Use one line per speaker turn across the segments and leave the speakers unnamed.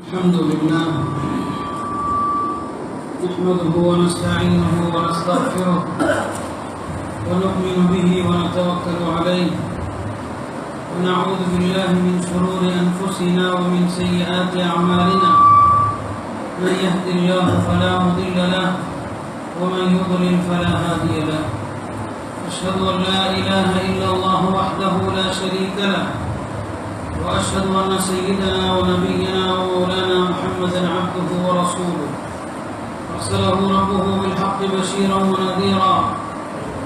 الحمد لله نحمده ونستعينه ونستغفره ونؤمن به ونتوكل عليه ونعوذ بالله من شرور أنفسنا ومن سيئات أعمالنا من يهد الله فلا مضل له ومن يضلل فلا هادي له أشهد أن لا إله إلا الله وحده لا شريك له وأشهد أن سيدنا ونبينا ومولانا محمدا عبده ورسوله أرسله ربه بالحق بشيرا ونذيرا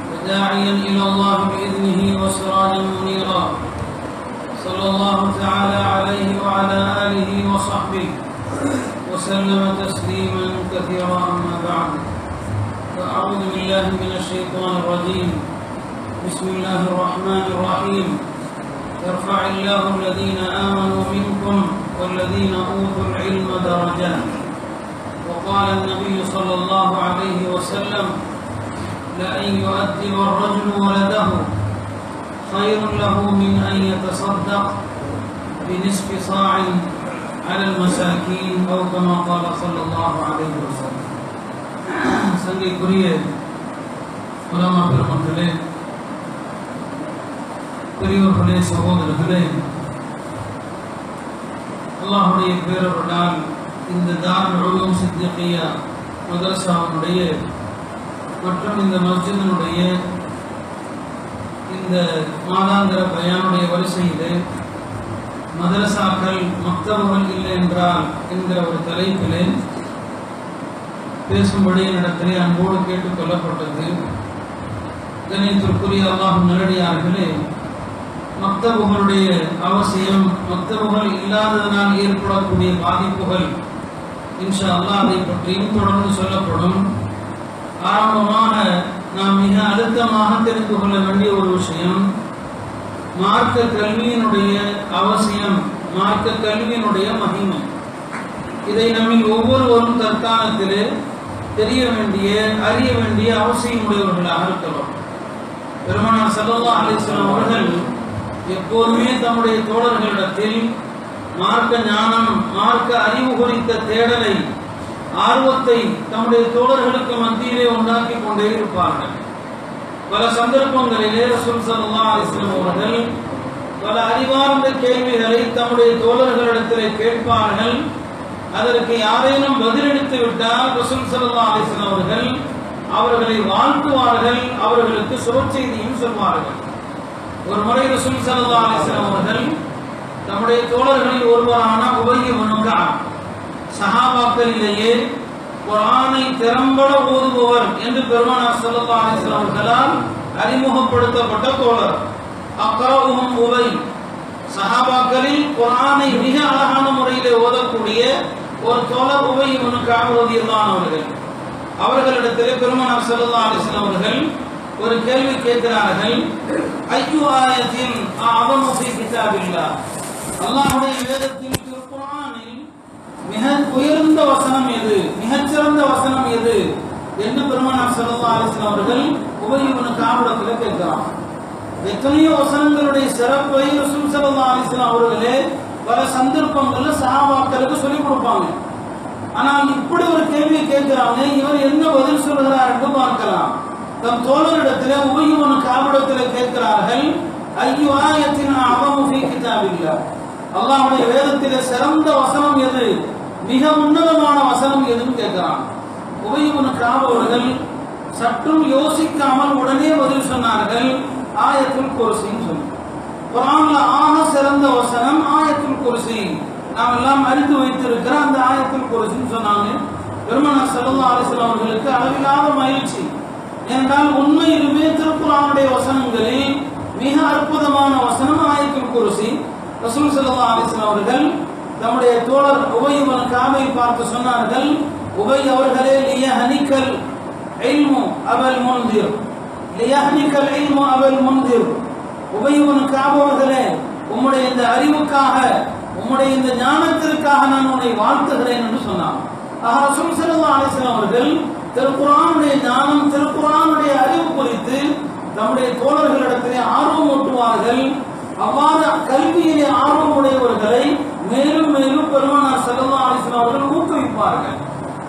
وداعيا إلى الله بإذنه وسراجا منيرا صلى الله تعالى عليه وعلى آله وصحبه وسلم تسليما كثيرا أما بعد فأعوذ بالله من الشيطان الرجيم بسم الله الرحمن الرحيم يرفع الله الذين آمنوا منكم والذين أوتوا العلم درجات وقال النبي صلى الله عليه وسلم لأن يؤدب الرجل ولده خير له من أن يتصدق بنصف صاع على المساكين أو كما قال صلى الله عليه وسلم சங்கைக்குரிய உலமா பெருமக்களே, பெரியோர்களே, சகோதரர்களே, அல்லாஹுடைய பேரருளால் இந்த தாருல் உலூம் சித்திகியா மதரசாவினுடைய மற்றும் இந்த மஸ்ஜிதினுடைய இந்த மாதாந்திர பயானுடைய வரிசையிலே மதரசாக்கள் மக்தபுகள் இல்லை என்றால் என்கிற ஒரு தலைப்பிலே பேசும்படி இடத்திலே அன்போடு கேட்டுக் கொள்ளப்பட்டது. கண்ணியத்திற்குரிய அல்லாஹ் நல்லடியார்களே, மக்தபுகளுடைய அவசியம், மக்தபுகள் இல்லாததனால் ஏற்படக்கூடிய பாதிப்புகள் இன்ஷா அல்லாஹ் அதை பற்றியும் தொடர்ந்து சொல்லப்படும். ஆரம்பமாக நாம் மிக அழுத்தமாக தெரிந்து கொள்ள வேண்டிய ஒரு விஷயம், மார்க்க கல்வியினுடைய அவசியம், மார்க்க கல்வியினுடைய மகிமை. இதை நம்மில் ஒவ்வொருவரும் தற்காலத்திலே தெரிய வேண்டிய, அறிய வேண்டிய அவசியம் உடையவர்களாக இருக்கிறோம். பெருமானார் ஸல்லல்லாஹு அலைஹி வஸல்லம் அவர்கள் எப்போதுமே தம்முடைய தோழர்களிடத்தில் மார்க்க ஞானம், மார்க்க அறிவு குறித்த தேடலை, ஆர்வத்தை தம்முடைய தோழர்களுக்கு மத்தியிலே உண்டாக்கி கொண்டே இருப்பார்கள். பல சந்தர்ப்பங்களிலே ரசூல் ஸல்லல்லாஹு அலைஹி வஸல்லம் அவர்கள் பல அறிவார்ந்த கேள்விகளை தம்முடைய தோழர்களிடத்திலே கேட்பார்கள். அதற்கு யாரேனும் பதிலளித்து விட்டால் ரசூல் ஸல்லல்லாஹு அலைஹி வஸல்லம் அவர்கள் அவர்களை வாழ்த்துவார்கள், அவர்களுக்கு சுபச்செய்தியும் சொல்வார்கள். ஒரு முறை ரசூல் ஸல்லல்லாஹு அலைஹி வஸல்லம் அவர்கள் தம்முடைய தோழர்களில் ஒருவரான உபய் இப்னு கஅப், சஹாபாக்களிலேயே குர்ஆனை திறம்பட ஓதுபவர் என்று பெருமானார் ஸல்லல்லாஹு அலைஹி வஸல்லம் அவர்களால் அறிமுகப்படுத்தப்பட்ட தோழர். அக்ரவுஹும் உபய், சஹாபாக்களில் குர்ஆனை மிக அழகான முறையிலே ஓதக்கூடிய ஒரு தோழர் உபய் இப்னு கஅப் ரலியல்லாஹு அவர்கள். அவர்களிடத்திலே பெருமானார் ஸல்லல்லாஹு அலைஹி வஸல்லம் அவர்கள் ஒரு கேள்வி கேட்கிறார்கள். ஐயு ஆயத்தின் அஅஸமு ஃபீ கிதாபில்லாஹ், அல்லாஹ்வுடைய வேதத்தில் திருக்குர்ஆனில் மிக உயர்ந்த வசனம் எது, மிகச்சிறந்த வசனம் எது என்று பெருமானார் ஸல்லல்லாஹு அலைஹி வஸல்லம் அவர்கள் உபய் இப்னு கஅபிடத்திலே கேட்கிறார். எத்தனையோ வசனங்களுடைய சிறப்பை ரசூல் ஸல்லல்லாஹு அலைஹி வஸல்லம் அவர்களே பல சந்தர்ப்பங்கள்ல சஹாபாக்களுக்கு சொல்லிக் கொடுப்பாங்க. ஆனால் இப்படி ஒரு கேள்வி கேட்கிறாங்க, இவர் என்ன பதில் சொல்கிறார் என்று பார்க்கலாம். தம் தோழரிடத்திலே உபய் இப்னு கஅபிடத்திலே கேட்கிறார்கள், ஐயு ஆயத்தின் அஅஸமு ஃபீ கிதாபில்லாஹ், அல்லாஹ்வுடைய வேதத்திலே சிறந்த வசனம் எது, மிக உன்னதமான வசனம் எதுன்னு கேட்கிறான். உபய் இப்னு கஅப் அவர்கள் சற்றும் யோசிக்காமல் உடனே பதில் சொன்னார்கள், ஆயத்துல் குர்சின்னு சொல்லி. குர்ஆன்ல ஆக சிறந்த வசனம் ஆயத்துல் குர்சி, நாம் எல்லாம் அறிந்து வைத்திருக்கிற அந்த ஆயத்துல் குர்சின்னு சொன்னாங்க. பெருமானார் ஸல்லல்லாஹு அலைஹி வஸல்லம் அவர்களுக்கு அளவில்லாத மகிழ்ச்சி. ஏனென்றால் உண்மையிலுமே திருக்குர்ஆனுடைய வசனங்களில் மிக அற்புதமான வசனம் ஆயத்துல் குர்சி. ரசூல் ஸல்லல்லாஹு அலைஹி வஸல்லம் அவர்கள் தம்முடைய தோழர் உபய் இப்னு கஅபை பார்த்து சொன்னார்கள், உபய் அவர்களே, லியஹ்னிகல் இல்மு அபல் முன்திர், லியஹ்னிகல் இல்மு அபல் முன்திர், உபய் இப்னு கஅப் அவர்களே, உம்முடைய இந்த அறிவுக்காக, உம்முடைய இந்த ஞானத்திற்காக நான் உன்னை வாழ்த்துகிறேன் என்று சொன்னார். ரசூல் ஸல்லல்லாஹு அலைஹி வஸல்லம் அவர்கள் திருக்குர்ஆனுடைய ஞானம், திருக்குர்ஆனுடைய அறிவு குறித்து தம்முடைய தோழர்களிடத்திலே ஆர்வம் ஊட்டுவார்கள். அவ்வாறு கல்வியிலே ஆர்வம் உடையவர்களை மேலும் மேலும் பெருமானார் ஸல்லல்லாஹு அலைஹி வஸல்லம் அவர்கள் ஊக்குவிப்பார்கள்.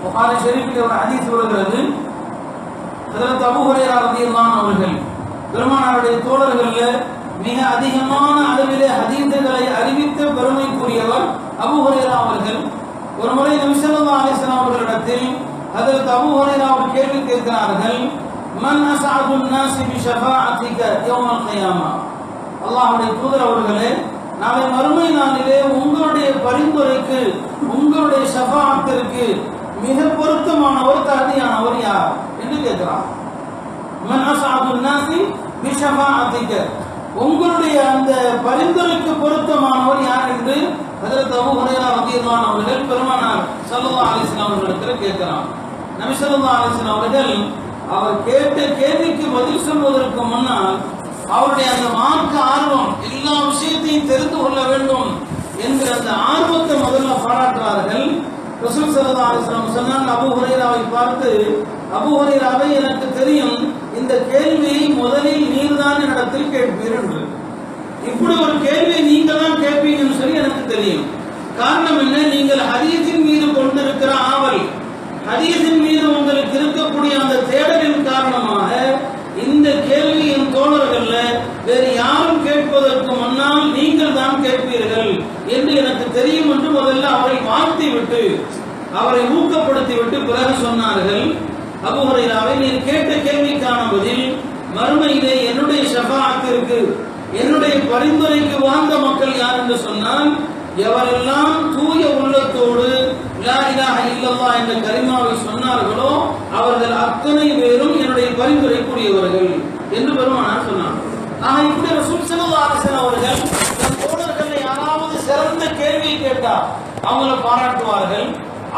புகாரி ஷரீஃபில் ஒரு ஹதீஸ் வருகிறது. ஹஜ்ரத் அபூ ஹுரைரா ரலியல்லாஹு அவர்கள் பெருமானாருடைய தோழர்களில் மிக அதிகமான அளவிலே ஹதீஸுகளை அறிவித்த பெருமைக்குரியவர் அபூ ஹுரைரா அவர்கள். ஒரு முறை நபி ஸல்லல்லாஹு அலைஹி வஸல்லம் அவர்களிடத்தில் ஹஜ்ரத் அபூ ஹுரைரா அவர்கள் கேள்வி கேட்கிறார்கள். மன் அஸ்அதுன் நாஸி பி ஷஃபாஅத்திக யௌமல் கியாமா. அல்லாஹ்வுடைய தூதர் அவர்களே, நாளை மறுமை நாளிலே உங்களுடைய பரிந்துரைக்கு, உங்களுடைய ஷஃபாஅத்திற்கு மிக பொருத்தமானவர், தகுதியானவர் யார் என்று கேட்கிறார். மன் அஸ்அதுன் நாஸி பி ஷஃபாஅத்திக, உங்களுடைய அந்த பரிந்துரைக்கு பொருத்தமானவர் யார் என்று ஹஜ்ரத் அபூ ஹுரைரா ரலியல்லாஹு அவர்கள் பெருமானார் ஸல்லல்லாஹு அலைஹி வஸல்லம் அவர்களிடத்தில் கேட்கிறார். நபி ஸல்லல்லாஹு அலைஹி வஸல்லம் அவர்கள் அவர் கேட்ட கேள்விக்கு பதில் சொல்வதற்கு முன்னால் அவருடைய அந்த மார்க்க ஆர்வம், எல்லா விஷயத்தையும் தெரிந்து கொள்ள வேண்டும் என்கிற அந்த ஆர்வத்தை முதல்ல பாராட்டுவார்கள். ரசூல் ஸல்லல்லாஹு அலைஹி வஸல்லம் சொன்னாங்க அபூ ஹுரைராவை பார்த்து, அபூ ஹுரைராவை, எனக்கு தெரியும் இந்த கேள்வியை முதலில் நீர்தான் என்னிடத்தில் கேட்பீர் என்று. இப்படி ஒரு கேள்வியை நீங்கள் தான் கேட்பீங்கன்னு சொல்லி எனக்கு தெரியும். காரணம் என்ன? நீங்கள் ஹதீஸின் மீது கொண்டிருக்கிற ஆவல், ஹதீஸின் மீது உங்களுக்கு இருக்கக்கூடிய அந்த தேடலின் காரணமாக இந்த கேள்வி என் தோழர்கள்ல வேறு யாரும் கேட்பதற்கு முன்னால் நீங்கள் தான் கேட்பீர்கள் என்று எனக்கு தெரியும் என்று முதல்ல அவரை வாழ்த்தி விட்டு, அவரை ஊக்கப்படுத்தி விட்டு பிறகு சொன்னார்கள், அபூ ஹுரைராவை, நீர் கேட்ட கேள்விக்கான பதில் மறுமையிலே என்னுடைய ஷஃபாஅத்திற்கு, என்னுடைய பரிந்துரைக்கு வாழ்ந்த மக்கள் யார் என்று சொன்னால், எவரெல்லாம் தூய உள்ளத்தோடு லா இலாஹ இல்லல்லாஹ் என்ற கலிமாவை சொன்னார்களோ அவர்கள் அத்தனை பேரும் என்னுடைய பரிந்துரைக்குரியவர்கள் என்று பெருமானார் சொன்னார்கள். இப்படி ரசூல் ஸல்லல்லாஹு அலைஹி வஸல்லம் அவர்கள் தன் தோழர்களை யாராவது சிறந்த கேள்வியை கேட்டால் அவங்களை பாராட்டுவார்கள்,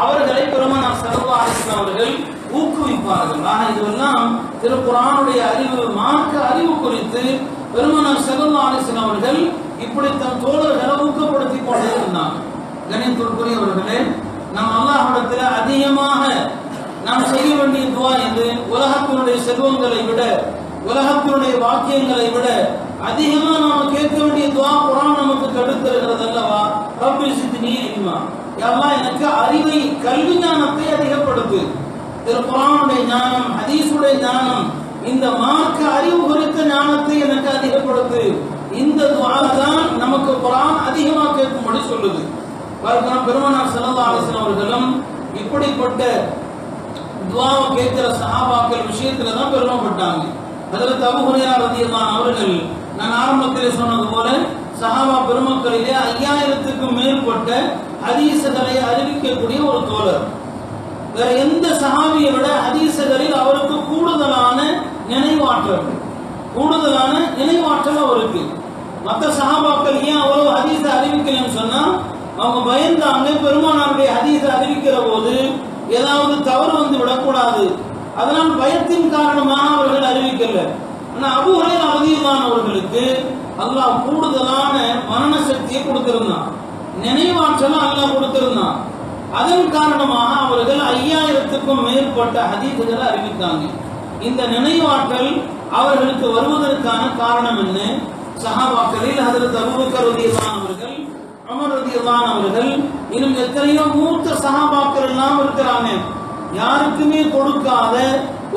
அவர்களை பெருமானார் ஸல்லல்லாஹு அலைஹி வஸல்லம் அவர்கள் ஊக்குவிப்பார்கள். இதுவெல்லாம் திருக்குர்ஆனுடைய அறிவு, மார்க்க அறிவு குறித்து பெருமானார் ஸல்லல்லாஹு அலைஹி வஸல்லம் அவர்கள் இப்படி தன் தோழர்களை ஊக்கப்படுத்தி கொண்டே இருந்தாங்க. கணியத்திற்குரியவர்களே, நாம் அல்லாஹ்விடத்தில் அதிகமாக நாம் செய்ய வேண்டிய துஆ எது? உலகத்தினுடைய செல்வங்களை விட, உலகத்தினுடைய வாக்கியங்களை விட அதிகமாக நாம் கேட்க வேண்டிய துஆ குர்ஆன் நமக்கு கற்றுத்தருகிறது அல்லவா? ரப்பி ஸித்னி இல்மா. யா அல்லாஹ், எனக்கு அறிவை, கல்வி ஞானத்தை அதிகப்படுத்து. திருக்குர்ஆனுடைய ஞானம், ஹதீஸுடைய ஞானம், இந்த மார்க்க அறிவு குறித்த ஞானத்தை எனக்கு அதிகப்படுத்து. இந்த துஆ தான் நமக்கு குர்ஆன் அதிகமாக கேட்கும்படி சொல்லுது. பெருமானார் ஸல்லல்லாஹு அலைஹி வஸல்லம் அவர்களும் இப்படிப்பட்ட துஆவை கேட்கிற சஹாபாக்கள் விஷயத்துல தான் பெருமைப்பட்டாங்க. ஹஜ்ரத் அபூ ஹுரைரா ரலியல்லாஹு அவர்கள், நான் ஆரம்பத்தில் சொன்னது போல, சஹாபா பெருமக்களிலே 5000க்கும் மேற்பட்ட ஹதீஸ்களை அறிவிக்கக்கூடிய ஒரு தோழர். வேற எந்த சஹாபியை விட ஹதீஸ்களில் அவருக்கு கூடுதலான நினைவாற்றல், கூடுதலான நினைவாற்றல் அவருக்கு. மற்ற சஹாபாக்கள் ஏன் அவ்வளவு ஹதீஸை அறிவிக்கலன்னு சொன்னா, அவங்க பயந்தாங்க, பெருமானாருடைய ஹதீஸை அறிவிக்கிற போது ஏதாவது தவறு வந்து விடக்கூடாது, அதனால் பயத்தின் காரணமாக அவர்கள் அறிவிக்கல. ஆனா அபூ ஹுரைரா ரலியல்லாஹு அவர்களுக்கு அல்லாஹ் கூடுதலான மனன சக்தியை கொடுத்திருந்தான், நினைவாற்றலை அல்லாஹ் கொடுத்திருந்தான். அதன் காரணமாக அவர்கள் 5000க்கும் மேற்பட்ட ஹதீஸ்களை அறிவித்தாங்க. இந்த நினைவாற்றல் அவர்களுக்கு வருவதற்கான காரணம் என்ன? சஹாபாக்களில் ஹஜ்ரத் அபூபக்கர் ரலியல்லாஹு அவர்கள், உமர் ரலியல்லாஹு அவர்கள், இன்னும் எத்தனையோ மூத்த சஹாபாக்கள் எல்லாம் இருக்கிறாங்க. யாருக்குமே கொடுக்காத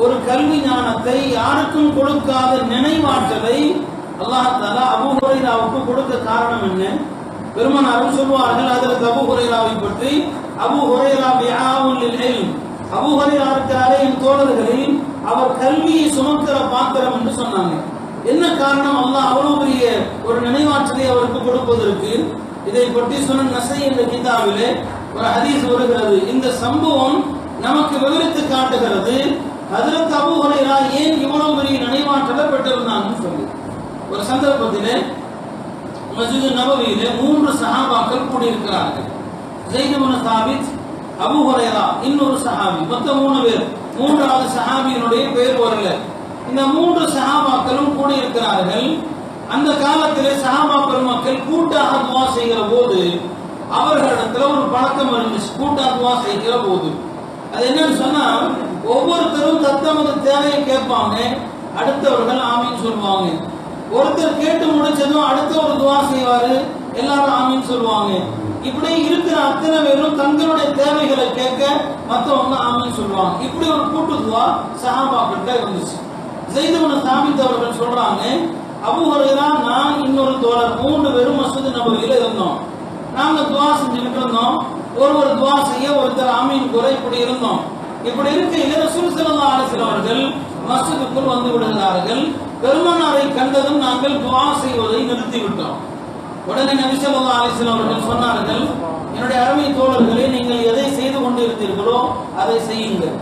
ஒரு கல்வி ஞானத்தை, யாருக்கும் கொடுக்காத நினைவாற்றலை அல்லாஹ் தஆலா அபூ ஹுரைராவுக்கு கொடுத்த காரணம் என்ன? பெருமானார் சொல்வார்கள் ஹஜ்ரத் அபூ ஹுரைராவை பற்றி, அபூ ஹுரைரா பிஆவுல் இல்ம், அபூ ஹுரைரா இருக்கிறாரே என் தோழர்களில் அவர் கல்வியை சுமக்கிற பாத்திரம் என்று சொன்னாங்க. என்ன காரணம்? அல்லாஹ் அவ்வளவு பெரிய ஒரு நினைவாற்றலை அவருக்கு கொடுப்பதற்கு. இதை பற்றி சொன்ன நஸை என்ற கிதாபிலே ஒரு ஹதீஸ் வருகிறது. இந்த சம்பவம் நமக்கு விவரித்து காட்டுகிறது ஹஜ்ரத் அபூ ஹுரைரா ஏன் இவ்வளவு பெரிய நினைவாற்றலை பெற்றிருந்தாங்கன்னு சொல்லி. ஒரு சந்தர்ப்பத்திலே மஸ்ஜித் நபவியிலே 3 சஹாபாக்கள் கூடியிருக்கிறார்கள். ஸைத் இப்னு சாபித், அபூ ஹுரைரா, இன்னொரு சஹாபி, மொத்தம் 3 பேர். 3வது சஹாபியினுடைய பெயர் வரல. இந்த 3 சஹாபாக்களும் கூடியிருக்கிறார்கள். அந்த காலத்திலே சஹாபா பெருமக்கள் கூட்டாக துஆ செய்கிற போது அவர்களிடத்துல ஒரு பழக்கம் இருந்துச்சு. கூட்டாக துஆ செய்கிற போது அது என்னன்னு சொன்னா, ஒவ்வொருத்தரும் தத்தமது தேவையை கேட்பாங்க, அடுத்தவர்கள் ஆமீன் சொல்லுவாங்க. ஒருத்தர் கேட்டு முடிச்சதும் அடுத்த ஒரு துஆ செய்வாரு, எல்லாரும் ஆமீன் சொல்லுவாங்க. இப்படி இருக்கிற அத்தனை பேரும் தங்களுடைய தேவைகளை கேட்க மற்றவங்க ஆமீன் சொல்லுவாங்க. இப்படி ஒரு கூட்டு துவா சஹாபாக்கிட்ட இருந்துச்சு. ஸைத் இப்னு சாபித் அவர்கள் சொல்றாங்க, அபூ ஹுரைரா நான் இன்னொரு தோழர் 3 பேரும் மஸ்ஜித் நபவியில இருந்தோம். நாங்க துவா செஞ்சுக்கிட்டு இருந்தோம். ஒரு துவா செய்ய ஒருத்தர் ஆமீன் கூற இப்படி இருந்தோம். இப்படி இருக்கையில் ரசூல் ஸல்லல்லாஹு அலைஹி வஸல்லம் அவர்கள் மஸ்ஜிதுக்குள் வந்து விடுகிறார்கள். பெருமானாரை கண்டதும் நாங்கள் துவா செய்வதை நிறுத்திவிட்டோம். உடனே நபி ஸல்லல்லாஹு அலைஹி வஸல்லம் அவர்கள் சொன்னார்கள், என்னுடைய அருமை தோழர்களே, நீங்கள் எதை செய்து கொண்டிருந்தீர்களோ அதை செய்யுங்கள்.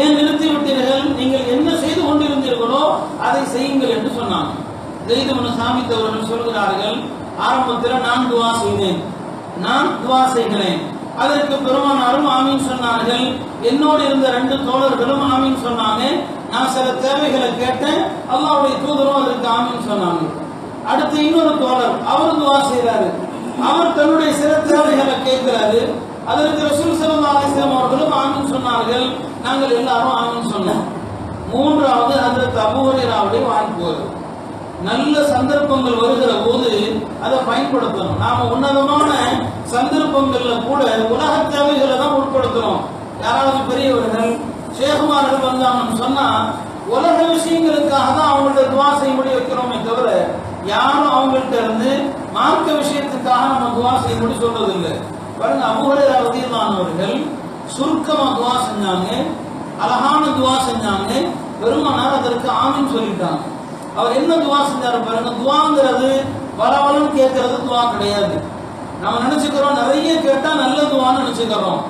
ஏன் நிறுத்தி விட்டீர்கள்? நீங்கள் என்ன செய்து கொண்டிருந்தீர்களோ அதை செய்யுங்கள் என்று சொன்னாங்க. ஸைத் இப்னு சாபித் அவர்கள் சொல்கிறார்கள், ஆரம்பத்தில் நான் துவா செய்தேன், நான் துவா செய்கிறேன். அதற்கு பெருமானாரும் ஆமீன் சொன்னார்கள். என்னோடு இருந்த 2 தோழர்களும் ஆமீன் சொன்னாங்க. நான் சில தேவைகளை கேட்டேன், அல்லாஹ்வுடைய தூதரும் அதற்கு ஆமீன் சொன்னாங்க. அடுத்து இன்னொரு தோழர் அவர் துவா செய்கிறாரு. அவர் தன்னுடைய சில தேவைகளை கேட்கிறாரு. அதற்கு ரசூல் ஸல்லல்லாஹு அலைஹி வஸல்லம் அவர்களும் ஆமீன் சொன்னார்கள். நாங்கள் எல்லாரும் ஆமீன் சொன்னோம். மூன்றாவது ஹஜ்ரத் அபூ ஹுரைராவுடைய வாய்ப்பு. நல்ல சந்தர்ப்பங்கள் வருகிற போது அதை பயன்படுத்தணும். நாம உன்னதமான சந்தர்ப்பங்கள்ல கூட உலக தேவைகளை தான் உட்படுத்துறோம். யாராவது பெரியவர்கள் ஷேகுமார்கள் வந்தாங்கன்னு சொன்னா உலக விஷயங்களுக்காக தான் அவங்கள்ட்ட துவா செய்யும்படி வைக்கிறோமே தவிர யாரும் அவங்கள்ட்ட இருந்து மார்க்க விஷயத்துக்காக நம்ம துவா செய்யும்படி சொல்றதில்லை. பாருங்க, அபூ ஹுரைரா ரலியல்லாஹு அவர்கள் சுருக்கமா துவா செஞ்சாங்க, அழகான துவா செஞ்சாங்க. பெருமானார் அதற்கு ஆமீன் சொல்லிட்டாங்க. அவர் என்ன துவா செஞ்சாரு பாருங்க. துவாங்கிறது வளவளன்னு கேட்கறது துவா கிடையாது. நம்ம நினைச்சுக்கிறோம் நிறைய கேட்டா நல்ல துவான்னு நினைச்சுக்கிறோம்.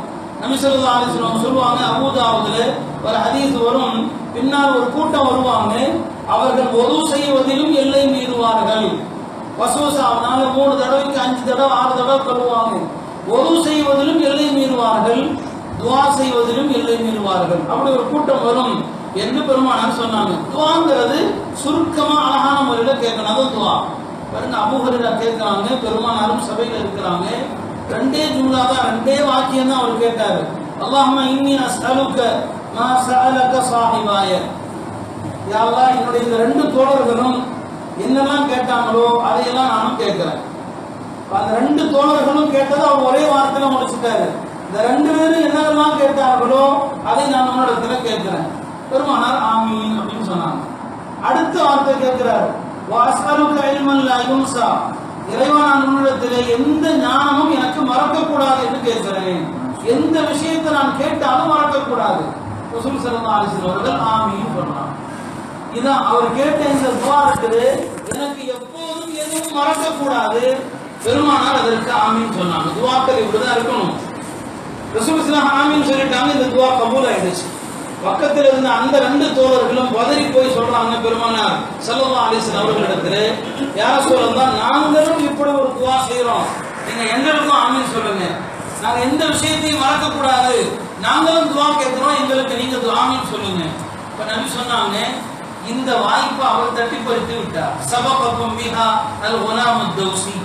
நபி ஸல்லல்லாஹு அலைஹி வஸல்லம் சொல்லுவாங்க, அபூ தாவூதுல ஒரு ஹதீஸ் வரும், பின்னால் ஒரு கூட்டம் வருவாங்க, அவர்கள் வுது செய்வதிலும் எல்லை மீறுவார்கள். வஸ்வசாவனால 3 தடவைக்கு 5 தடவை 6 தடவை கழுவுவாங்க. வுது செய்வதிலும் எல்லை மீறுவார்கள், துவா செய்வதிலும் எல்லை மீறுவார்கள். அப்படி ஒரு கூட்டம் வரும் என்று பெருமானார் சொன்னாங்க. துவாங்கிறது சுருக்கமா அழகான முறையில கேட்கணும், அது துவா. பாருங்க, அபூ ஹுரைரா கேட்கிறாங்க, பெருமானாரும் சபையில இருக்கிறாங்க. 2 ஜும்லா தான், 2 வாக்கியம் தான் அவர் கேட்டாரு. அல்லாஹும்ம இன்னி அஸ்அலுக மா சஅலக ஸாஹிபாய. யா அல்லாஹ், என்னுடைய இந்த 2 தோழர்களும் என்னெல்லாம் கேட்டாங்களோ அதையெல்லாம் நானும் கேட்கிறேன். அந்த 2 தோழர்களும் கேட்டதை அவர் ஒரே வார்த்தையில முடிச்சுட்டாரு. இந்த 2 பேரும் என்னெல்லாம் கேட்டார்களோ அதை நான் உன்னிடத்துல கேட்கிறேன். பெருமானார் ஆமீன் அப்படின்னு சொன்னாங்க. அடுத்த வார்த்தை கேட்கிறார், வஅஸ்அலுக இல்மன் லா யுன்ஸா. இறைவா, நான் உன்னிடத்திலே எந்த ஞானமும் எனக்கு மறக்க கூடாது என்று கேட்கிறேன். எந்த விஷயத்தை நான் கேட்டாலும் மறக்க கூடாது. ரசூல் ஸல்லல்லாஹு அலைஹி வஸல்லம் அவர்கள் ஆமீன் சொன்னாங்க. இதான் அவர் கேட்ட இந்த துஆ இருக்குது, எனக்கு எப்போதும் எதுவும் மறக்க கூடாது. பெருமானார் அதற்கு ஆமீன் சொன்னாங்க. துஆக்கள் இப்படிதான் இருக்கணும். ரசூல் ஸல்லல்லாஹு ஆமீன் சொல்லிட்டாங்க, இந்த துஆ கபூல் ஆயிடுச்சு. பக்கத்தில் இருந்த அந்த 2 தோழர்களும் பதறி போய் சொல்றாங்க பெருமானார் ஸல்லல்லாஹு அலைஹி வஸல்லம் அவர்களிடத்துல, யா ரசூலல்லாஹ், நாங்களும் இப்படி ஒரு துஆ செய்றோம், நீங்க எங்களுக்கும் ஆமீன் சொல்லுங்க. நாங்க எந்த விஷயத்தையும் மறக்க கூடாது, நாங்களும் துஆ கேட்கிறோம், எங்களுக்கு நீங்க ஆமீன் சொல்லுங்க. இப்ப நபி சொன்னாங்க, இந்த வாய்ப்பை அவர் தட்டி பறித்து விட்டார். சபகக்கும் பிஹா அல் குலாம் அத்-தௌசி.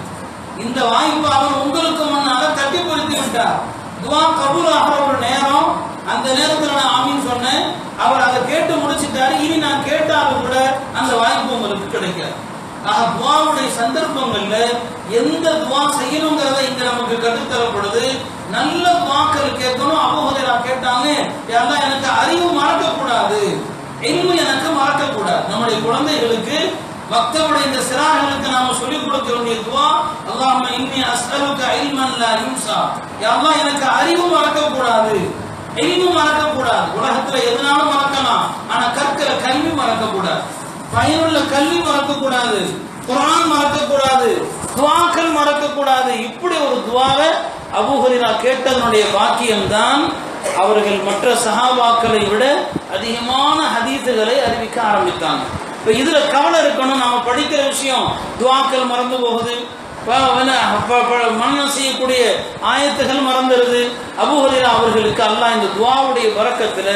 இந்த வாய்ப்பை அவர் உங்களுக்கு முன்னால தட்டி பறித்து விட்டார். துஆ கபூல் ஆகிற ஒரு நேரம், அந்த நேரத்தில் நான் ஆமீன் சொன்னேன், அவர் அதை கேட்டு முடிச்சிட்டாரு. இனி நான் கேட்டாலும் கூட அந்த வாய்ப்பு உங்களுக்கு கிடைக்காது. ஆக துஆவுடைய சந்தர்ப்பங்கள்ல எந்த துஆ செய்யணுங்கிறத இங்க நமக்கு கற்றுத்தரப்படுது. நல்ல துஆக்கள் கேட்கணும். அபூ ஹுரைரா கேட்டாங்க, யா அல்லாஹ், எனக்கு அறிவு மறக்க கூடாது, இல்மு எனக்கு மறக்க கூடாது. நம்முடைய குழந்தைகளுக்கு மக்தபுடைய இந்த சிறார்களுக்கு நாம சொல்லிக் கொடுக்க வேண்டிய துஆ, அல்லாஹும்ம இன்னி அஸ்அலுக இல்மன் லா யுன்ஸா. யா அல்லாஹ், எனக்கு அறிவு மறக்க கூடாது, இல்மு மறக்க கூடாது. உலகத்துல எதுனாலும் மறக்கலாம், ஆனா கற்கிற கல்வி மறக்க கூடாது, பயனுள்ள கல்வி மறக்க கூடாது, குர்ஆன் மறக்க கூடாது, துஆக்கள் மறக்க கூடாது. இப்படி ஒரு துஆவை அபூ ஹுரைரா கேட்டதனுடைய பாக்கியம்தான் அவர்கள் மற்ற சஹாபாக்களை விட அதிகமான ஹதீஸுகளை அறிவிக்க ஆரம்பித்தாங்க. இப்ப இதுல கவலை இருக்கணும். நாம படிக்கிற விஷயம் துஆக்கள் மறந்து போகுது, மனனம் செய்யக்கூடிய ஆயத்துகள் மறந்துடுது. அபூ ஹுரைரா அவர்களுக்கு அல்லாஹ் இந்த துஆவுடைய பரக்கத்துல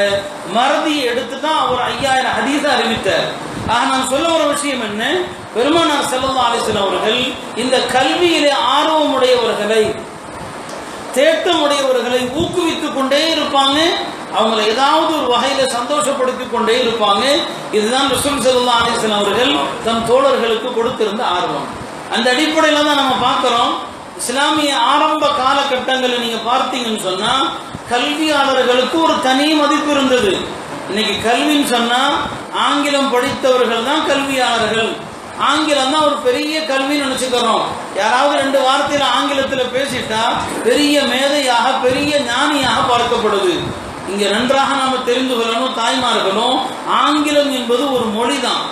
மறதியை எடுத்து தான் அவர் 5000 ஹதீஸை அறிவித்தார். ஆக நான் சொல்ல வர விஷயம் என்ன, பெருமானார் ஸல்லல்லாஹு அலைஹி வஸல்லம் அவர்கள் இந்த கல்வியிலே ஆர்வமுடையவர்களை, தேட்டமுடையவர்களை ஊக்குவித்துக் கொண்டே இருப்பாங்க. அவங்களை ஏதாவது ஒரு வகையில சந்தோஷப்படுத்திக் கொண்டே இருப்பாங்க. இதுதான் ரசூல் ஸல்லல்லாஹு அலைஹி வஸல்லம் அவர்கள் தம் தோழர்களுக்கு கொடுத்திருந்த ஆர்வம். அந்த அடிப்படையில் தான் நம்ம பார்க்குறோம். இஸ்லாமிய ஆரம்ப காலகட்டங்களில் நீங்கள் பார்த்தீங்கன்னு சொன்னால் கல்வியாளர்களுக்கு ஒரு தனி மதிப்பு இருந்தது. இன்னைக்கு கல்வின்னு சொன்னால் ஆங்கிலம் படித்தவர்கள் தான் கல்வியாளர்கள், ஆங்கிலம் தான் ஒரு பெரிய கல்வின்னு நினச்சிக்கிறோம். யாராவது 2 வார்த்தையில் ஆங்கிலத்தில் பேசிட்டா பெரிய மேதையாக பெரிய ஞானியாக பார்க்கப்படுது. இங்கே நன்றாக நாம் தெரிந்து கொள்ளணும் தாய்மார்களும், ஆங்கிலம் என்பது ஒரு மொழி தான்,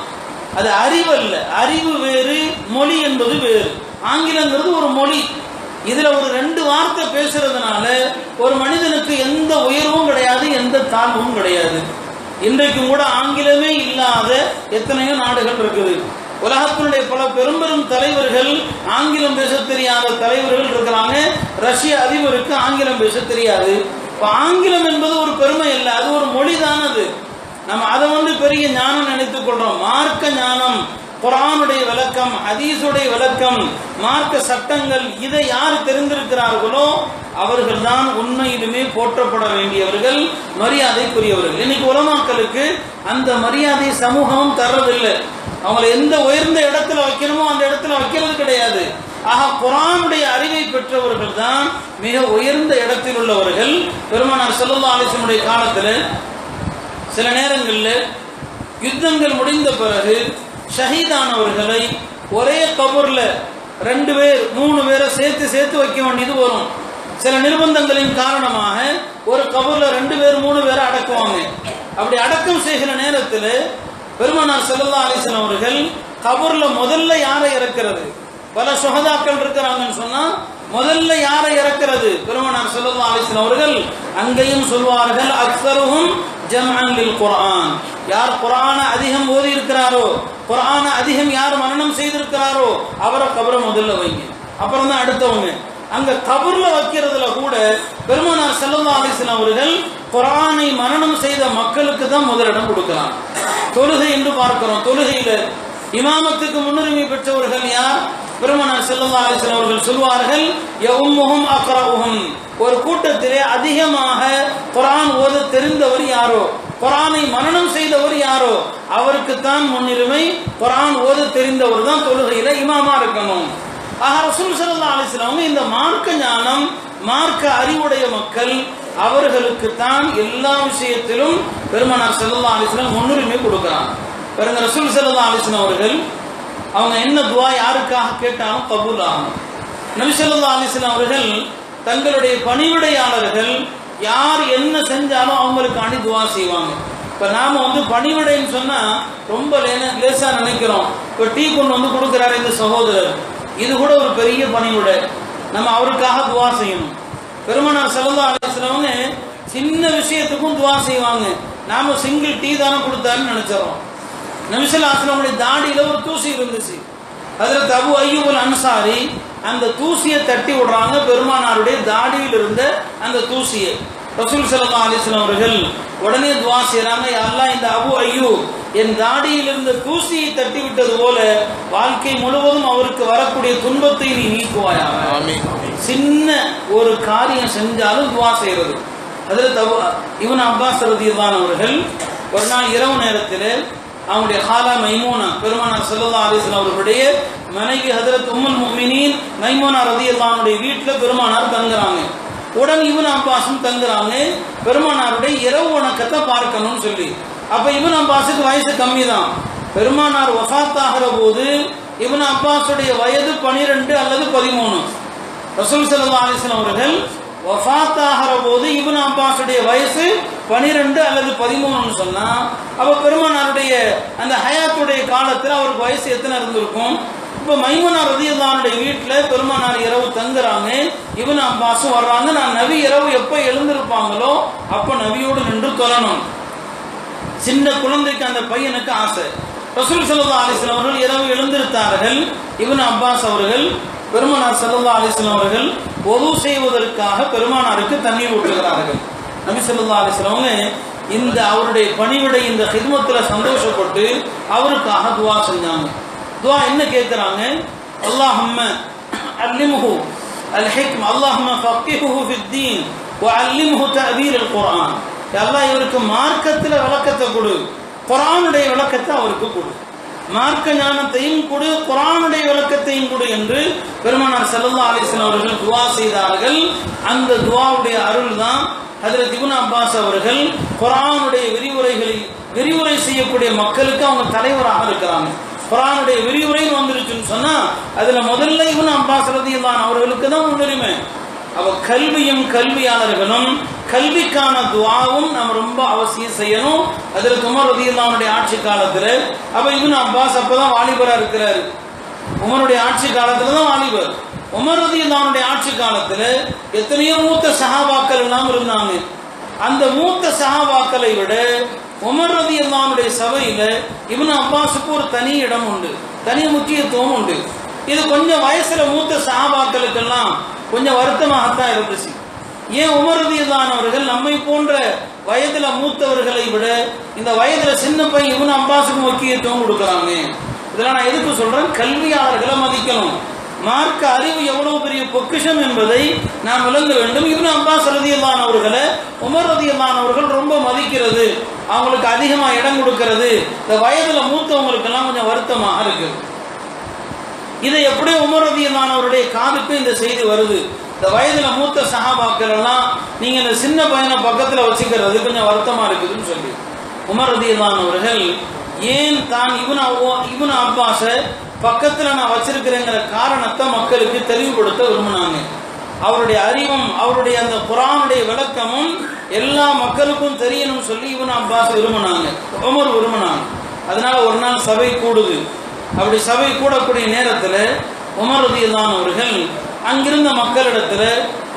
அது அறிவல்ல. அறிவு வேறு, மொழி என்பது வேறு. ஆங்கிலங்கிறது ஒரு மொழி. இதில் ஒரு 2 வார்த்தை பேசுறதுனால ஒரு மனிதனுக்கு எந்த உயர்வும் கிடையாது, எந்த தாழ்வும் கிடையாது. இன்றைக்கும் கூட ஆங்கிலமே இல்லாத எத்தனையோ நாடுகள் இருக்குது. உலகத்தினுடைய பல பெரும் பெரும் தலைவர்கள் ஆங்கிலம் பேச தெரியாத தலைவர்கள் இருக்கிறாங்க. ரஷ்ய அதிபருக்கு ஆங்கிலம் பேச தெரியாது. இப்போ ஆங்கிலம் என்பது ஒரு பெருமை இல்லை, அது ஒரு மொழி தான். அது நம்ம அதை பெரிய ஞானம் நினைத்துக் கொள்றோம். மார்க்க ஞானம், குர்ஆனுடைய விளக்கம், ஹதீஸுடைய விளக்கம், மார்க்க சட்டங்கள், இதை யார் தெரிந்திருக்கிறார்களோ அவர்கள் தான் உண்மையிலுமே போற்றப்பட வேண்டியவர்கள், மரியாதைக்குரியவர்கள். இன்னைக்கு உலமாக்களுக்கு அந்த மரியாதை சமூகமும் தர்றதில்லை. அவங்களை எந்த உயர்ந்த இடத்துல வைக்கணுமோ அந்த இடத்துல வைக்கிறது கிடையாது. ஆக குர்ஆனுடைய அறிவை பெற்றவர்கள் தான் மிக உயர்ந்த இடத்தில் உள்ளவர்கள். பெருமானார் ஸல்லல்லாஹு அலைஹி வஸல்லம் காலத்தில் சில நேரங்களில் யுத்தங்கள் முடிந்த பிறகு ஷஹீதானவர்களை ஒரே கபூரில் 2 பேர் 3 பேரை சேர்த்து வைக்க வேண்டியது வரும். சில நிர்பந்தங்களின் காரணமாக ஒரு கபூரில் 2 பேர் 3 பேரை அடக்குவாங்க. அப்படி அடக்கம் செய்கிற நேரத்தில் பெருமானார் ஸல்லல்லாஹு அலைஹி வஸல்லம் அவர்கள் கபூர்ல முதல்ல யாரை இறக்கிறது, பல சுஹதாக்கள் இருக்கிறாங்கன்னு சொன்னா முதல்ல யாரை இறக்கிறது, பெருமானார் ஸல்லல்லாஹு அலைஹி வஸல்லம் அவர்கள் அங்கேயும் சொல்வார்கள், அக்ஸருஹும் ஜம்அன் லில் குர்ஆன், யார் குர்ஆனை அதிகம் ஓதி இருக்கிறாரோ, குர்ஆனை அதிகம் யார் மனனம் செய்திருக்கிறாரோ அவரை கபரை முதல்ல வைங்க, அப்புறம் தான் அடுத்தவங்க. அங்க கபர்ல வைக்கிறதுல கூட பெருமானார் ஸல்லல்லாஹு அலைஹி வஸல்லம் அவர்கள் குர்ஆனை மனனம் செய்த மக்களுக்கு தான் முதலிடம் கொடுக்கிறாங்க. தொழுகை என்று பார்க்கிறோம். தொழுகையில இமாமத்துக்கு முன்னுரிமை பெற்றவர்கள் யார்? பெருமானார் ஸல்லல்லாஹு அலைஹி வஸல்லம் அவர்கள் சொல்வார்கள், யஉம்முஹும் அக்ரஉஹும், ஒரு கூட்டத்திலே அதிகமாக குர்ஆன் ஓத தெரிந்தவர் யாரோ, குர்ஆனை மனனம் செய்தவர் யாரோ அவருக்கு தான் முன்னுரிமை. குர்ஆன் ஓத தெரிந்தவர் தான் தொழுகையில இமாமா இருக்கணும். ஆக ரசூல் ஸல்லல்லாஹு அலைஹி வஸல்லம் இந்த மார்க்க ஞானம், மார்க்க அறிவுடைய மக்கள், அவர்களுக்கு தான் எல்லா விஷயத்திலும் பெருமானார் ஸல்லல்லாஹு அலைஹி வஸல்லம் முன்னுரிமை கொடுக்கிறாங்க. பாருங்க, ரசூல் ஸல்லல்லாஹு அலைஹி வஸல்லம் அவர்கள் அவங்க என்ன துஆ யாருக்காக கேட்டாலும் கபூல் ஆகும். நபி ஸல்லல்லாஹு அலைஹி வஸல்லம் அவர்கள் தங்களுடைய பணிவிடையாளர்கள் யார் என்ன செஞ்சாலும் அவங்களுக்காண்டி துஆ செய்வாங்க. இப்போ நாம பணிவிடைன்னு சொன்னா ரொம்ப லேசா நினைக்கிறோம். இப்போ டீ கொண்டு கொடுக்குறாரு இந்த சகோதரர், இது கூட ஒரு பெரிய பணிவிடை, நம்ம அவருக்காக துஆ செய்யணும். பெருமானார் ஸல்லல்லாஹு அலைஹி வஸல்லம் சின்ன விஷயத்துக்கும் துஆ செய்வாங்க. நாம சிங்கிள் டீ தானே கொடுத்தாருன்னு நினைச்சிடறோம். நபி ஸல்லல்லாஹு அலைஹி வஸல்லம் தாடியில ஒரு தூசி இருந்துச்சு. ஹஜ்ரத் அபூ அய்யூப் அல் அன்சாரி அந்த தூசியை தட்டி விடுறாங்க, பெருமானாருடைய தாடியில் இருந்த அந்த தூசியை. ரசூல் ஸல்லல்லாஹு அலைஹி வஸல்லம் அவர்கள் உடனே துஆ செய்றாங்க, யா அல்லாஹ், இந்த அபூ அய்யூப் என் தாடியில் இருந்த தூசியை தட்டி விட்டது போல வாழ்க்கை முழுவதும் அவருக்கு வரக்கூடிய துன்பத்தை நீ நீக்குவாயாக. சின்ன ஒரு காரியம் செஞ்சாலும் துஆ செய்யறது. ஹஜ்ரத் இப்னு அப்பாஸ் ரலியல்லாஹு அவர்கள் ஒரு நாள் இரவு நேரத்தில் அவங்களுடைய ஹாலா மைமூனா, பெருமானார் ஸல்லல்லாஹு அலைஹி வஸல்லம் அவர்களுடைய மனைவி ஹஜ்ரத் உம்முல் முஃமினீன் மைமூனா ரலியல்லாஹு அன்ஹா வீட்டில் பெருமானார் தங்குறாங்க. உடன் இப்னு அப்பாஸும் தங்குறாங்க, பெருமானாருடைய இரவு வணக்கத்தை பார்க்கணும்னு சொல்லி. அப்ப இப்னு அப்பாஸுக்கு வயசு கம்மி தான். பெருமானார் வஃபாத் ஆகிற போது இப்னு அப்பாஸுடைய வயது 12 அல்லது 13. ரசூல் ஸல்லல்லாஹு அலைஹி வஸல்லம் அவர்கள் வஃபாத் ஆகிற போது இப்னு அப்பாஸுடைய வயசு 12 அல்லது 13ன்னு சொன்னா, அப்ப பெருமானாருடைய அந்த ஹயாத்துடைய காலத்தில் அவருக்கு வயசு எத்தனை இருந்திருக்கும்? இப்போ மைமூனா ரலியல்லாஹு அன்ஹா வீட்டில் பெருமானார் இரவு தங்குறாங்க, இப்னு அப்பாஸும் வர்றாங்க. நான் நபி இரவு எப்போ எழுந்திருப்பாங்களோ அப்போ நபியோடு நின்று தொழணும். சின்ன குழந்தைக்கு அந்த பையனுக்கு ஆசை. ரசூல் ஸல்லல்லாஹு அலைஹி வஸல்லம் அவர்கள் இரவு எழுந்திருத்தார்கள். இப்னு அப்பாஸ் அவர்கள் பெருமானார் ஸல்லல்லாஹு அலைஹி வஸல்லம் அவர்கள் வுது செய்வதற்காக பெருமானாருக்கு தண்ணீர் ஊற்றுகிறார்கள். நபி ஸல்லல்லாஹு அலைஹி வஸல்லம் இந்த அவருடைய பணிவிடை, இந்த ஹித்மத்தில் சந்தோஷப்பட்டு அவருக்காக துஆ செஞ்சாங்க. துஆ என்ன கேட்குறாங்க? அல்லாஹும்ம அல்லிம்ஹு அல் ஹிக்ம, அல்லாஹும்ம ஃபக்கிஹுஹு ஃபித்தீன் வ அல்லிம்ஹு தஅபீர் அல் குர்ஆன். அல்லாஹ் இவருக்கு மார்க்கத்தில் விளக்கத்தை கொடு, குர்ஆனுடைய விளக்கத்தை அவருக்கு கொடு. மார்க்க ஞானத்தையும் கொடு, குர்ஆனுடைய விளக்கத்தையும் கொடு என்று பெருமானார் ஸல்லல்லாஹு அலைஹி வஸல்லம் அவர்கள் துஆ செய்தார்கள். அந்த துஆவுடைய அருள் தான் ஹஜ்ரத் இப்னு அப்பாஸ் அவர்கள் குர்ஆனுடைய விரிவுரை செய்யக்கூடிய மக்களுக்கு அவங்க தலைவராக இருக்கிறாங்க. குர்ஆனுடைய விரிவுரை வந்துருச்சுன்னு சொன்னா அதுல முதல்ல இப்னு அப்பாஸ் ரலியல்லாஹு அன்ஹு அவர்களுக்கு தான் முன்னுரிமை. அவ கல்வியும் கல்வியாளர்களும் கல்விக்கான துஆவும் நம்ம ரொம்ப அவசியம் செய்யணும். ஹஜ்ரத் உமர் ரலியல்லாஹு அன்ஹுடைய ஆட்சி காலத்துல அப்ப இப்னு அப்பாஸ் அப்பதான் வாலிபரா இருக்கிறாரு. உமருடைய ஆட்சி காலத்துல தான் வாலிபர். உமர் ரலியல்லாஹு அன்ஹுடைய ஆட்சி காலத்துல எத்தனையோ மூத்த சஹாபாக்கள் எல்லாம் இருந்தாங்க. அந்த மூத்த சஹாபாக்களை விட உமர் ரலியல்லாஹு அன்ஹுடைய சபையில இப்னு அப்பாஸுக்கு ஒரு தனி இடம் உண்டு, தனி முக்கியத்துவம் உண்டு. இது கொஞ்சம் வயசுல மூத்த சஹாபாக்களுக்கெல்லாம் கொஞ்சம் வருத்தமாகத்தான் இருந்துச்சு. ஏன் உமர் ரலியல்லாஹு அன்ஹு அவர்கள் நம்மை போன்ற வயதுல மூத்தவர்களை விட இந்த வயதுல சின்ன பையன் இப்னு அப்பாஸுக்கு முக்கியத்துவம் கொடுக்குறாங்க? இதெல்லாம் நான் எதுக்கு சொல்றேன்? கல்வியாளர்களை மதிக்கணும். மார்க்க அறிவு எவ்வளவு பெரிய பொக்கிஷம் என்பதை நாம் விளங்க வேண்டும். இப்னு அப்பாஸ் ரலியல்லாஹு அன்ஹு அவர்களை உமர் ரலியல்லாஹு அன்ஹு அவர்கள் ரொம்ப மதிக்கிறது, அவங்களுக்கு அதிகமா இடம் கொடுக்கிறது இந்த வயதுல மூத்தவங்களுக்கு எல்லாம் கொஞ்சம் வருத்தமா இருக்கு. இதை எப்படி உமர் ரலியல்லாஹு அன்ஹு அவருடைய காதுக்கு இந்த செய்தி வருது? இந்த வயதுல மூத்த சஹாபாக்கள் எல்லாம் நீங்க இந்த சின்ன பையனை பக்கத்துல வச்சுக்கிறது கொஞ்சம் வருத்தமா இருக்குதுன்னு சொல்லி உமர் ரலியல்லாஹு அன்ஹு அவர்கள் ஏன் தான் இப்னு அப்பாஸை பக்கத்துல நான் வச்சிருக்கிறேங்கிற காரணத்தை மக்களுக்கு தெளிவுபடுத்த விரும்பினாங்க. அவருடைய அறிவும் அவருடைய அந்த குர்ஆனுடைய விளக்கமும் எல்லா மக்களுக்கும் தெரியணும்னு சொல்லி இப்னு அப்பாஸ் விரும்பினாங்க, உமர் விரும்பினாங்க. அதனால ஒரு நாள் சபை கூடுது. அப்படி சபை கூடக்கூடிய நேரத்தில் உமர் ரலியல்லாஹு அன்ஹு அவர்கள் அங்கிருந்த மக்களிடத்துல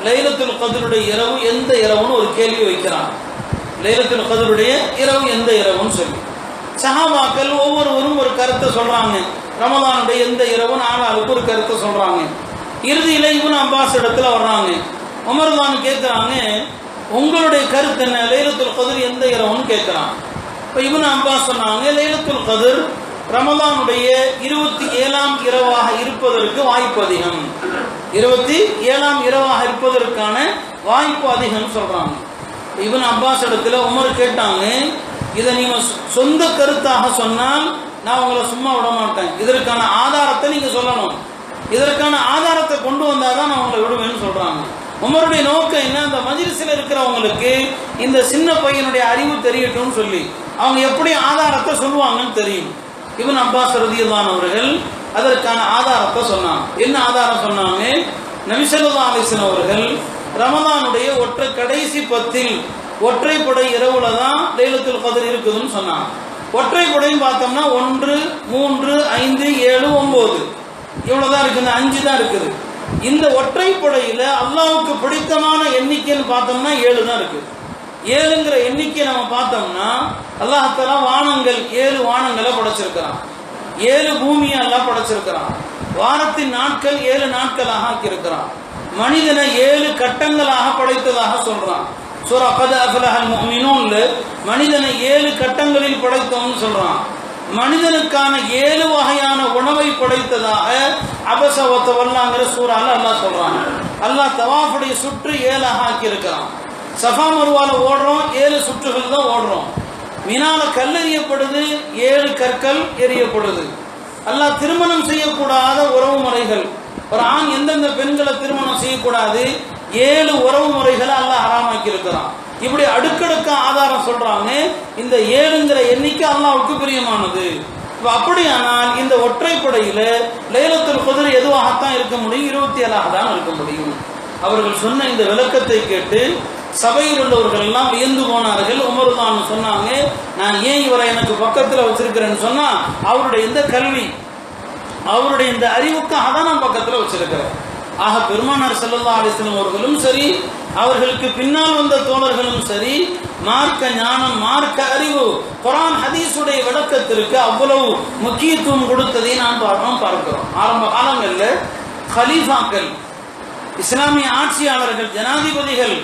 லைலத்துல் கத்ருடைய இரவு எந்த இரவுன்னு ஒரு கேள்வி வைக்கிறாங்க. லைலத்துல் கத்ருடைய இரவு எந்த இரவுன்னு சொல்லி சஹாபாக்கள் ஒவ்வொருவரும் ஒரு கருத்தை சொல்றாங்க. ரமலானுடைய எந்த இரவுன்னு ஆளாளுக்கு ஒரு கருத்தை சொல்றாங்க. இறுதியில இப்னு அப்பாஸ் இடத்துல வர்றாங்க. உமர் தான் கேட்கிறாங்க, உங்களுடைய கருத்து என்ன, லைலத்துல் கத்ர் எந்த இரவுன்னு கேட்கிறாங்க. இப்போ இப்னு அப்பாஸ் சொன்னாங்க, லைலத்துல் கத்ர் ரமலானுடைய 27ஆம் இரவாக இருப்பதற்கு வாய்ப்பு அதிகம், 27ஆம் இரவாக இருப்பதற்கான வாய்ப்பு அதிகம் சொல்றாங்க. இப்னு அப்பாஸ் இடத்துல உமர் கேட்டாங்க, இதை நீங்க சொந்த கருத்தாக சொன்னால் நான் உங்களை சும்மா விட மாட்டேன், இதற்கான ஆதாரத்தை நீங்க சொல்லணும், இதற்கான ஆதாரத்தை கொண்டு வந்தாதான் நான் உங்களை விடுவேன்னு சொல்றாங்க. உமருடைய நோக்கம் என்ன, அந்த மஜ்லிஸில் இருக்கிறவங்களுக்கு இந்த சின்ன பையனுடைய அறிவு தெரியட்டும்னு சொல்லி அவங்க எப்படி ஆதாரத்தை சொல்லுவாங்கன்னு தெரியும். இப்னு அப்பாஸ் ரலியல்லாஹு அன்ஹு அவர்கள் அதற்கான ஆதாரத்தை சொன்னாங்க. என்ன ஆதாரம் சொன்னாங்க? நபி ஸல்லல்லாஹு அலைஹி வஸல்லம் அவர்கள் ரமலானுடைய கடைசி 10 ஒற்றைப்படை இரவுல தான் லைலத்துல் கத்ர் இருக்குதுன்னு சொன்னாங்க. ஒற்றைப்படைன்னு பார்த்தோம்னா 1, 3, 5, 7, 9 இவ்வளவுதான் இருக்கு, இந்த 5 தான் இருக்குது. இந்த ஒற்றைப்படையில அல்லாஹ்வுக்கு பிடித்தமான எண்ணிக்கைன்னு பார்த்தோம்னா 7 தான் இருக்கு. 7ங்கிற எண்ணிக்கை நம்ம பார்த்தோம்னா அல்லாஹ் தஆலா வானங்கள் 7 வானங்களை படைச்சிருக்கிறான், 7 பூமியை அல்லாஹ் படைச்சிருக்கிறான், வாரத்தின் நாட்கள் 7 நாட்களாக ஆக்கியிருக்கிறான், மனிதனை 7 கட்டங்களாக படைத்ததாக சொல்றான். சூரா கத் அஃப்லஹல் முஃமினூன்ல மனிதனை 7 கட்டங்களில் படைத்தோம்னு சொல்றான். மனிதனுக்கான 7 வகையான உணவை படைத்ததாக அபஸ வ தவல்லாங்கிற சூறால அல்லாஹ் சொல்றான். அல்லாஹ் தவாஃபுடைய சுற்று 7ஆக ஆக்கி இருக்கிறான். சஃபா மர்வால ஓடுறோம், 7 சுற்றுகள் தான் ஓடுறோம். மினால கல்லெறியப்படுது, 7 கற்கள் எறியப்படுது. அல்லாஹ் திருமணம் செய்யக்கூடாத உறவு முறைகள், ஒரு ஆண் எந்தெந்த பெண்களை திருமணம் செய்யக்கூடாது 7 உறவு முறைகளை அல்லாஹ் ஹராமாக்கி இருக்கிறான். இப்படி அடுக்கடுக்க ஆதாரம் சொல்றாங்க. இந்த 7ங்கிற எண்ணிக்கை அல்லாஹ்வுக்கு பிரியமானது. இப்போ அப்படியானால் இந்த ஒற்றைப்படையில லைலத்துல் கத்ர் எதுவாகத்தான் இருக்க முடியும்? 27ஆக தான் இருக்க முடியும். அவர்கள் சொன்ன இந்த விளக்கத்தை கேட்டு சபையில் உள்ளவர்கள் எல்லாம் வியந்து போனார்கள். உமர் தான் சொன்னாங்க, நான் ஏன் இவரை எனக்கு பக்கத்தில் வச்சிருக்கிறேன்னு சொன்னா அவருடைய இந்த கல்வி, அவருடைய இந்த அறிவுக்காக தான் நான் பக்கத்தில் வச்சிருக்கிறேன். ஆக பெருமானார் ஸல்லல்லாஹு அலைஹி வஸல்லம் அவர்களும் சரி, அவர்களுக்கு பின்னால் வந்த தோழர்களும் சரி, மார்க்க ஞானம், மார்க்க அறிவு, குர்ஆன் ஹதீஸுடைய விளக்கத்திற்கு அவ்வளவு முக்கியத்துவம் கொடுத்ததை நாம் பார்க்கிறோம். ஆரம்ப காலங்களில் கலீஃபாக்கள், இஸ்லாமிய ஆட்சியாளர்கள், ஜனாதிபதிகள்,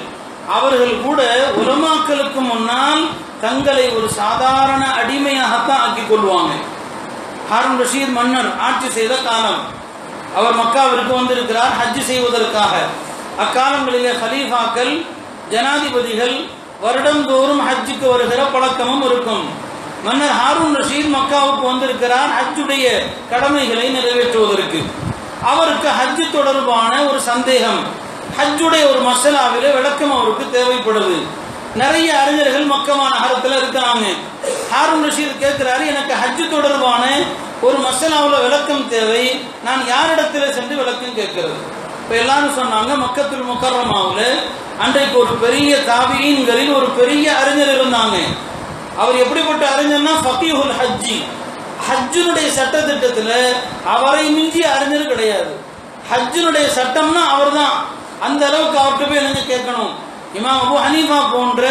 அவர்கள் கூட உலமாக்களுக்கு முன்னால் தங்களை ஒரு சாதாரண அடிமையாகத்தான் ஆக்கிக் கொள்வாங்க. ஹாரூன் ரஷீத் மன்னர் ஆட்சி செய்த காலம், அவர் மக்காவிற்கு வந்திருக்கிறார் ஹஜ் செய்வதற்காக. அக்காலங்களிலே கலீஃபாக்கள், ஜனாதிபதிகள் வருடந்தோறும் ஹஜ்ஜுக்கு வருகிற பழக்கமும் இருக்கும். மன்னர் ஹாரூன் ரஷீத் மக்காவுக்கு வந்திருக்கிறார் ஹஜ்ஜுடைய கடமைகளை நிறைவேற்றுவதற்கு. அவருக்கு ஹஜ்ஜு தொடர்பான ஒரு சந்தேகம், ஹஜ்ஜுடைய ஒரு மசலாவிலே விளக்கம் அவருக்கு தேவைப்படுது. நிறைய அறிஞர்கள் மக்கமா நகரத்தில் இருக்கிறாங்க. ஹாரூன் ரஷீத் கேட்கிறாரு, எனக்கு ஹஜ்ஜு தொடர்பான ஒரு மசலாவில் விளக்கம் தேவை, நான் யாரிடத்தில் சென்று விளக்கம் கேட்கிறது? இப்போ எல்லாரும் சொன்னாங்க, மக்கத்துல் முக்கர்ரமாவில் அன்றைக்கு ஒரு பெரிய தாபிஈன்களில் ஒரு பெரிய அறிஞர் இருந்தாங்க. அவர் எப்படிப்பட்ட அறிஞர்னா ஃபகீஹுல் ஹஜ்ஜி, ஹஜ்ஜினுடைய சட்ட திட்டத்தில் அவரை மிஞ்சிய அறிஞர் கிடையாது. ஹஜ்ஜினுடைய சட்டம்னா அவர் தான். அந்த அளவுக்கு அவர்கிட்ட போய் என்ன கேட்கணும். இமாம் அபு ஹனீஃபா போன்ற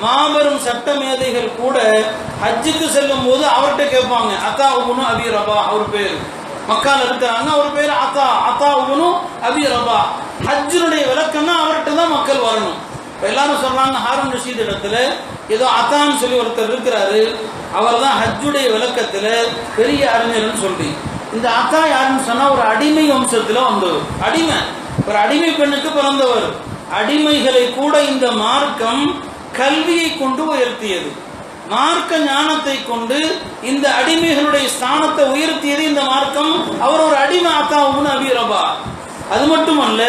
மாபெரும் சட்ட மேதைகள் கூட ஹஜ்ஜுக்கு செல்லும் போது அவர்கிட்ட கேட்பாங்க. அத்தா உபனு அபி ரபா அவர் பேர், மக்கால் இருக்கிறாங்க, அவர் பேர் அத்தா உபனு அபி ரபா. ஹஜ்ஜினுடைய விளக்கம்னா அவர்கிட்ட தான் மக்கள் வரணும். இப்போ எல்லாரும் சொல்றாங்க, ஹாரூன் ரஷீத் இடத்துல ஏதோ அத்தான்னு சொல்லி ஒருத்தர் இருக்கிறாரு, அவர் தான் ஹஜ்ஜுடைய விளக்கத்துல பெரிய அறிஞர்னு சொல்லி. இந்த அத்தா யாருன்னு சொன்னா ஒரு அடிமை வம்சத்துல வந்தவர், அடிமை, ஒரு அடிமை பெண்ணுக்கு பிறந்தவர். அடிமைகளை கூட இந்த மார்க்கம் கல்வியை கொண்டு உயர்த்தியது, மார்க்க ஞானத்தை கொண்டு இந்த அடிமைகளுடைய ஸ்தானத்தை உயர்த்தியது இந்த மார்க்கம். அவர் ஒரு அடிமை அத்தாவுன்னு அபி ரபா. அது மட்டுமல்ல,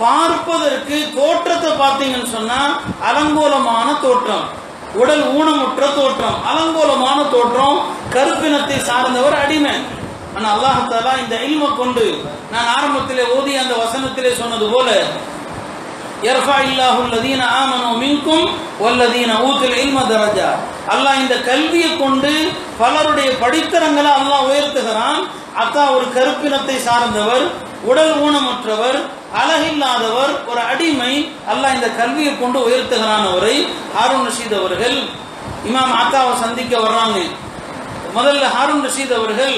பார்ப்பதற்கு தோற்றத்தை பார்த்தீங்கன்னு சொன்னா அலங்கோலமான தோற்றம், உடல் ஊனமுற்ற தோற்றம், அலங்கோலமான தோற்றம், கருப்பினத்தை சார்ந்தவர் அடிமை. ஆனா அல்லாஹ் தஆலா இந்த இல்மை கொண்டு, நான் ஆரம்பத்திலே ஓதிய அந்த வசனத்திலே சொன்னது போல, யர்ஃபா இல்லாஹு அல்லதீன ஆமனு மின்கும் வல்லதீன ஊதுல் இல்ம தரஜா, அல்லாஹ் இந்த கல்வியை கொண்டு பலருடைய படித்தரங்களை அல்லாஹ் உயர்த்துகிறான். அத்தா ஒரு கருப்பினத்தை சார்ந்தவர், உடல் ஊனமற்றவர், அழகில்லாதவர், ஒரு அடிமை, அல்லாஹ் இந்த கல்வியை கொண்டு உயர்த்துகிறான் அவரை. ஹாரூன் ரஷீத் அவர்கள் இமாம் அத்தாவை சந்திக்க வர்றாங்க. முதல்ல ஹாரூன் ரஷீத் அவர்கள்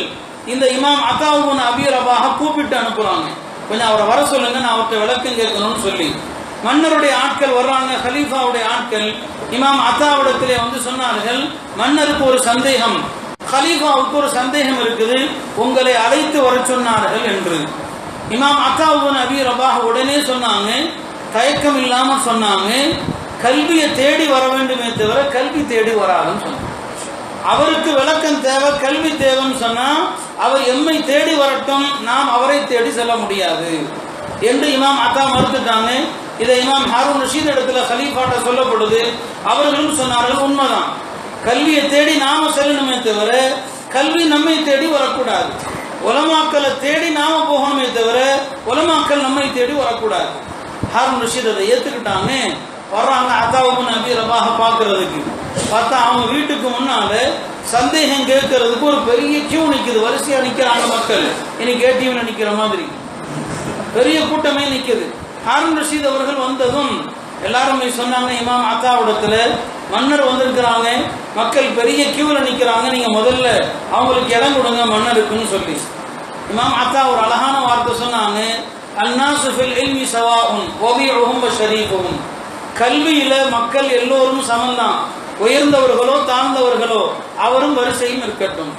இந்த இமாம் அத்தாவுன் அபி ரபாஹ கூப்பிட்டு அனுப்புறாங்க, கொஞ்சம் அவரை வர சொல்லுங்க, நான் அவர்கிட்ட விளக்கம் கேட்கணும்னு சொல்லி. மன்னருடைய ஆட்கள் வர்றாங்க, ஹலீஃபாவுடைய ஆட்கள் இமாம் அத்தாவிடத்திலே வந்து சொன்னார்கள், மன்னருக்கு ஒரு சந்தேகம், ஹலீஃபாவுக்கு ஒரு சந்தேகம் இருக்குது, உங்களை அழைத்து வர சொன்னார்கள் என்று. இமாம் அத்தாவுன் அபி ரபாஹ் உடனே சொன்னாங்க, தயக்கம் இல்லாம சொன்னாங்க, கல்வியை தேடி வர வேண்டுமே தவிர கல்வி தேடி வராதுன்னு சொன்னாங்க. அவருக்கு விளக்கம் தேவை, கல்வி தேவைன்னு சொன்னா அவர் எம்மை தேடி வரட்டும், நாம் அவரை தேடி செல்ல முடியாது என்று இமாம் அத்தா மறுத்துட்டாங்க. இதை இமாம் ஹாரூன் ரஷீத் இடத்துல ஹலீஃபாட்ட சொல்லப்படுது. அவர்களும் சொன்னார்கள், உண்மைதான், கல்வியை தேடி நாம செல்லணுமே தவிர கல்வி நம்மை தேடி வரக்கூடாது. உலமாக்களை தேடி நாம போகணுமே தவிர உலமாக்கள் நம்மை தேடி வரக்கூடாது. ஹாரூன் ரஷீத் அதை ஏத்துக்கிட்டாங்க. வர்றாங்க அத்தாவுன் அபி ரபாஹ பார்க்கறதுக்கு. பார்த்தா அவங்க வீட்டுக்கு முன்னால சந்தேகம் கேட்கறதுக்கு ஒரு பெரிய கியூ நிக்குது, வரிசையா நிக்கிறாங்க மக்கள். இன்னைக்கு ஏடிஎம்ல நிக்கிற மாதிரி பெரிய கூட்டமே நிக்குது. ஹாரூன் ரஷீத் அவர்கள் வந்ததும் எல்லாருமே சொன்னாங்க, இமாம் அத்தாவிடத்துல மன்னர் வந்திருக்கிறாங்க, மக்கள் பெரிய கியூல நிக்கிறாங்க, நீங்க முதல்ல அவங்களுக்கு இடம் கொடுங்க மன்னருக்குன்னு சொல்லி. இமாம் அத்தா ஒரு அழகான வார்த்தை சொன்னாங்க, அன்னாசு ஃபில் இல்மி ஸவாஉன் வபீஉஹும் வஷரீஃபுஹும், கல்வியில மக்கள் எல்லோரும் சமந்தான், உயர்ந்தவர்களோ தாழ்ந்தவர்களோ அவரும் வரிசையும் இருக்கட்டும்.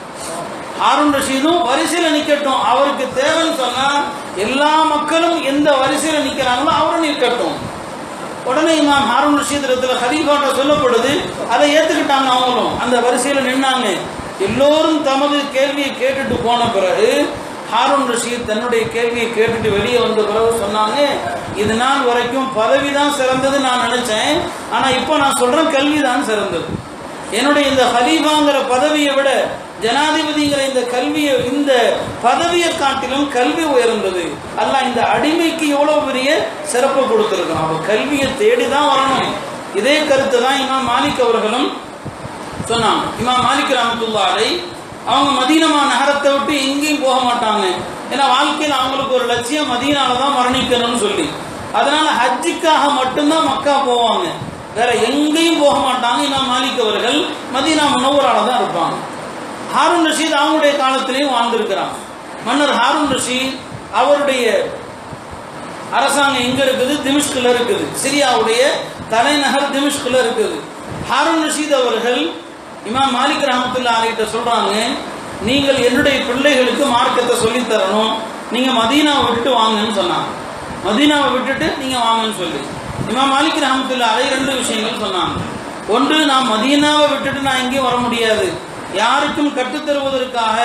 ஹாரூன் ரஷீதும் வரிசையில நிக்கட்டும், அவருக்கு தேவைன்னு சொன்னா எல்லா மக்களும் எந்த வரிசையில நிக்கிறாங்களோ அவரும் நிற்கட்டும். உடனே இமாம் ஹாரூன் ரஷீத் இடத்துல ஹலீஃபாட்ட சொல்லப்படுது, அதை ஏத்துக்கிட்டாங்க. அவங்களும் அந்த வரிசையில நின்னாங்க. எல்லோரும் தமது கேள்வியை கேட்டுட்டு போன பிறகு ஹாரூன் ரஷீத் தன்னுடைய கேள்வியை கேட்டுட்டு வெளியே வந்த பிறகு சொன்னாங்க, இது நாள் வரைக்கும் பதவி தான் சிறந்தது நான் நினைச்சேன், ஆனா இப்போ நான் சொல்றேன் கல்வி தான் சிறந்தது. என்னுடைய இந்த ஹலீஃபாங்கிற பதவியை விட ஜனாதிபதிங்கிற இந்த கல்வியை, இந்த பதவியை காட்டிலும் கல்வி உயர்ந்தது. அல்லாஹ் இந்த அடிமைக்கு எவ்வளவு பெரிய சிறப்பு கொடுத்திருக்கான். அவ கல்வியை தேடிதான் வரணும். இதே கருத்து தான் இமாம் மாலிக் அவர்களும் சொன்னாங்க. இமாம் மாலிக் ரஹ்மத்துல்லாஹி அலைஹி அவங்க மதீனா நகரத்தை விட்டு எங்கேயும் போக மாட்டாங்க. ஏன்னா வாழ்க்கையில் அவங்களுக்கு ஒரு லட்சியம் மதீனால தான் மரணிக்கணும்னு சொல்லி, அதனால ஹஜ்ஜுக்காக மட்டும்தான் மக்கா போவாங்க, வேற எங்கேயும் போக மாட்டாங்க. இமாம் மாலிக் அவர்கள் மதீனா முனவ்வரால தான் இருப்பாங்க. ஹாரூன் ரஷீத் அவங்களுடைய காலத்திலையும் வாழ்ந்திருக்கிறாங்க. மன்னர் ஹாரூன் ரஷீத் அவருடைய அரசாங்கம் எங்க இருக்குது? திமிஷ்கில் இருக்குது. சிரியாவுடைய தலைநகர் திமிஷ்கில் இருக்குது. ஹாரூன் ரஷீத் அவர்கள் இமாம் மாலிக் ரஹ்மத்துல்லாஹி அலைஹி சொல்றாங்க, நீங்கள் என்னுடைய பிள்ளைகளுக்கு மார்க்கத்தை சொல்லித் தரணும், நீங்க மதீனாவை விட்டு வாங்கன்னு சொன்னாங்க. மதீனாவை விட்டுட்டு நீங்க வாங்கன்னு சொல்லி இமாம் மாலிக் ரஹ்மத்துல்லாஹி அலைஹி ரெண்டு விஷயங்கள் சொன்னாங்க. ஒன்று, நான் மதீனாவை விட்டுட்டு நான் எங்கேயும் வர முடியாது, யாருக்கும் கற்றுத்தருவதற்காக,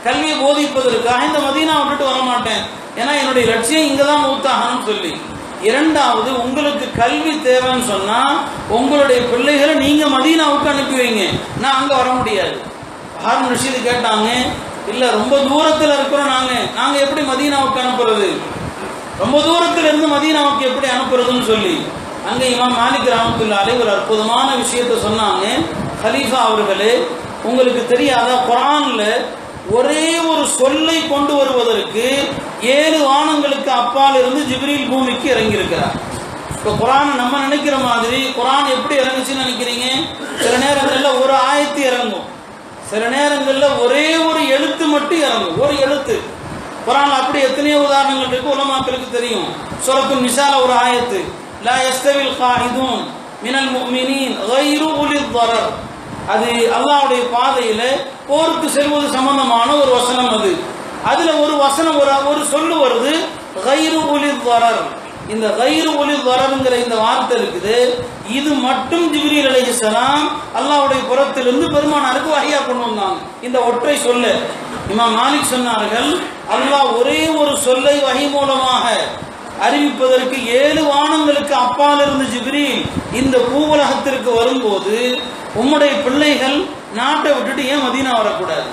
கல்வியை போதிப்பதற்காக இந்த மதீனா விட்டுட்டு வரமாட்டேன். ஏன்னா என்னுடைய லட்சியம் இங்கே தான் மூத்தாகணும்னு சொல்லி. இரண்டாவது, உங்களுக்கு கல்வி தேவைன்னு சொன்னா உங்களுடைய பிள்ளைகளை நீங்க மதீனாவுக்கு அனுப்பி வைங்க, நான் அங்க வர முடியாது. ஹாரூன் ரஷீது கேட்டாங்க, இல்ல ரொம்ப தூரத்தில் இருக்கிறோம், நாங்க எப்படி மதீனாவுக்கு அனுப்புறது, ரொம்ப தூரத்தில் இருந்து மதீனாவுக்கு எப்படி அனுப்புறதுன்னு சொல்லி. அங்க இமாம் மாலிக் ரஹ்மத்துல்லாஹி அலைஹி ஒரு அற்புதமான விஷயத்தை சொன்னாங்க. கலீஃபா அவர்களே, உங்களுக்கு தெரியாத, குர்ஆன்ல ஒரே ஒரு சொல்லை கொண்டு வருவதற்கு 7 வானங்களுக்கு அப்பால் இருந்து ஜிப்ரீல் பூமிக்கு இறங்கி இருக்கிறார். இப்போ குர்ஆன் நம்ம நினைக்கிற மாதிரி குர்ஆன் எப்படி இறங்குச்சுன்னு நினைக்கிறீங்க? சில நேரங்களில் ஒரு ஆயத்து இறங்கும், சில நேரங்களில் ஒரே ஒரு எழுத்து மட்டும் இறங்கும். ஒரு எழுத்து குர்ஆன் அப்படி எத்தனையோ உதாரணங்கள் இருக்கு, உலமாக்களுக்கு தெரியும். சூரத்துன் நிசால ஒரு ஆயத்து, லா யஸ்தவில் காயிதுன் மினல் முஃமினீன் கைரு உலில் தரர். அது அல்லாஹ்வுடைய பாதையில போருக்கு செல்வது சம்பந்தமான ஒரு வசனம். அதுல ஒரு வசனம், ஒரு சொல்லு வருது, கைரு உலில் தரர். இந்த கைரு உலில் தரர்ங்கிற இந்த வார்த்தை இருக்குது. இது மட்டும் ஜிப்ரீல் அலைஹிஸ்ஸலாம் அல்லாஹ்வுடைய புறத்திலிருந்து பெருமானாருக்கு வஹியா கொண்டு வந்தாங்க. இந்த ஒற்றை சொல்ல இமாம் மாலிக் சொன்னார்கள், அல்லாஹ் ஒரே ஒரு சொல்லை வஹி மூலமாக அறிவிப்பதற்கு 7 வானங்களுக்கு அப்பால் இருந்து ஜிப்ரீல் இந்த பூவுலகத்திற்கு வரும்போது, உம்முடைய பிள்ளைகள் நாட்டை விட்டுட்டு ஏன் மதீனா வரக்கூடாது?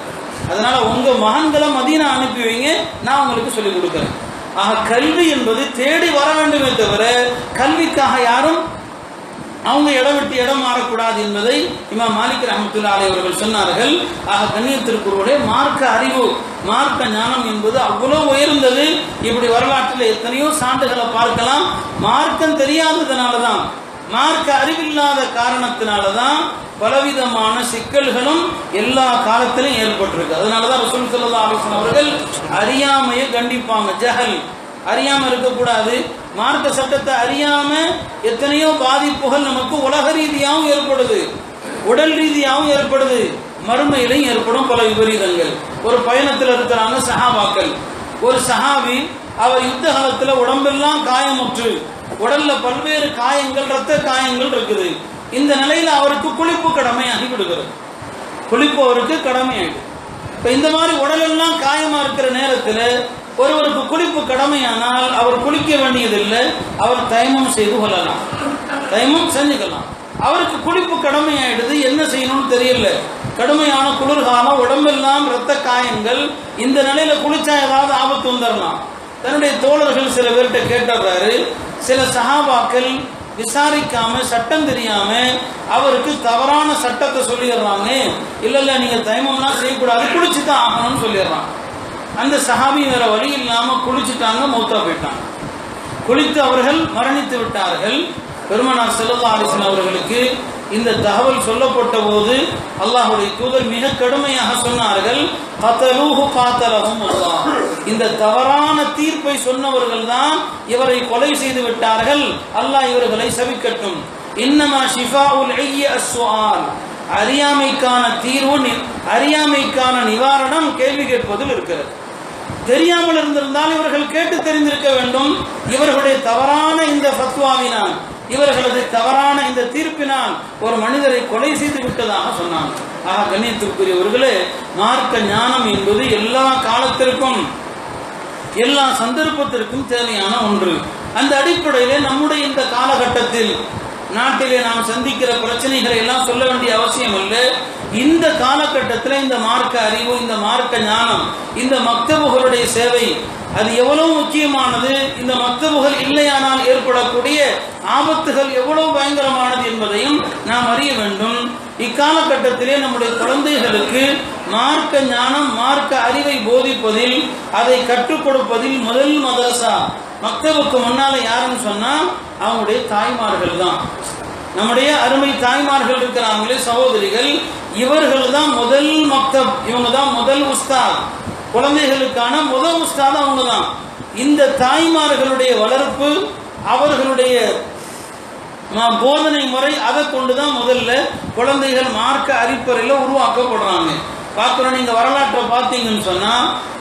அதனால உங்க மகன்களை மதீனா அனுப்பி வைங்க, நான் உங்களுக்கு சொல்லிக் கொடுக்குறேன். ஆக கல்வி என்பது தேடி வர வேண்டுமே தவிர கல்விக்காக யாரும் அவங்க இடம் விட்டு இடம் மாறக்கூடாது என்பதை இமாம் மாலிக் ரஹ்மத்துல்லாஹி அலைஹி அவர்கள் சொன்னார்கள். ஆக கண்ணியத்திற்குரிய மார்க்க அறிவு, மார்க்க ஞானம் என்பது அவ்வளவு உயர்ந்தது. இப்படி வரலாற்றில் எத்தனையோ சான்றுகளை பார்க்கலாம். மார்க்கம் தெரியாததுனால தான், மார்க்க அறிவில்லாத காரணத்தினால தான் பலவிதமான சிக்கல்களும் எல்லா காலத்திலும் ஏற்பட்டிருக்கு. அதனாலதான் ரசூல் ஸல்லல்லாஹு அலைஹி வஸல்லம் அவர்கள் அறியாமையை கண்டிப்பாங்க. ஜஹல், அறியாம இருக்கக்கூடாது. மார்க்க சட்டத்தை அறியாம எத்தனையோ பாதிப்புகள் நமக்கு உலக ரீதியாகவும் ஏற்படுது, உடல் ரீதியாகவும் ஏற்படுது, மறுமையிலையும் ஏற்படும் பல விபரீதங்கள். ஒரு பயணத்தில் இருக்கிறாங்க சஹாபாக்கள். ஒரு சஹாபி, அவர் யுத்த காலத்தில் உடம்பெல்லாம் காயமுற்று, உடல்ல பல்வேறு காயங்கள், இரத்த காயங்கள் இருக்குது. இந்த நிலையில அவருக்கு குளிப்பு கடமை ஆகிவிடுகிறது. குளிப்பு அவருக்கு கடமை ஆகிடும். இப்ப இந்த மாதிரி உடலெல்லாம் காயமா இருக்கிற நேரத்தில் ஒருவருக்கு குளிப்பு கடமையானால் அவர் குளிக்க வேண்டியதில்லை, அவர் தயமம் செய்து கொள்ளலாம், தயமம் செஞ்சுக்கலாம். அவருக்கு குளிப்பு கடமை ஆயிடுது, என்ன செய்யணும்னு தெரியல. கடுமையான குளிர்காலம், உடம்பெல்லாம் இரத்த காயங்கள். இந்த நிலையில குளிச்சா ஏதாவது ஆபத்து வந்துடலாம். தன்னுடைய தோழர்கள் சில பேர்கிட்ட கேட்டுறாரு. சில சஹாபாக்கள் விசாரிக்காம, சட்டம் தெரியாம அவருக்கு தவறான சட்டத்தை சொல்லிடுறாங்க. இல்ல நீங்க தயமம்லாம் செய்யக்கூடாது, குளிச்சுதான் ஆகணும்னு சொல்லிடுறாங்க. அந்த சஹாபி வேற வழி இல்லாம குளிச்சுட்டாங்க, மௌத்தா போயிட்டாங்க. குளித்து அவர்கள் மரணித்து விட்டார்கள். பெருமானார் ஸல்லல்லாஹு அலைஹி வஸல்லம் அவர்களுக்கு இந்த தகவல் சொல்லப்பட்ட போது அல்லாஹ்வுடைய தூதர் மிக கடுமையாக சொன்னார்கள், கதலூஹு காதலஹும் அல்லாஹ். இந்த தவறான தீர்ப்பை சொன்னவர்கள் தான் இவரை கொலை செய்து விட்டார்கள், அல்லாஹ் இவர்களை சபிக்கட்டும். இன்னமா ஷிஃபாஉல் ஐய அஸ்ஸுஆல். அறியாமைக்கான தீர்வு, அறியாமைக்கான நிவாரணம் கேள்வி கேட்பதில் இருக்கிறது. தெரியாமல் இருந்திருந்தால் இவர்கள் கேட்டு தெரிந்திருக்க வேண்டும். இவர்களுடைய தவறான இந்த ஃபத்வாவினால், இவர்களது தவறான இந்த தீர்ப்பினால் ஒரு மனிதரை கொலை செய்து விட்டதாக சொன்னாங்க. ஆக கண்ணியத்திற்குரியவர்களே, மார்க்க ஞானம் என்பது எல்லா காலத்திற்கும், எல்லா சந்தர்ப்பத்திற்கும் தேவையான ஒன்று. அந்த அடிப்படையிலே நம்முடைய இந்த காலகட்டத்தில் நாட்டிலே நாம் சந்திக்கிற பிரச்சனைகளை எல்லாம் சொல்ல வேண்டிய அவசியம் இல்லை. இந்த காலகட்டத்தில் இந்த மார்க்க அறிவு, இந்த மார்க்க ஞானம், இந்த மக்தபுகளுடைய சேவை அது எவ்வளவு முக்கியமானது. இந்த மக்தபுகள் இல்லையானால் ஏற்படக்கூடிய ஆபத்துகள் எவ்வளவு பயங்கரமானது என்பதையும் நாம் அறிய வேண்டும். இக்காலகட்டத்திலே நம்முடைய குழந்தைகளுக்கு மார்க்க ஞானம், மார்க்க அறிவை போதிப்பதில், அதை கற்றுக் கொடுப்பதில் முதல் மதரசா, மக்தபுக்கு முன்னால யாருன்னு சொன்னா அவங்களுடைய தாய்மார்கள் தான். நம்முடைய அருமை தாய்மார்கள் இருக்கிறாங்களே, சகோதரிகள், இவர்கள் தான் முதல் மக்தப், இவங்க தான் முதல் உஸ்தாத். குழந்தைகளுக்கான முதல் உஸ்தாத் அவங்க தான். இந்த தாய்மார்களுடைய வளர்ப்பு, அவர்களுடைய போதனை முறை, அதை கொண்டுதான் முதல்ல குழந்தைகள் மார்க்க அடிப்படையில் உருவாக்கப்படுறாங்க. பார்க்கிறோம். நீங்க வரலாற்றை பார்த்தீங்கன்னு சொன்னா,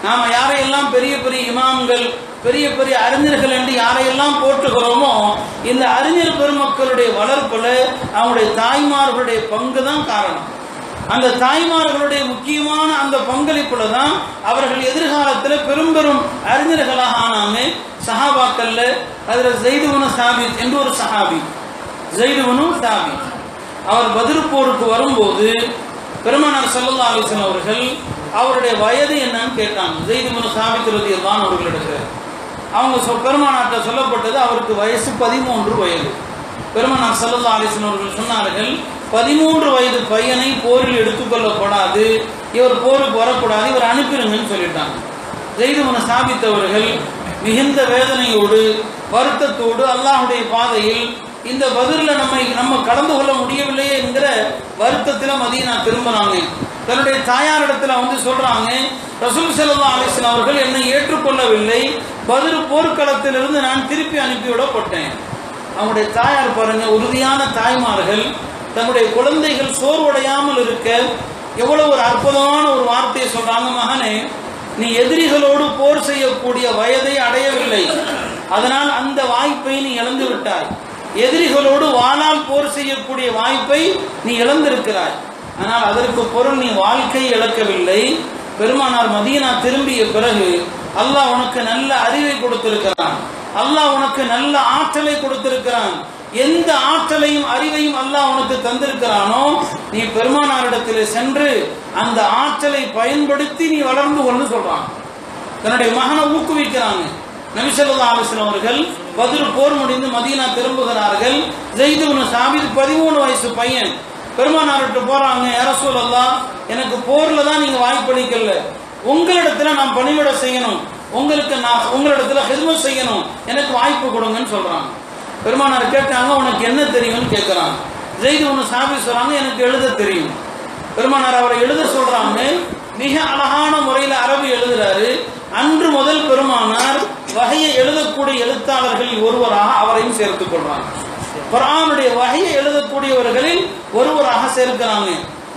நாம யாரையெல்லாம் பெரிய பெரிய இமாம்கள், பெரிய பெரிய அறிஞர்கள் என்று யாரையெல்லாம் போற்றுகிறோமோ, இந்த அறிஞர் பெருமக்களுடைய வளர்ப்புல அவங்களுடைய தாய்மார்களுடைய பங்கு தான் காரணம். அந்த தாய்மார்களுடைய முக்கியமான அந்த பங்களிப்புல தான் அவர்கள் எதிர்காலத்தில் பெரும் பெரும் அறிஞர்களாக ஆனாங்க. சஹாபாக்கள்ல அதில் ஸைத் இப்னு சாபித் என்று ஒரு சஹாபி, ஸைத் இப்னு சாபித், அவர் பத்ர் போருக்கு வரும்போது பெருமானார் ஸல்லல்லாஹு அலைஹி வஸல்லம் அவர்கள் அவருடைய வயது என்னன்னு கேட்டாங்க. ஸைத் இப்னு சாபித் ரலியல்லாஹு அவர்களிடத்தில் அவங்க பெருமானார்ட்ட சொல்லப்பட்டது அவருக்கு வயசு 13 வயது. பெருமானார் ஸல்லல்லாஹு அலைஹி வஸல்லம் அவர்கள் சொன்னார்கள், 13 வயது பையனை போரில் எடுத்துக்கொள்ளப்படாது, இவர் போருக்கு வரக்கூடாது, இவர் அனுப்பிடுங்கன்னு சொல்லிட்டாங்க. ஸைத் இப்னு சாபித் அவர்கள் மிகுந்த வேதனையோடு வருத்தத்தோடு அல்லாஹ்வுடைய பாதையில் இந்த பத்ர்ல நம்ம கடந்து கொள்ள முடியவில்லையே என்கிற வருத்தத்தில் மதீனா திரும்புறாங்க. தன்னுடைய தாயாரிடத்துல வந்து சொல்றாங்க, ரசூல் ஸல்லல்லாஹு அலைஹி வஸல்லம் அவர்கள் என்னை ஏற்றுக்கொள்ளவில்லை, பத்ர் போர்க்களத்திலிருந்து நான் திருப்பி அனுப்பிவிடப்பட்டேன். அவங்களுடைய தாயார் பாருங்க, உறுதியான தாய்மார்கள் தன்னுடைய குழந்தைகள் சோர்வடையாமல் இருக்க எவ்வளவு ஒரு அற்புதமான ஒரு வார்த்தையை சொல்றாங்க. மகனே, நீ எதிரிகளோடு போர் செய்யக்கூடிய வயதை அடையவில்லை, அதனால் அந்த வாய்ப்பை நீ இழந்து விட்டாய். எதிரிகளோடு வாளால் போர் செய்யக்கூடிய வாய்ப்பை நீ இழந்திருக்கிறாய். ஆனால் அதற்கு பொருள் நீ வாழ்க்கை இழக்கவில்லை. பெருமானார் மதீனா திரும்பிய பிறகு அல்லாஹ் உனக்கு நல்ல அறிவை கொடுத்திருக்கிறான், அல்லாஹ் உனக்கு நல்ல ஆற்றலை கொடுத்திருக்கிறான். எந்த ஆற்றலையும் அறிவையும் அல்லாஹ் உனக்கு தந்திருக்கிறானோ நீ பெருமானாரிடத்தில் சென்று அந்த ஆற்றலை பயன்படுத்தி நீ வளர்ந்து கொண்டு சொல்றான். தன்னுடைய மகனை ஊக்குவிக்கிறாங்க. நபி ஸல்லல்லாஹு அலைஹி வஸல்லம் அவர்கள் பத்ர் போர் முடிந்து மதீனா திரும்புகிறார்கள். ஸைத் இப்னு சாபித் 13 வயசு பையன் பெருமானார்கிட்ட போறாங்க. யா ரசூலல்லாஹ், எனக்கு போர்ல தான் நீங்க வாய்ப்பளிக்கல, உங்களிடத்துல நான் பணிவிட செய்யணும், நான் உங்களிடத்துல ஹித்மத் செய்யணும், எனக்கு வாய்ப்பு கொடுங்கன்னு சொல்றாங்க. பெருமானார் கேட்டாங்க, உனக்கு என்ன தெரியும்னு கேட்கிறாங்க. ஸைத் இப்னு சாபித் சொல்றாங்க, எனக்கு எழுத தெரியும். பெருமானார் அவரை எழுத சொல்றாங்க. மிக அழகான முறையில் அரபி எழுதுறாரு. அன்று முதல் பெருமானார் வஹையை எழுதக்கூடிய எழுத்தாளர்களில் ஒருவராக அவரையும் சேர்த்துக் கொள்றாங்க. குர்ஆனுடைய வஹையை எழுதக்கூடியவர்களில் ஒருவராக சேர்க்கிறாங்க.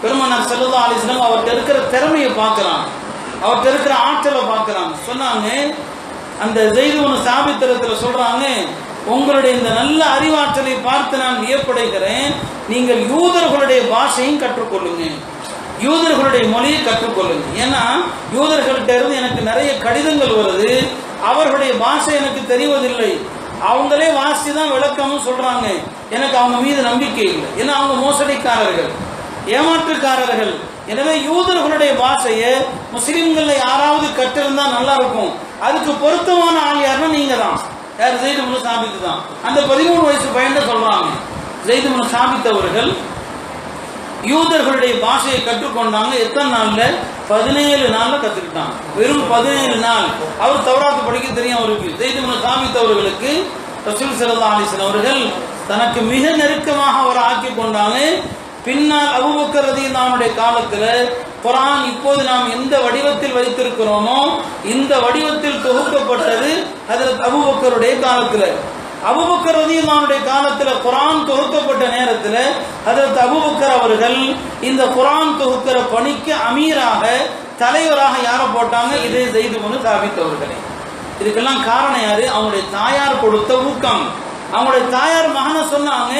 பெருமானார் ஸல்லல்லாஹு அலைஹி வஸல்லம் அவர்கிட்ட இருக்கிற திறமையை பார்க்கிறாங்க, அவர்கிட்ட இருக்கிற ஆற்றலை பார்க்கிறாங்க. சொன்னாங்க, அந்த ஸைத் இப்னு சாபித் இடத்துல சொல்றாங்க, உங்களுடைய இந்த நல்ல அறிவாற்றலை பார்த்து நான் வியப்படைகிறேன். நீங்கள் யூதர்களுடைய பாஷையும் கற்றுக்கொள்ளுங்க, யூதர்களுடைய மொழியை கற்றுக்கொள்ளுங்க. ஏன்னா யூதர்கள்ட்ட இருந்து எனக்கு நிறைய கடிதங்கள் வருது, அவர்களுடைய பாஷை எனக்கு தெரிவதில்லை, அவங்களே வாசி தான் விளக்கமும் சொல்றாங்க, எனக்கு அவங்க மீது நம்பிக்கை இல்லை. ஏன்னா அவங்க மோசடிக்காரர்கள், ஏமாற்றுக்காரர்கள். எனவே யூதர்களுடைய பாஷையை முஸ்லிம்கள் யாராவது கற்றிருந்தா நல்லா இருக்கும். அதுக்கு பொருத்தமான ஆள் யாருன்னா நீங்க தான். யார்? ஸைத் இப்னு சாபித் தான். அந்த 13 வயசு பையன் சொல்றாங்க. ஸைத் இப்னு சாபித் அவர்கள் யூதர்களுடைய பாஷையை கற்றுக்கொண்டாங்க. எத்தனை நாள்ல? 17 நாள்ல கத்துக்கிட்டாங்க. வெறும் 17 நாள். அவர் தௌராத் படிக்க தெரியும் அவருக்கு. ஸைத் இப்னு சாபித் அவர்களுக்கு ரசூல் ஸல்லல்லாஹு அலைஹி வஸல்லம் அவர்கள் தனக்கு மிக நெருக்கமாக அவர் ஆக்கி கொண்டாங்க. பின்னால் அபூபக்கர் ரலியல்லாஹு காலத்துல குர்ஆன் இப்போது நாம் எந்த வடிவத்தில் வைத்திருக்கிறோமோ இந்த வடிவத்தில் தொகுக்கப்பட்டது ஹஜ்ரத் அபூபக்கருடைய காலத்துல. அபூபக்கர் ரலியல்லாஹு காலத்துல குர்ஆன் தொகுக்கப்பட்ட நேரத்துல ஹஜ்ரத் அபூபக்கர் அவர்கள் இந்த குர்ஆன் தொகுக்கிற பணிக்கு அமீராக, தலைவராக யாரை போட்டாங்க? இதே ஸைத் இப்னு சாபித் அவர்களே. இதுக்கெல்லாம் காரணம் யாரு? அவங்களுடைய தாயார் கொடுத்த ஊக்கம். அவங்களுடைய தாயார் மகனை சொன்னாங்க,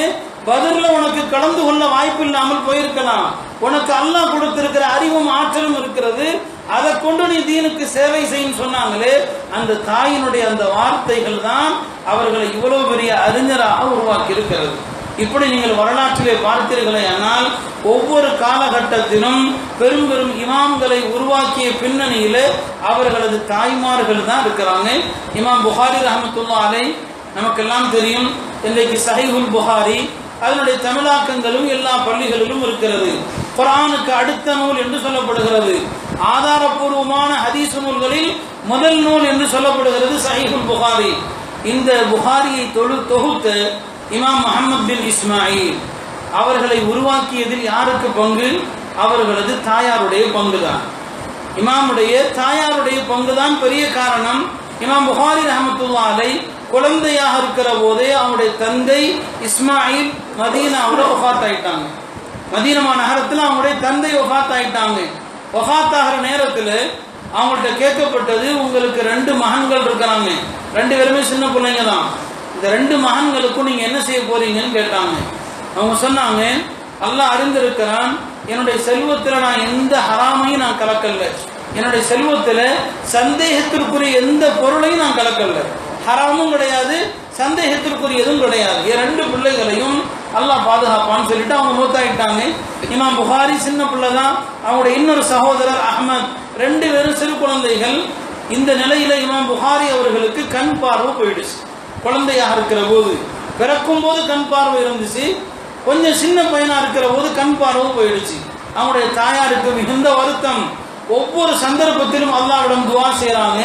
பத்ர்ல உனக்கு கலந்து கொள்ள வாய்ப்பு இல்லாமல் போயிருக்கலாம், உனக்கு அல்லாஹ் கொடுத்திருக்கிற அறிவும் ஆற்றலும் இருக்கிறது, அதை கொண்டு நீ தீனுக்கு சேவை செய்யும் சொன்னாங்களே. அந்த தாயினுடைய அந்த வார்த்தைகள் தான் அவர்களை இவ்வளவு பெரிய அறிஞராக உருவாக்கி இருக்கிறது. இப்படி நீங்கள் வரலாற்றிலே பார்த்தீர்களே ஆனால் ஒவ்வொரு காலகட்டத்திலும் பெரும் பெரும் இமாம்களை உருவாக்கிய பின்னணியில அவர்களது தாய்மார்கள் தான் இருக்கிறாங்க. இமாம் புகாரி ரஹ்மத்துல்லாஹி அலைஹி நமக்கெல்லாம் தெரியும். இன்றைக்கு சஹீஹுல் புகாரி அதனுடைய தமிழாக்கங்களும் எல்லா பள்ளிகளிலும் இருக்கிறது. குர்ஆனுக்கு அடுத்த நூல் என்று சொல்லப்படுகிறது. ஆதாரபூர்வமான ஹதீஸ் நூல்களில் முதல் நூல் என்று சொல்லப்படுகிறது சஹீஹுல் புகாரி. இந்த புகாரியை தொகுத்த இமாம் முஹம்மது பின் இஸ்மாயில் அவர்களை உருவாக்கியதில் யாருக்கு பங்கு? அவர்களது தாயாருடைய பங்குதான். இமாமுடைய தாயாருடைய பங்குதான் பெரிய காரணம். இமாம் புகாரி ரஹ்மத்துல்லாஹி அலைஹி குழந்தையாக இருக்கிற போதே அவனுடைய தந்தை இஸ்மாயில் மதீனாவில் வஃபாத் ஆயிட்டாங்க. மதீனா நகரத்தில் அவங்களுடைய தந்தை வஃபாத் ஆயிட்டாங்க. வஃபாத் ஆகிற நேரத்தில் அவங்கள்ட்ட கேட்கப்பட்டது, உங்களுக்கு 2 மகன்கள் இருக்கிறாங்க, 2 பேருமே சின்ன பிள்ளைங்க தான், இந்த 2 மகன்களுக்கும் நீங்க என்ன செய்ய போறீங்கன்னு கேட்டாங்க. அவங்க சொன்னாங்க, அல்லாஹ் அறிந்திருக்கிறான், என்னுடைய செல்வத்தில் நான் எந்த ஹராமையும் நான் கலக்கல, என்னுடைய செல்வத்தில் சந்தேகத்திற்குரிய எந்த பொருளையும் நான் கலக்கல, ஹராமும் கிடையாது சந்தேகத்திற்குரிய எதுவும் கிடையாது. என் 2 பிள்ளைகளையும் அல்லாஹ் பாதுகாப்பான்னு சொல்லிட்டு அவங்க மூத்தாயிட்டாங்க. இமாம் புகாரி சின்ன பிள்ளை தான், அவங்களுடைய இன்னொரு சகோதரர் அஹ்மத், 2 பேரும் சிறு குழந்தைகள். இந்த நிலையில இமாம் புகாரி அவர்களுக்கு கண் பார்வை போயிடுச்சு. குழந்தையாக இருக்கிற போது, பிறக்கும் போது கண் பார்வை இருந்துச்சு, கொஞ்சம் சின்ன பையனா இருக்கிற போது கண் பார்வை போயிடுச்சு. அவங்களுடைய தாயாருக்கு மிகுந்த வருத்தம். ஒவ்வொரு சந்தர்ப்பத்திலும் அல்லாஹ்விடம் துஆ செய்றாங்க,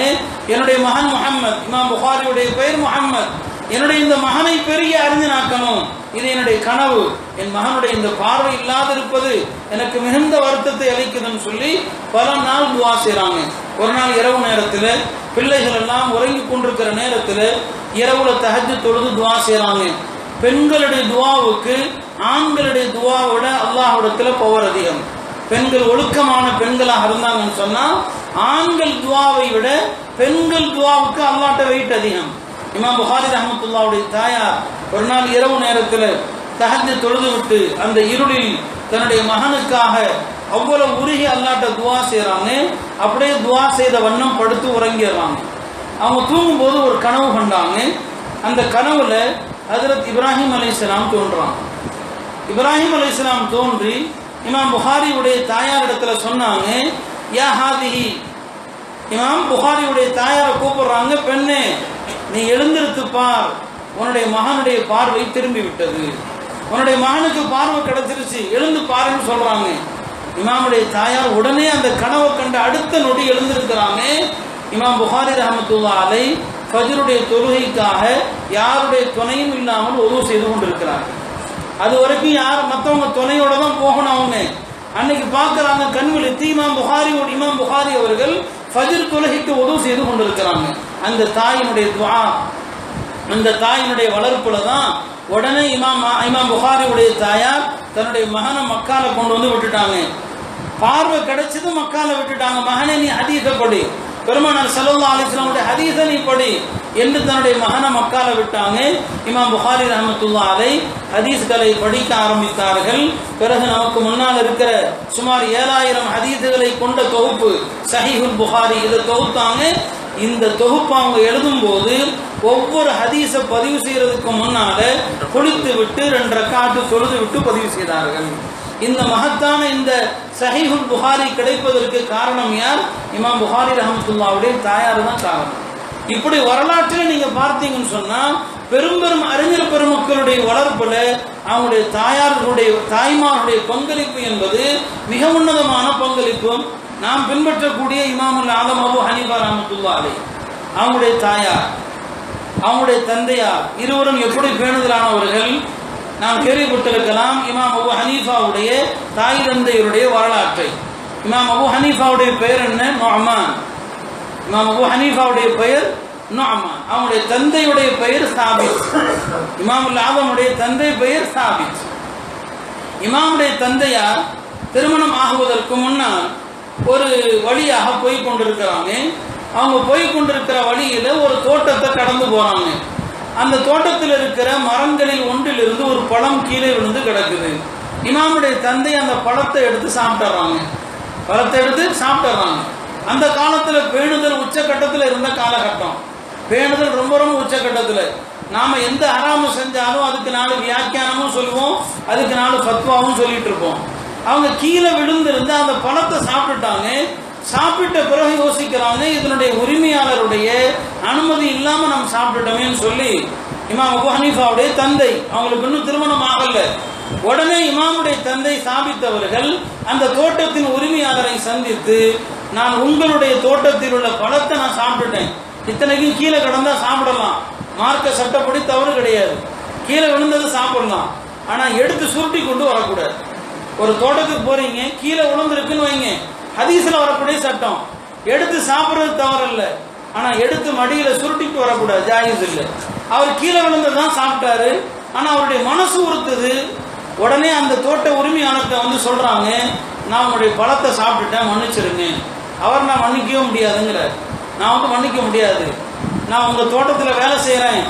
என்னுடைய மகன் முஹம்மத், இமாம் புகாரியுடைய பெயர் முஹம்மத், என்னுடைய இந்த மகனை பெரிய அறிஞனாக்கணும், இது என்னுடைய கனவு, என் மகனுடைய இந்த பார்வை இல்லாத இருப்பது எனக்கு மிகுந்த வருத்தத்தை அளிக்குதுன்னு சொல்லி பல நாள் துஆ செய்றாங்க. ஒரு நாள் இரவு நேரத்தில் பிள்ளைகள் எல்லாம் உறங்கி கொண்டிருக்கிற நேரத்தில் இரவுல தஹஜ்ஜுத் தொழுது துஆ செய்றாங்க. பெண்களுடைய துஆவுக்கு ஆண்களுடைய துஆவை விட அல்லாஹ்விடத்துல பவர் அதிகம். பெண்கள் ஒழுக்கமான பெண்களாக இருந்தாங்கன்னு சொன்னா ஆண்கள் துஆவை விட பெண்கள் துஆவுக்கு அல்லாஹ்ட்ட வெயிட் அதிகம். இமாம் புகாரி ரஹ்மத்துல்லாஹுடைய தாயார் ஒரு நாள் இரவு நேரத்தில் தஹஜ்ஜுத் தொழுது விட்டு அந்த இருளில் தன்னுடைய மகனுக்காக அவ்வளவு உருகி அல்லாஹ்ட்ட துஆ செய்றாங்க. அப்படியே துஆ செய்த வண்ணம் படுத்து உறங்கிடுறாங்க. அவங்க தூங்கும்போது ஒரு கனவு கண்டாங்க. அந்த கனவுல ஹஜ்ரத் இப்ராஹிம் அலைஹிஸ்ஸலாம் தோன்றாங்க. இப்ராஹிம் அலைஹிஸ்ஸலாம் தோன்றி இமாம் புகாரியுடைய தாயாரிடத்துல சொன்னாங்க, யா ஹாதிஹி, இமாம் புகாரியுடைய தாயாரை கூப்பிடுறாங்க, பெண்ணே நீ எழுந்திருத்து பார், உன்னுடைய மகனுடைய பார்வை திரும்பி விட்டது, உன்னுடைய மகனுக்கு பார்வை கிடைச்சிருச்சு, எழுந்து பாருன்னு சொல்றாங்க. இமாமுடைய தாயார் உடனே அந்த கனவை கண்ட அடுத்த நொடி எழுந்திருக்கிறாங்க. இமாம் புகாரி ரஹ்மத்துல்லாஹி அலைஹி ஃபஜ்ருடைய தொழுகைக்காக யாருடைய துணையும் இல்லாமல் உது செய்து கொண்டிருக்கிறார்கள். அது வரைக்கும் யார் மற்றவங்க துணையோட தான் போகணும். அவங்க அன்னைக்கு பார்க்குறாங்க, கண் விழித்து இமாம் புகாரி அவர்கள் ஃபஜ்ர் தொழுகைக்கு உது செய்து கொண்டிருக்கிறாங்க. அந்த தாயினுடைய துஆ, அந்த தாயினுடைய வளர்ப்புல தான் உடனே இமாம் புகாரியுடைய தாயார் தன்னுடைய மகனை மக்கால கொண்டு வந்து விட்டுட்டாங்க. பார்வை கிடைச்சது மக்கால விட்டுட்டாங்க. மகனை நீ ஹதீஸை படி, பெருமானார் ஸல்லல்லாஹு அலைஹி வஸல்லம் ஹதீஸை நீ படி என்று தன்னுடைய மகனை மக்கால விட்டாங்க. இமாம் புகாரி ரஹ்மத்துல்லாஹி அலைஹி ஹதீஸ்களை படிக்க ஆரம்பித்தார்கள். பிறகு நமக்கு முன்னால் இருக்கிற சுமார் 7000 ஹதீஸ்களை கொண்ட தொகுப்பு சஹீஹுல் புகாரி, இதை தொகுத்தாங்க. இந்த தொகுப்பு அவங்க எழுதும் போது ஒவ்வொரு ஹதீஸை பதிவு செய்யறதுக்கு முன்னால குளித்து விட்டு 2 ரக்காத்து தொழுது விட்டு பதிவு செய்தார்கள். இந்த மகத்தான இந்த சஹீஹுல் புகாரி கிடைப்பதற்கு காரணம் யார்? இமாம் புகாரி ரஹ்மத்துல்லாஹுடைய தாயார் தான் காரணம். இப்படி வரலாற்றில் நீங்க பார்த்தீங்கன்னு சொன்னா பெரும் அறிஞர் பெருமக்களுடைய வளர்ப்புல அவங்களுடைய தாய்மாருடைய பங்களிப்பு என்பது மிக உன்னதமான பங்களிப்பு. நாம் பின்பற்றக்கூடிய இமாமுல் ஆலம் அபு ஹனீஃபா ரஹ்மத்துல்லாஹி அலைஹி, அவங்களுடைய தாயார், அவங்களுடைய தந்தையார் இருவரும் எப்படி பேணுதலானவர்கள் நாம் கேள்விப்பட்டிருக்கலாம். இமாம் அபு ஹனீஃபாவுடைய தாய் தந்தையருடைய வரலாற்றை. இமாம் அபு ஹனீஃபாவுடைய பெயர் என்ன? நுஅமான். இமாம் அபு ஹனீஃபாவுடைய பெயர் நுஅமான். அவங்களுடைய தந்தையுடைய பெயர் சாபித். இமாமுல் ஆலமுடைய தந்தை பெயர் சாபித். இமாமுடைய தந்தையார் திருமணம் ஆகுவதற்கு முன்னால் ஒரு வழியாக போய் கொண்டிருக்கிறாங்க. அவங்க போய் கொண்டிருக்கிற வழியில ஒரு தோட்டத்தை கடந்து போறாங்க. அந்த தோட்டத்தில் இருக்கிற மரங்களில் ஒன்றிலிருந்து ஒரு பழம் கீழே விழுந்து கிடக்குது. இமாமுடைய தந்தை அந்த பழத்தை எடுத்து சாப்பிட்டுறாங்க. அந்த காலத்துல பேணுதல் உச்சகட்டத்தில் இருந்த காலகட்டம். பேணுதல் ரொம்ப உச்சகட்டத்தில். நாம எந்த ஹராம செஞ்சாலும் அதுக்கு 4 வியாக்கியானமும் சொல்லுவோம், அதுக்கு 4 ஃபத்வாவும் சொல்லிட்டு இருப்போம். அவங்க கீழே விழுந்திருந்து அந்த பழத்தை சாப்பிட்டுட்டாங்க. சாப்பிட்ட பிறகு யோசிக்கிறாங்க, இதனுடைய உரிமையாளருடைய அனுமதி இல்லாம நம்ம சாப்பிட்டுட்டோமேன்னு சொல்லி இமாம் அபு ஹனீஃபாவுடைய தந்தை, அவங்களுக்கு இன்னும் திருமணம் ஆகல, உடனே இமாமுடைய தந்தை சாபித்தவர்கள் அந்த தோட்டத்தின் உரிமையாளரை சந்தித்து, நான் உங்களுடைய தோட்டத்தில் உள்ள பழத்தை நான் சாப்பிட்டுட்டேன், இத்தனைக்கும் கீழே கிடந்தா சாப்பிடலாம், மார்க்க சட்டப்படி தவறு கிடையாது, கீழே விழுந்தது சாப்பிடலாம், ஆனா எடுத்து சுருட்டி கொண்டு வரக்கூடாது. ஒரு தோட்டத்துக்கு போறீங்க, கீழே விழுந்திருக்குன்னு வைங்க, ஹதீஸ்ல வரக்கூடிய சட்டம், எடுத்து சாப்பிடுறது தவறல்ல, ஆனா எடுத்து மடியில சுருட்டிட்டு வரக்கூடாது, ஜாயிஸ் இல்லை. அவர் கீழே விழுந்ததான் சாப்பிட்டாரு, ஆனா அவருடைய மனசு உறுத்துது. உடனே அந்த தோட்ட உரிமையாளர்கிட்ட வந்து சொல்றாங்க, நான் உங்களுடைய பழத்தை சாப்பிட்டுட்டேன், மன்னிச்சிருங்க. அவர் நான் மன்னிக்கவே முடியாதுங்கிறார். நான் வந்து மன்னிக்க முடியாது, நான் உங்க தோட்டத்தில் வேலை செய்யறேன்,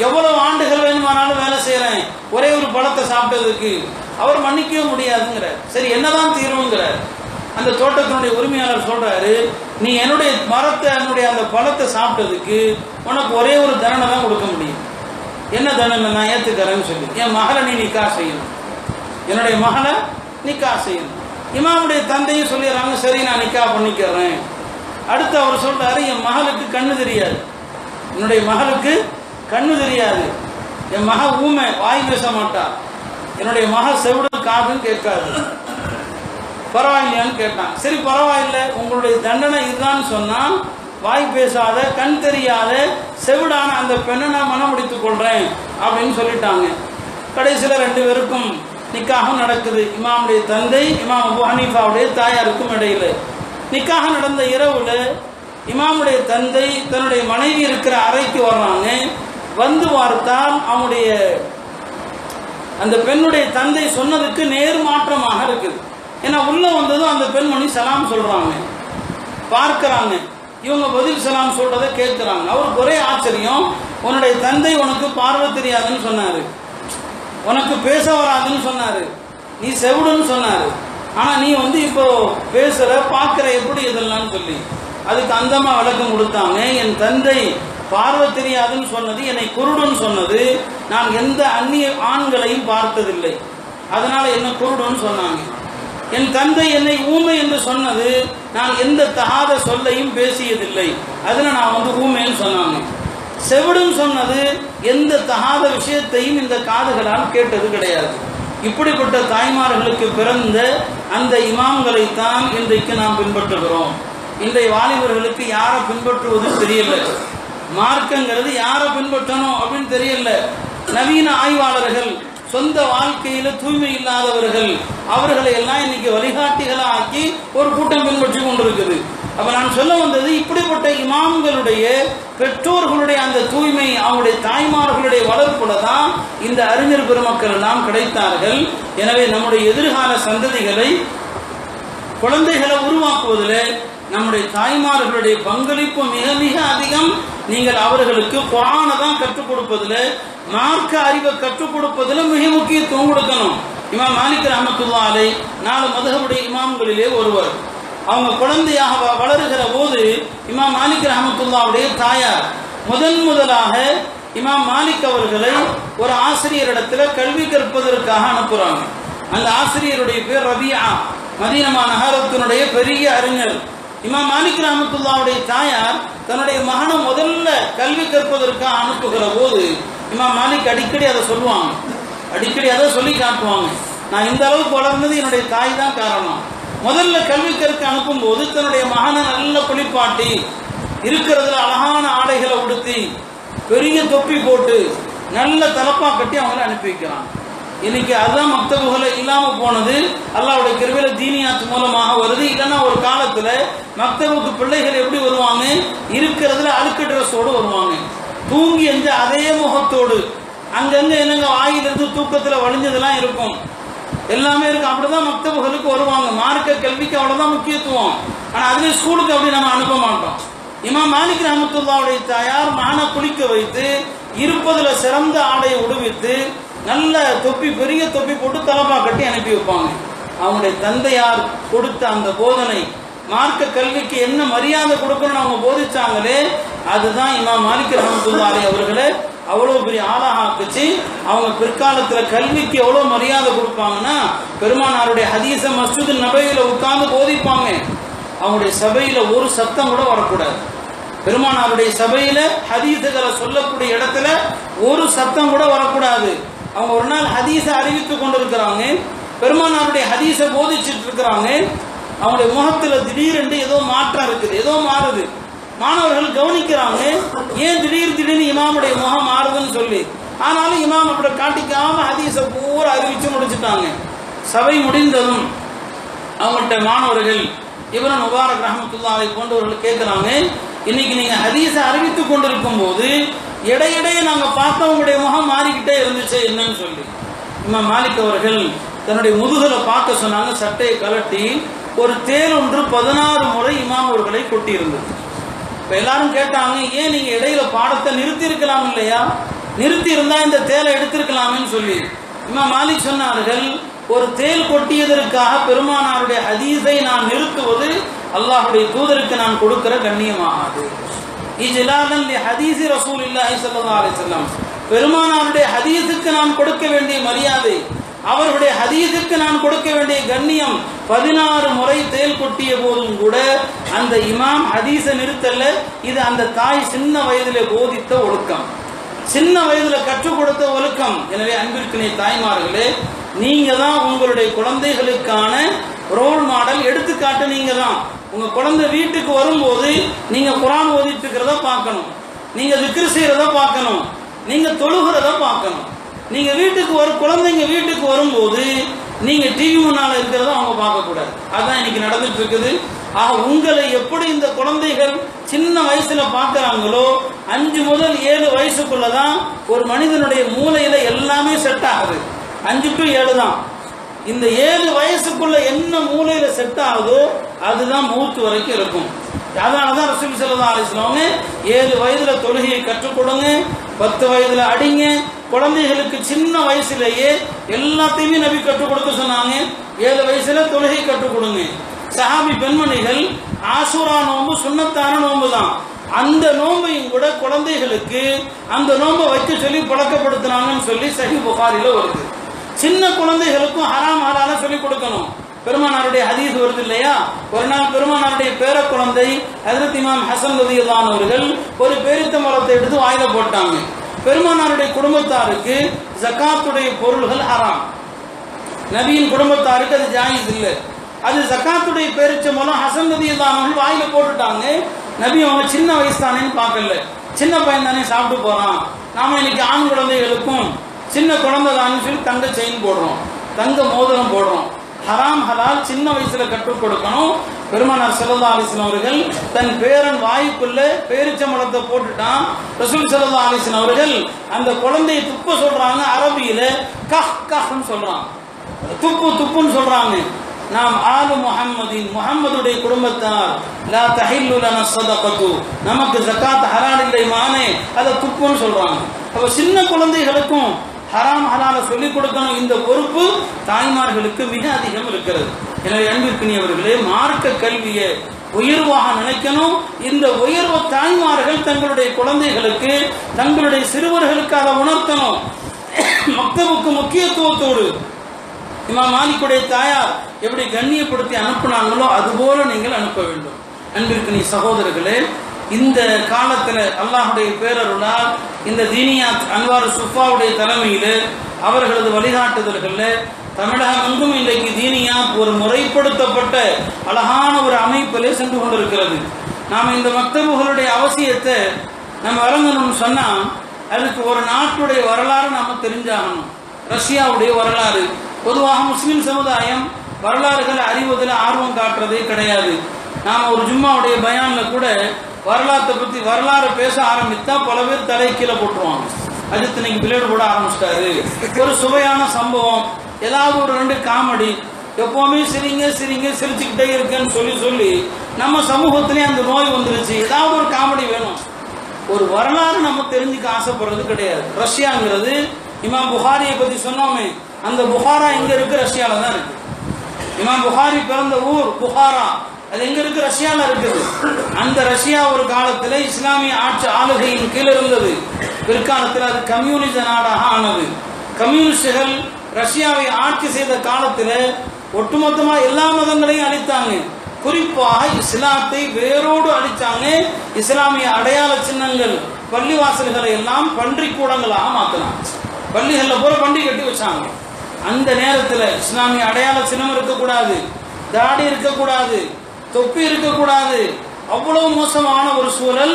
எவ்வளவு ஆண்டுகள் வேணுமானாலும் வேலை செய்யறேன் ஒரே ஒரு பழத்தை சாப்பிட்டதுக்கு, அவர் மன்னிக்கவே முடியாதுங்கிறார். சரி, என்னதான் தீர்வுங்கிறார். அந்த தோட்டத்தினுடைய உரிமையாளர் சொல்றாரு, நீ என்னுடைய என்னுடைய அந்த பழத்தை சாப்பிட்டதுக்கு உனக்கு ஒரே ஒரு தண்டனை தான் கொடுக்க முடியும். என்ன தண்டனை? நான் ஏத்துக்கிறேன்னு சொல்லி என் மகளை நீ நிக்கா செய்யணும், என்னுடைய மகளை நிக்கா செய்யணும். இமாமுடைய தந்தையும் சொல்லிடுறாங்க, சரி நான் நிக்கா பண்ணிக்கிறேன். அடுத்து அவர் சொல்றாரு, என் மகளுக்கு கண்ணு தெரியாது, என்னுடைய மகளுக்கு கண்ணு தெரியாது, என் மக ஊமை, வாய் பேச மாட்டா, என்னுடைய மக செவிடு காதுன்னு கேட்காது, பரவாயில்லையான்னு கேட்டான். சரி பரவாயில்லை, உங்களுடைய தண்டனை இதுதான் சொன்னா, வாய் பேசாத கண் தெரியாத செவிடான அந்த பெண்ணை நான் மனம் முடித்துக் கொள்றேன் அப்படின்னு சொல்லிட்டாங்க. கடைசியில் 2 பேருக்கும் நிக்காகம் நடக்குது. இமாமுடைய தந்தை இமாம் அபு ஹனீஃபாவுடைய தாயாருக்கும் இடையில நிக்காக நடந்த இரவுல இமாமுடைய தந்தை தன்னுடைய மனைவி இருக்கிற அறைக்கு வர்றாங்க. வந்து பார்த்தால் அவனுடைய அந்த பெண்ணுடைய தந்தை சொன்னதுக்கு நேர்மாற்றமாக இருக்குது. ஏன்னா உள்ள வந்ததும் அந்த பெண்மணி சலாம் சொல்றாங்க, பார்க்கிறாங்க, இவங்க பதில் சலாம் சொல்றதை கேட்கிறாங்க. அவருக்கு ஒரே ஆச்சரியம், உன்னுடைய தந்தை உனக்கு பார்வை தெரியாதுன்னு சொன்னாரு, உனக்கு பேச வராதுன்னு சொன்னாரு, நீ செவிடுன்னு சொன்னாரு, ஆனா நீ இப்போ பேசுற பார்க்கிற எப்படி இதெல்லாம் சொல்லி அதுக்கு அந்தமா விளக்கம் கொடுத்தாங்க. என் தந்தை பார்வை தெரியாதுன்னு சொன்னது, என்னை குருடுன்னு சொன்னது, நான் எந்த அந்நிய ஆண்களையும் பார்த்ததில்லை, அதனால என்ன குருடுன்னு சொன்னாங்க. என் தந்தை என்னை ஊமை என்று சொன்னது, நான் எந்த தகாத சொல்லையும் பேசியதில்லை, அதில் நான் ஊமைன்னு சொன்னாங்க. செவிடுன்னு சொன்னது, எந்த தகாத விஷயத்தையும் இந்த காதுகளால் கேட்டது கிடையாது. இப்படிப்பட்ட தாய்மார்களுக்கு பிறந்த அந்த இமாம்களைத்தான் இன்றைக்கு நாம் பின்பற்றுகிறோம். இன்றைய வாலிபர்களுக்கு யாரை பின்பற்றுவது தெரியல, மார்க்கங்கிறது யாரை பின்பற்றணும் அப்படின்னு தெரியல. நவீன ஆய்வாளர்கள் சொந்த வாழ்க்கையில தூய்மை இல்லாதவர்கள் அவர்களை எல்லாம் இன்னைக்கு வழிகாட்டிகளாக்கி ஒரு கூட்டம் பின்பற்றி கொண்டிருக்குது. அப்ப நான் சொல்ல வந்தது, இப்படிப்பட்ட இமாம்களுடைய பெற்றோர்களுடைய அந்த தூய்மை, அவங்களுடைய தாய்மார்களுடைய வளர்ப்புல தான் இந்த அறிஞர் பெருமக்கள் எல்லாம் கிடைத்தார்கள். எனவே நம்முடைய எதிர்கால சந்ததிகளை, குழந்தைகளை உருவாக்குவதில் நம்முடைய தாய்மார்களுடைய பங்களிப்பு மிக மிக அதிகம். நீங்கள் அவர்களுக்கு குர்ஆனை தான் கற்றுக் கொடுப்பதில், மார்க்க அறிவை கற்றுக் கொடுப்பதில் மிக முக்கியத்துவம் கொடுக்கணும். இமாம் மாலிக் ரஹ்மத்துல்லாஹி அலைஹி 4 மதுஹபுடைய இமாம்களிலே ஒருவர். அவங்க குழந்தையாக வளருகிற போது இமாம் மாலிக் ரஹ்மத்துல்லாஹுடைய தாயார் முதலாக இமாம் மாலிக் அவர்களை ஒரு ஆசிரியரிடத்துல கல்வி கற்பதற்காக அனுப்புறாங்க. அந்த ஆசிரியருடைய பேர் ரபியா, மதீனா நகரத்தினுடைய பெரிய அறிஞர். இமாம் மாலிக் ரஹ்மத்துல்லாஹுடைய தாயார் தன்னுடைய மகனை முதல்ல கல்வி கற்பதற்காக அனுப்புகிற போது இமாம் மாலிக் அடிக்கடி அதை சொல்லுவாங்க, அடிக்கடி அதை சொல்லி காட்டுவாங்க. நான் இந்த அளவுக்கு வளர்ந்தது என்னுடைய தாய் தான் காரணம். முதல்ல கல்வி கற்க அனுப்பும் போது தன்னுடைய மகனை நல்ல குளிப்பாட்டி, இருக்கிறதுல அழகான ஆடைகளை உடுத்தி, பெரிய தொப்பி போட்டு, நல்ல தலப்பா கட்டி அவங்கள அனுப்பி வைக்கிறாங்க. இன்னைக்கு அதுதான் மக்தபுகளை இல்லாம போனது. அல்லாஹ்வுடைய கிருபையில தீனியாத் மூலமாக வருது. இல்லைன்னா ஒரு காலத்துல மக்தபுக்கு பிள்ளைகள் எப்படி வருவாங்க, இருக்கிறதுல அழுக்கு ட்ரெஸ்ஸோடு வருவாங்க, தூங்கி எஞ்ச அதே முகத்தோடு, அங்கங்க என்னங்க வாயிலிருந்து தூக்கத்துல வழிஞ்சதெல்லாம் இருக்கும், எல்லாமே இருக்கும். அப்படிதான் மக்தபுகளுக்கு வருவாங்க. மார்க்க கல்விக்கு அவ்வளவுதான் முக்கியத்துவம். ஆனா அதுவே ஸ்கூலுக்கு அப்படி நம்ம அனுப்ப மாட்டோம். இமாம் மாலிக் ரஹ்மத்துல்லாஹுடைய தாயார் மகனை குளிக்க வைத்து, இருப்பதுல சிறந்த ஆடையை உடுவித்து, நல்ல தொப்பி, பெரிய தொப்பி போட்டு தலப்பா கட்டி அனுப்பி வைப்பாங்க. அவங்களுடைய தந்தையார் கொடுத்த அந்த போதனை, மார்க்க கல்விக்கு என்ன மரியாதை கொடுக்கணும்னு அவங்க போதிச்சாங்களே, அதுதான் இமாம் மாலிக் ரஹ்மத்துல்லாஹி அலைஹி அவர்களை அவ்வளவு பெரிய ஆளாக ஆக்குச்சு. அவங்க பிற்காலத்துல கல்விக்கு எவ்வளவு மரியாதை கொடுப்பாங்கன்னா, பெருமானாருடைய ஹதீஸ மஸ்ஜிது நபவியில உட்கார்ந்து போதிப்பாங்க. அவங்களுடைய சபையில ஒரு சத்தம் கூட வரக்கூடாது. பெருமானாருடைய சபையில ஹதீஸுகளை சொல்லக்கூடிய இடத்துல ஒரு சத்தம் கூட வரக்கூடாது. அவங்க ஒரு நாள் ஹதீஸ அறிவித்து கொண்டிருக்கிறாங்க, பெருமானாருடைய ஹதீஸ போதிச்சுட்டு இருக்கிறாங்க. அவங்களுடைய முகத்துல திடீரென்று ஏதோ மாற்றம் இருக்குது, ஏதோ மாறுது. மாணவர்கள் கவனிக்கிறாங்க, ஏன் திடீர்னு இமாமுடைய முகம் மாறுதுன்னு சொல்லி. ஆனாலும் இமாம் அப்படி காட்டிக்காம ஹதீஸ பூரா அறிவிச்சு முடிச்சுட்டாங்க. சபை முடிந்ததும் அவங்கள்ட்ட மாணவர்கள் இப்னு முபாரக் ரஹ்மத்துல்லாஹி அலைஹி போன்றவர்கள் கேட்கிறாங்க, இன்னைக்கு நீங்க ஹதீஸ அறிவித்து கொண்டிருக்கும் போது இடையிடையே நாங்க பார்த்தவங்களுடைய முகம் மாறிக்கிட்டே இருந்துச்சு, என்னன்னு சொல்லி. இமாம் மாலிக் அவர்கள் தன்னுடைய முதுகலை பார்க்க சொன்னாங்க. சட்டையை கலட்டி ஒரு தேல் ஒன்று 16 முறை இமாம் அவர்களை கொட்டி இருந்தது. இப்ப எல்லாரும் கேட்டாங்க, ஏன் நீங்க இடையில பாடத்தை நிறுத்தி இருக்கலாம் இல்லையா, நிறுத்தி இருந்தா இந்த தேலை எடுத்திருக்கலாமேன்னு சொல்லி இமாம் மாலிக் சொன்னார்கள், ஒரு தேல் கொட்டியதற்காக பெருமானாருடைய ஹதீஸை நான் நிறுத்துவது அல்லாஹ்வுடைய தூதருக்கு நான் கொடுக்கிற கண்ணியமாகாது. இஜ்லாலன் லி ஹதீஸி ரசூலில்லாஹி ஸல்லல்லாஹு அலைஹி வஸல்லம், பெருமானாருடைய ஹதீஸுக்கு நான் கொடுக்க வேண்டிய மரியாதை, அவருடைய ஹதீஸுக்கு நான் கொடுக்க வேண்டிய கண்ணியம். 16 முறை தேல் கொட்டிய போதும் கூட அந்த இமாம் ஹதீஸை நிறுத்தல்ல. இது அந்த தாய் சின்ன வயதிலே போதித்த ஒழுக்கம், சின்ன வயதுல கற்றுக் கொடுத்த ஒழுக்கம். எனவே அன்பிற்கினிய தாய்மார்களே, நீங்க தான் உங்களுடைய குழந்தைகளுக்கான ரோல் மாடல், எடுத்துக்காட்டு நீங்க தான். உங்க குழந்தை வீட்டுக்கு வரும்போது நீங்க குர்ஆன் ஓதிட்டு இருக்கிறத பார்க்கணும், நீங்க திக்ர் செய்யறத பார்க்கணும், நீங்க தொழுகிறத பார்க்கணும். நீங்க வீட்டுக்கு குழந்தைங்க வீட்டுக்கு வரும்போது நீங்க டிவி முன்னால இருக்கிறத அவங்க பார்க்க கூடாது. அதான் இன்னைக்கு நடந்துட்டு இருக்குது. ஆக உங்களை எப்படி இந்த குழந்தைகள் சின்ன வயசுல பார்க்கறாங்களோ 5 முதல் 7 வயசுக்குள்ளதான் ஒரு மனிதனுடைய மூளையில எல்லாமே செட் ஆகுது. 5 to 7 தான். இந்த 7 வயசுக்குள்ள என்ன மூளையில செட் ஆகுதோ அதுதான் மௌத் வரைக்கும் இருக்கும். அதனாலதான் ரசூல் ஸல்லல்லாஹு அலைஹி வஸல்லம் 7 வயதுல தொழுகையை கற்றுக் கொடுங்க, 10 வயதுல அடிங்க. குழந்தைகளுக்கு சின்ன வயசுலேயே எல்லாத்தையுமே நபி கற்றுக் கொடுக்க சொன்னாங்க. 7 வயசுல தொழுகை கற்றுக் கொடுங்க. சஹாபி பெண்மணிகள் ஆஷூரா நோன்பு சுன்னத்தான நோன்பு தான், அந்த நோன்பையும் கூட குழந்தைகளுக்கு அந்த நோன்பை வைக்க சொல்லி பழக்கப்படுத்தினாங்கன்னு சொல்லி சஹீஹ் புகாரில வருது. சின்ன குழந்தைகளுக்கும் ஹராம் ஹலால சொல்லி கொடுக்கணும். பெருமானாருடைய ஹதீஸ் வருது இல்லையா, ஒரு நாள் பெருமானாருடைய பேர குழந்தை ஹஜ்ரத் இமாம் ஹசன் ரலியல்லாஹு அன்ஹு அவர்கள் ஒரு பேரித்த மரத்தை எடுத்து வாயில போட்டாங்க. பெருமானாருடைய குடும்பத்தாருக்கு ஜகாத்துடைய பொருள்கள் ஹராம், நபியின் குடும்பத்தாருக்கு அது ஜாயிஸ் இல்லை. அது ஜகாத்துடைய பேரிச்ச மூலம் ஹசன் ரலியல்லாஹு அன்ஹு வாயில போட்டுட்டாங்க. நபி அவங்க சின்ன வயசு தானேன்னு பார்க்கல, சின்ன பையன் தானே சாப்பிட்டு போறான், நாம இன்னைக்கு ஆண் குழந்தைகளுக்கும் சின்ன குழந்தை தான் சொல்லி தங்க செயின் போடுறோம், தங்க மோதிரம் போடுறோம். ஹராம் ஹலால் சின்ன வயசுல கற்றுக் கொடுக்கணும். பெருமானார் ஸல்லல்லாஹு அலைஹி வஸல்லம் அவர்கள் தன் பேரன் வாய்க்குள்ள பேரிச்சம்பழத்தை போட்டுட்டான். ரசூல் ஸல்லல்லாஹு அலைஹி வஸல்லம் அவர்கள் அந்த குழந்தையை துப்ப சொல்றாங்க. அரபியில கஹ் கஹ்னு சொல்றாங்க, துப்பு துப்புன்னு சொல்றாங்க. நாம் ஆலு முஹம்மதின், முஹம்மதுடைய குடும்பத்தார், லா தஹில்லு லனா ஸதகத்து, நமக்கு ஜகாத் ஹலால் இல்லை மானே, அதை துப்புன்னு சொல்றாங்க. அப்ப சின்ன குழந்தைகளுக்கும் ஹராம் ஹலால சொல்லிக் கொடுக்கணும். இந்த பொறுப்பு தாய்மார்களுக்கு மிக அதிகம் இருக்கிறது. எனவே அன்பிற்கினியவர்களே, மார்க்க கல்வியை உயர்வாக நினைக்கணும். இந்த உயர்வை தாய்மார்கள் தங்களுடைய குழந்தைகளுக்கு, தங்களுடைய சிறுவர்களுக்கு அதை உணர்த்தணும். மக்தபுக்கு முக்கியத்துவத்தோடு இமாம் மாலிக்குடைய தாயார் எப்படி கண்ணியப்படுத்தி அனுப்பினாங்களோ அதுபோல நீங்கள் அனுப்ப வேண்டும். அன்பிற்கினிய சகோதரர்களே, இந்த காலத்தில் அல்லாஹுடைய பேரருளால் இந்த தீனியாத் அன்வார் சுஃபாவுடைய தலைமையில் அவர்களது வழிகாட்டுதல்களில் தமிழகம் எங்கும் இன்றைக்கு தீனியாத் ஒரு முறைப்படுத்தப்பட்ட அழகான ஒரு அமைப்பிலே சென்று கொண்டிருக்கிறது. நாம் இந்த மக்தபுகளுடைய அவசியத்தை நம்ம வழங்கணும்னு சொன்னால் அதுக்கு ஒரு நாட்டுடைய வரலாறு நாம் தெரிஞ்சாகணும். ரஷ்யாவுடைய வரலாறு, பொதுவாக முஸ்லீம் சமுதாயம் வரலாறுகளை அறிவதில் ஆர்வம் காட்டுறதே கிடையாது. நாம் ஒரு ஜும்மாவுடைய பயானில் கூட வரலாற்றை பற்றி வரலாறு பேச ஆரம்பித்தா பல பேர் தலை கீழே போட்டுருவாங்க. அஜித் இன்னைக்கு பிளேடு போட ஆரம்பிச்சிட்டாரு, ஒரு சுவையான சம்பவம், ஏதாவது ஒரு 2 காமெடி, எப்பவுமே சிரிங்க சிரிங்க சிரிச்சுக்கிட்டே இருக்குன்னு சொல்லி சொல்லி நம்ம சமூகத்திலே அந்த நோய் வந்துருச்சு. ஏதாவது ஒரு காமெடி வேணும். ஒரு வரலாறு நம்ம தெரிஞ்சுக்க ஆசைப்படுறது கிடையாது. ரஷ்யாங்கிறது இமாம் புகாரியை பற்றி சொன்னோமே, அந்த புகாரா எங்க இருக்கு? ரஷ்யால தான் இருக்கு. இமாம் புகாரி பிறந்த ஊர் புகாரா, அது எங்க இருக்கு? ரஷ்யால இருக்குது. அந்த ரஷ்யா ஒரு காலத்தில் இஸ்லாமிய ஆட்சி ஆளுகையின் கீழ் இருந்தது. பிற்காலத்தில் அது கம்யூனிச நாடாக ஆனது. கம்யூனிஸ்டுகள் ரஷ்யாவை ஆட்சி செய்த காலத்தில் ஒட்டுமொத்தமா எல்லா மதங்களையும் அழித்தாங்க. குறிப்பாக இஸ்லாத்தை வேரோடு அழிச்சாங்க. இஸ்லாமிய அடையாள சின்னங்கள், பள்ளிவாசல்களை எல்லாம் பன்றி கூடங்களாக மாத்தினாங்க. பள்ளிகள்ல போற பன்றி கட்டி வச்சாங்க. அந்த நேரத்தில் இஸ்லாமிய அடையாள சின்னம் இருக்கக்கூடாது, தாடி இருக்கக்கூடாது, தொப்பி இருக்கக்கூடாது. அவ்வளவு மோசமான ஒரு சூழல்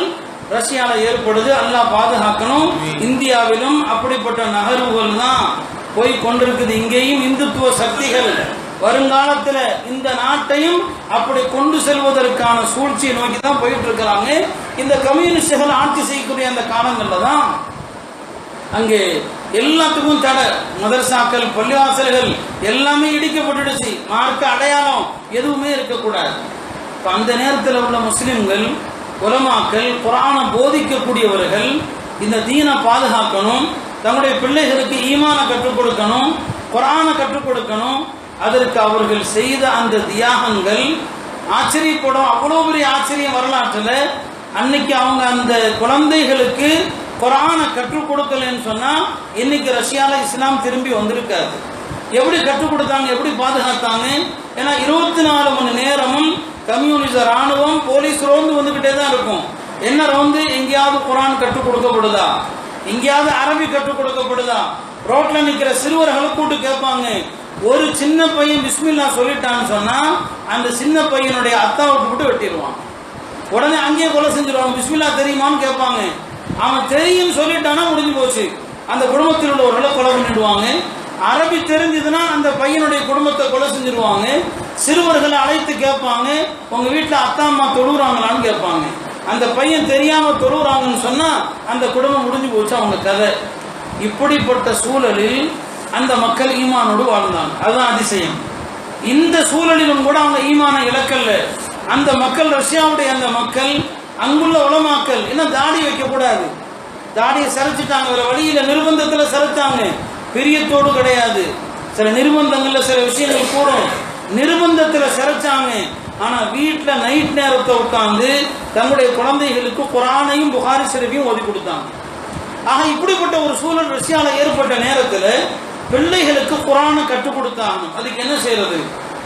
ரஷ்யால ஏற்படுது. அல்லாஹ் பாதுகாக்கணும். இந்தியாவிலும் அப்படிப்பட்ட நகர்வுகள் தான் போய் கொண்டிருக்குது. இங்கேயும் இந்துத்துவ சக்திகள் வருங்காலத்தில் இந்த நாட்டையும் அப்படி கொண்டு செல்வதற்கான சூழ்ச்சியை நோக்கி தான் போயிட்டு இருக்கிறாங்க. இந்த கம்யூனிஸ்டுகள் ஆட்சி செய்யக்கூடிய அந்த காலங்கள்ல தான் அங்கே எல்லாத்துக்கும் தடை, மதரசாக்கள், பள்ளிவாசல்கள் எல்லாமே இடிக்கப்பட்டுடுச்சு. மார்க்க அடையாளம் எதுவுமே இருக்கக்கூடாது. அந்த நேரத்தில் உள்ள முஸ்லிம்கள், உலமாக்கள், குர்ஆனை போதிக்கக்கூடியவர்கள் இந்த தீனை பாதுகாக்கணும், தங்களுடைய பிள்ளைகளுக்கு ஈமான கற்றுக் கொடுக்கணும், குர்ஆனை கற்றுக் கொடுக்கணும். அதற்கு அவர்கள் செய்த அந்த தியாகங்கள் ஆச்சரியப்படும். அவ்வளோ பெரிய ஆச்சரியம் வரலாற்றில். அன்னைக்கு அவங்க அந்த குழந்தைகளுக்கு குர்ஆனை கற்றுக் கொடுக்கலன்னு சொன்னால் இன்னைக்கு ரஷ்யாவில் இஸ்லாம் திரும்பி வந்திருக்காது. எப்படி கற்றுக் கொடுத்தாங்க, எப்படி பாதுகாத்தாங்க? ஏன்னா 24 மணி நேரமும் கம்யூனிச ராணுவம் போலீஸ் ரோந்து வந்துகிட்டே தான் இருக்கும். என்ன ரோந்து? எங்கேயாவது குர்ஆன் கற்றுக் கொடுக்கப்படுதா, எங்கேயாவது அரபி கற்றுக் கொடுக்கப்படுதா? ரோட்ல நிற்கிற சிறுவர்களை கூட்டு கேட்பாங்க. ஒரு சின்ன பையன் பிஸ்மில்லா சொல்லிட்டான்னு சொன்னா அந்த சின்ன பையனுடைய அத்தாவுக்கு விட்டு வெட்டிடுவான். உடனே அங்கேயே கொலை செஞ்சிருவாங்க. பிஸ்மில்லா தெரியுமான்னு கேட்பாங்க. அவன் தெரியும் சொல்லிட்டானா முடிஞ்சு போச்சு. அந்த குடும்பத்தில் உள்ளவர்களை கொலை பண்ணிடுவாங்க. அரபி தெரிஞ்சதுன்னா அந்த பையனுடைய குடும்பத்தை கொலை செஞ்சிருவாங்க. சிறுவர்களை அழைத்து கேட்பாங்க, உங்க வீட்டில் அத்தா அம்மா தொழுகிறாங்களான்னு கேட்பாங்க. அந்த பையன் தெரியாம தொழுகிறாங்கன்னு சொன்னா அந்த குடும்பம் முடிஞ்சு போச்சு, அவங்க கதை. இப்படிப்பட்ட சூழலில் அந்த மக்கள் ஈமானோடு வாழ்ந்தாங்க. அதுதான் அதிசயம். இந்த சூழலிலும் கூட அவங்க ஈமான இழக்கல்ல. அந்த மக்கள், ரஷ்யாவுடைய அந்த மக்கள், அங்குள்ள உலமாக்கள் இன்னும் தாடி வைக்க கூடாது, தாடியை சிறைச்சிட்டாங்க. வேற வழியில நிர்பந்தத்தில் சிறைச்சாங்க. பிரியத்தோடு கிடையாது, சில நிர்பந்தங்கள்ல சில விஷயங்கள் கூடும், நிர்பந்தத்தில் சிறைச்சாங்க. ஆனா வீட்டில் நைட் நேரத்தை உட்கார்ந்து தங்களுடைய குழந்தைகளுக்கு குர்ஆனையும் புகாரி ஷரீஃபையும் ஓதி கொடுத்தாங்க. ஆக இப்படிப்பட்ட ஒரு சூழல் ரஷ்யாவில் ஏற்பட்ட நேரத்தில் பிள்ளைகளுக்கு குர்ஆனை கற்றுக் கொடுத்தாங்க. அதுக்கு என்ன செய்யறது?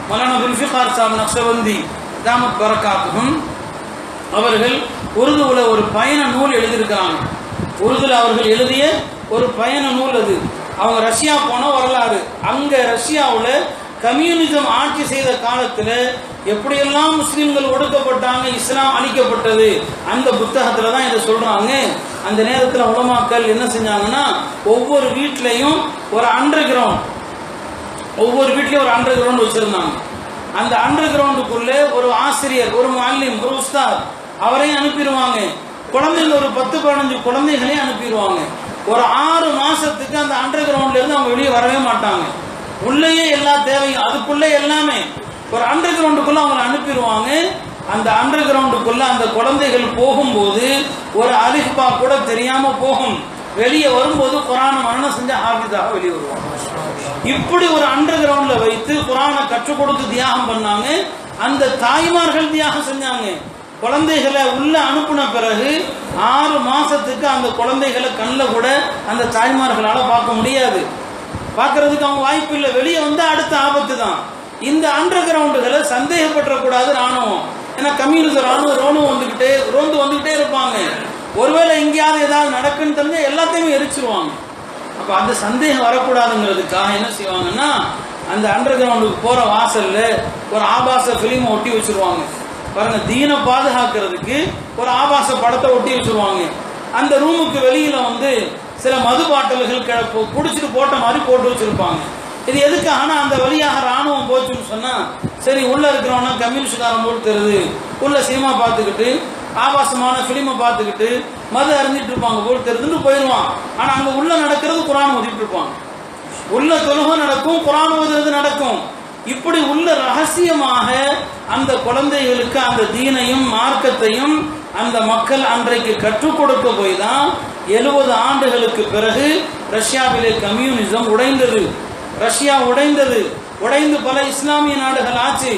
மௌலானா ஜுல்ஃபிகார் சாஹிப் நக்ஷபந்தி தாமத் பரக்காத்துஹும் அவர்கள் உருதுல ஒரு பயண நூல் எழுதியிருக்கிறாங்க. உருதுல அவர்கள் எழுதிய ஒரு பயண நூல் அது. அவங்க ரஷ்யா போன வரலாறு. அங்க ரஷ்யாவில் கம்யூனிசம் ஆட்சி செய்த காலத்தில் எப்படியெல்லாம் முஸ்லிம்கள் ஒடுக்கப்பட்டாங்க, இஸ்லாம் அழிக்கப்பட்டது, அந்த புத்தகத்தில் தான் இதை சொல்றாங்க. அந்த நேரத்தில் உலமாக்கள் என்ன செஞ்சாங்கன்னா ஒவ்வொரு வீட்லையும் ஒரு அண்டர் கிரவுண்ட், ஒவ்வொரு வீட்லையும் ஒரு அண்டர் கிரவுண்ட் வச்சிருந்தாங்க. அந்த அண்டர் கிரவுண்டுக்குள்ளே ஒரு ஆசிரியர், ஒரு முஅல்லிம், ஒரு உஸ்தாத் அவரையும் அனுப்பிடுவாங்க. குழந்தைங்க ஒரு 10-15 குழந்தைகளையும் அனுப்பிடுவாங்க. ஒரு 6 மாசத்துக்கு அந்த அண்டர் கிரவுண்ட்ல இருந்து அவங்க வெளியே வரவே மாட்டாங்க. உள்ளேயே எல்லா தேவையும், அதுக்குள்ளே எல்லாமே ஒரு அண்டர் கிரவுண்டுக்குள்ள அவங்க அனுப்பிடுவாங்க. அந்த அண்டர் கிரவுண்டுக்குள்ள அந்த குழந்தைகள் போகும்போது ஒரு அலிஃபா கூட தெரியாம போகும். வெளியே வரும்போது குர்ஆனை மனனம் செஞ்ச ஹாஃபிஸாக வெளியே வருவாங்க. இப்படி ஒரு அண்டர் கிரவுண்ட்ல வைத்து குர்ஆனை கற்றுக் கொடுத்து தியாகம் பண்ணாங்க. அந்த தாய்மார்கள் தியாகம் செஞ்சாங்க. குழந்தைகளை உள்ள அனுப்பின பிறகு 6 மாசத்துக்கு அந்த குழந்தைகளை கண்ணில் கூட அந்த தாய்மார்களால் பார்க்க முடியாது, பார்க்கறதுக்கு அவங்க வாய்ப்பு இல்லை. வெளியே வந்து அடுத்த ஆபத்து தான். இந்த அண்டர் கிரவுண்டுகளை சந்தேகப்படக்கூடாது ராணுவம். ஏன்னா கம்யூனிச ராணுவம் வந்துகிட்டே இருப்பாங்க. ஒருவேளை எங்கேயாவது ஏதாவது நடக்குன்னு தெரிஞ்சா எல்லாத்தையுமே எரிச்சிருவாங்க. அப்போ அந்த சந்தேகம் வரக்கூடாதுங்கிறதுக்காக என்ன செய்வாங்கன்னா அந்த அண்டர் கிரவுண்டுக்கு போற வாசல்ல ஒரு ஆபாச பிலிமை ஒட்டி வச்சிருவாங்க. பாருங்க, தீனை பாதுகாக்கிறதுக்கு ஒரு ஆபாச படத்தை ஒட்டி வச்சிருவாங்க. அந்த ரூமுக்கு வெளியில வந்து சில மது பாட்டல்கள் குடிச்சிட்டு போட்ட மாதிரி போட்டு வச்சிருப்பாங்க. இது எதுக்காகனா அந்த வழியாக ராணுவம் போச்சுன்னு சொன்னா சரி உள்ள இருக்கிறவனா கம்யூனிஸ்ட்காரன் போட்டு தருது, உள்ள சினிமா பார்த்துக்கிட்டு ஆபாசமான பிலிமை பார்த்துக்கிட்டு மது அறிஞ்சிட்டு இருப்பாங்க போட்டு தருதுன்னு போயிடுவான். ஆனா அங்க உள்ள நடக்கிறது குர்ஆன் ஓதிட்டு இருப்பாங்க. உள்ள தொழுகை நடக்கும், குர்ஆன் ஓதுறது நடக்கும். இப்படி உள்ள ரகசியமாக அந்த குழந்தைகளுக்கு அந்த தீனையும் மார்க்கத்தையும் அந்த மக்கள் அன்றைக்கு கற்றுக் கொடுக்க போய் தான் 70 ஆண்டுகளுக்கு பிறகு ரஷ்யாவிலே கம்யூனிசம் உடைந்தது. ரஷ்யா உடைந்து பல இஸ்லாமிய நாடுகள் ஆச்சு.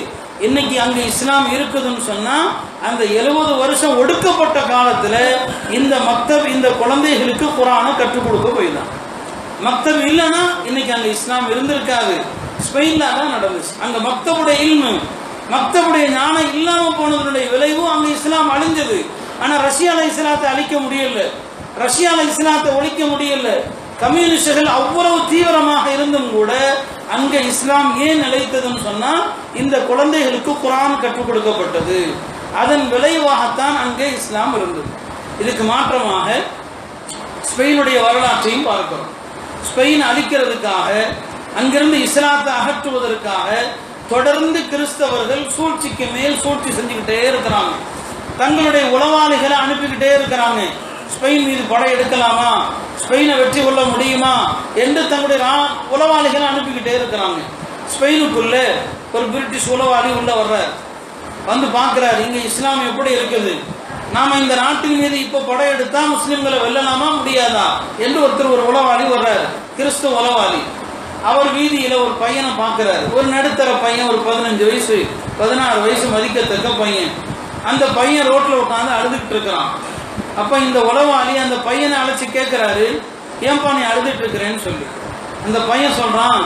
இன்னைக்கு அங்க இஸ்லாம் இருக்குதுன்னு சொன்னா அந்த 70 வருஷம் ஒடுக்கப்பட்ட காலத்துல இந்த மக்தப் இந்த குழந்தைகளுக்கு குர்ஆனை கற்றுக் கொடுக்க போய் தான். மக்தப் இல்லைன்னா இன்னைக்கு அங்க இஸ்லாம் இருந்திருக்காது. ஸ்பெயின்ல தான் நடந்துச்சு. அங்க மக்தபுடைய இல்மு, மக்தபுடைய ஞானம் இல்லாம போனதனுடைய விளைவு அங்க இஸ்லாம் அழிஞ்சது. ஆனா ரஷ்யால இஸ்லாத்தை அழிக்க முடியல, ரஷ்யால இஸ்லாத்தை ஒழிக்க முடியல. கம்யூனிஸ்டுகள் அவ்வளவு தீவிரமாக இருந்தும் கூட அங்க இஸ்லாம் ஏன் நிலைத்ததுன்னு சொன்னா இந்த குழந்தைகளுக்கு குர்ஆன் கற்றுக் கொடுக்கப்பட்டது. அதன் விளைவாகத்தான் அங்கே இஸ்லாம் இருந்தது. இதுக்கு மாற்றமாக ஸ்பெயினுடைய வரலாற்றையும் பார்க்கிறோம். ஸ்பெயின் அழிக்கிறதுக்காக, அங்கிருந்து இஸ்லாத்தை அகற்றுவதற்காக தொடர்ந்து கிறிஸ்தவர்கள் சூழ்ச்சிக்கு மேல் சூழ்ச்சி செஞ்சுக்கிட்டே இருக்கிறாங்க. தங்களுடைய உளவாளிகளை அனுப்பிக்கிட்டே இருக்கிறாங்க. ஸ்பெயின் மீது படை எடுக்கலாமா, ஸ்பெயினை வெற்றி கொள்ள முடியுமா என்று தங்களுடைய உளவாளிகளை அனுப்பிக்கிட்டே இருக்கிறாங்க. ஸ்பெயினுக்குள்ள ஒரு பிரிட்டிஷ் உளவாளி உள்ள வர்றார். வந்து பார்க்கிறாரு, இங்க இஸ்லாம் எப்படி இருக்குது, நாம இந்த நாட்டின் மீது இப்போ படையெடுத்தா முஸ்லிம்களை வெல்லலாமா முடியாதா என்று ஒருத்தர் ஒரு உளவாளி வர்றாரு, கிறிஸ்துவ உளவாளி. அவர் வீதியில ஒரு பையனை பார்க்கிறாரு, ஒரு நடுத்தர பையன், ஒரு 15 வயசு 16 வயசு மதிக்கத்தக்க பையன். அந்த பையன் ரோட்ல உட்காந்து அழுதுகிட்டு இருக்கிறான். அப்ப இந்த உளவாளி அந்த பையனை அழைச்சி கேட்கிறாரு, ஏன்பா நீ அழுதுட்டு இருக்கிறேன்னு சொல்லி. அந்த பையன் சொல்றான்,